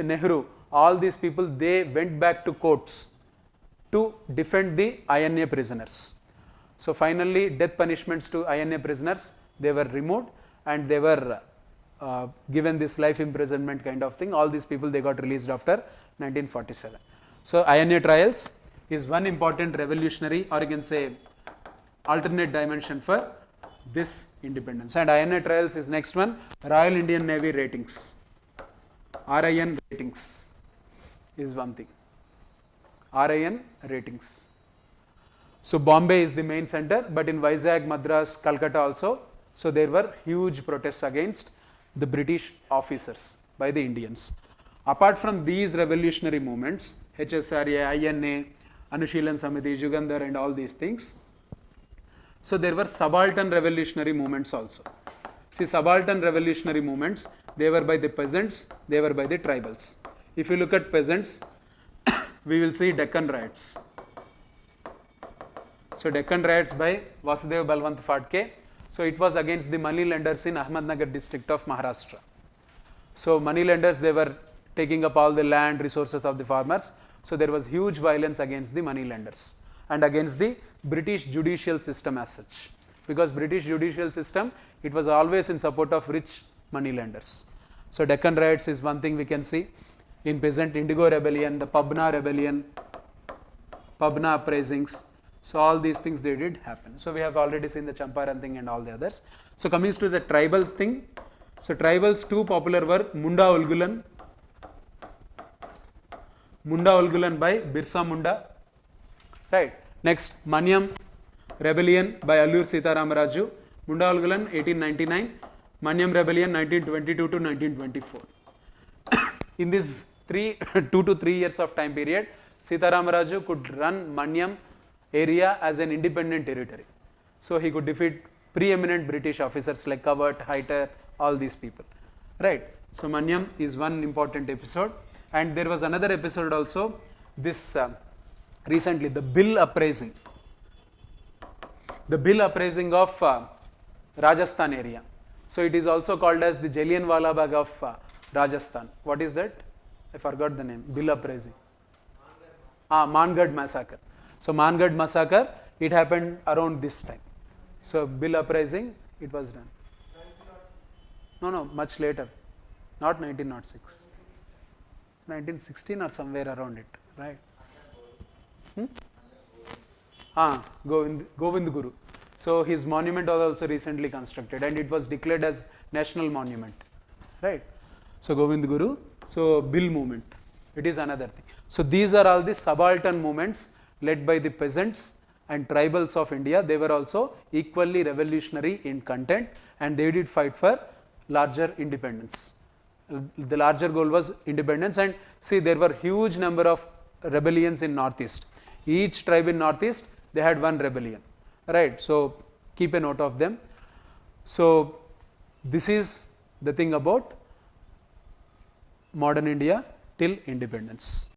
Nehru, all these people, they went back to courts to defend the INA prisoners. So finally, death punishments to INA prisoners, they were removed, and they were given this life imprisonment kind of thing. All these people, they got released after 1947. So INA trials is one important revolutionary, or you can say alternate dimension for this independence. And INA trials is next one, Royal Indian Navy ratings. RIN ratings is one thing. RIN ratings. So Bombay is the main center, but in Vizag, Madras, Calcutta also, so there were huge protests against the British officers by the Indians. Apart from these revolutionary movements, HSRA, INA, Anushilan Samiti, Jugandhar and all these things, so there were subaltern revolutionary movements also. See, subaltern revolutionary movements, they were by the peasants, they were by the tribals. If you look at peasants, we will see Deccan riots. So Deccan riots by Vasudev Balwant Phadke. So it was against the money lenders in Ahmednagar district of Maharashtra. So money lenders, they were taking up all the land resources of the farmers. So there was huge violence against the money lenders and against the British judicial system as such. Because British judicial system, it was always in support of rich money lenders. So Deccan riots is one thing we can see. In peasant, Indigo rebellion, the Pabna rebellion, Pabna uprisings. So all these things, they did happen. So we have already seen the Champaran thing and all the others. So coming to the tribals thing. So tribals, two popular were Munda Ulgulan. Munda Ulgulan by Birsa Munda. Right. Next, Manyam rebellion by Allur Sitaramaraju. Munda Ulgulan 1899. Manyam rebellion 1922 to 1924. In this 2 to 3 years of time period, Sitaramaraju could run Manyam area as an independent territory. So he could defeat preeminent British officers like Covert, Hyder, all these people. Right. So Manyam is one important episode. And there was another episode also, this recently, the bill appraising. The bill appraising of Rajasthan area. So it is also called as the Jallianwala Bagh of Rajasthan. What is that? I forgot the name. Bill appraising. Mangad massacre. So Mangad massacre, it happened around this time. So bill uprising, it was done. No, much later. Not 1906. 1916 or somewhere around it, right? Govind Guru. So his monument was also recently constructed and it was declared as national monument, right? So Govind Guru, so bill movement, it is another thing. So these are all the subaltern movements led by the peasants and tribals of India. They were also equally revolutionary in content and they did fight for larger independence. The larger goal was independence, and see, there were huge number of rebellions in Northeast. Each tribe in Northeast, they had one rebellion, right? So keep a note of them. So this is the thing about modern India till independence.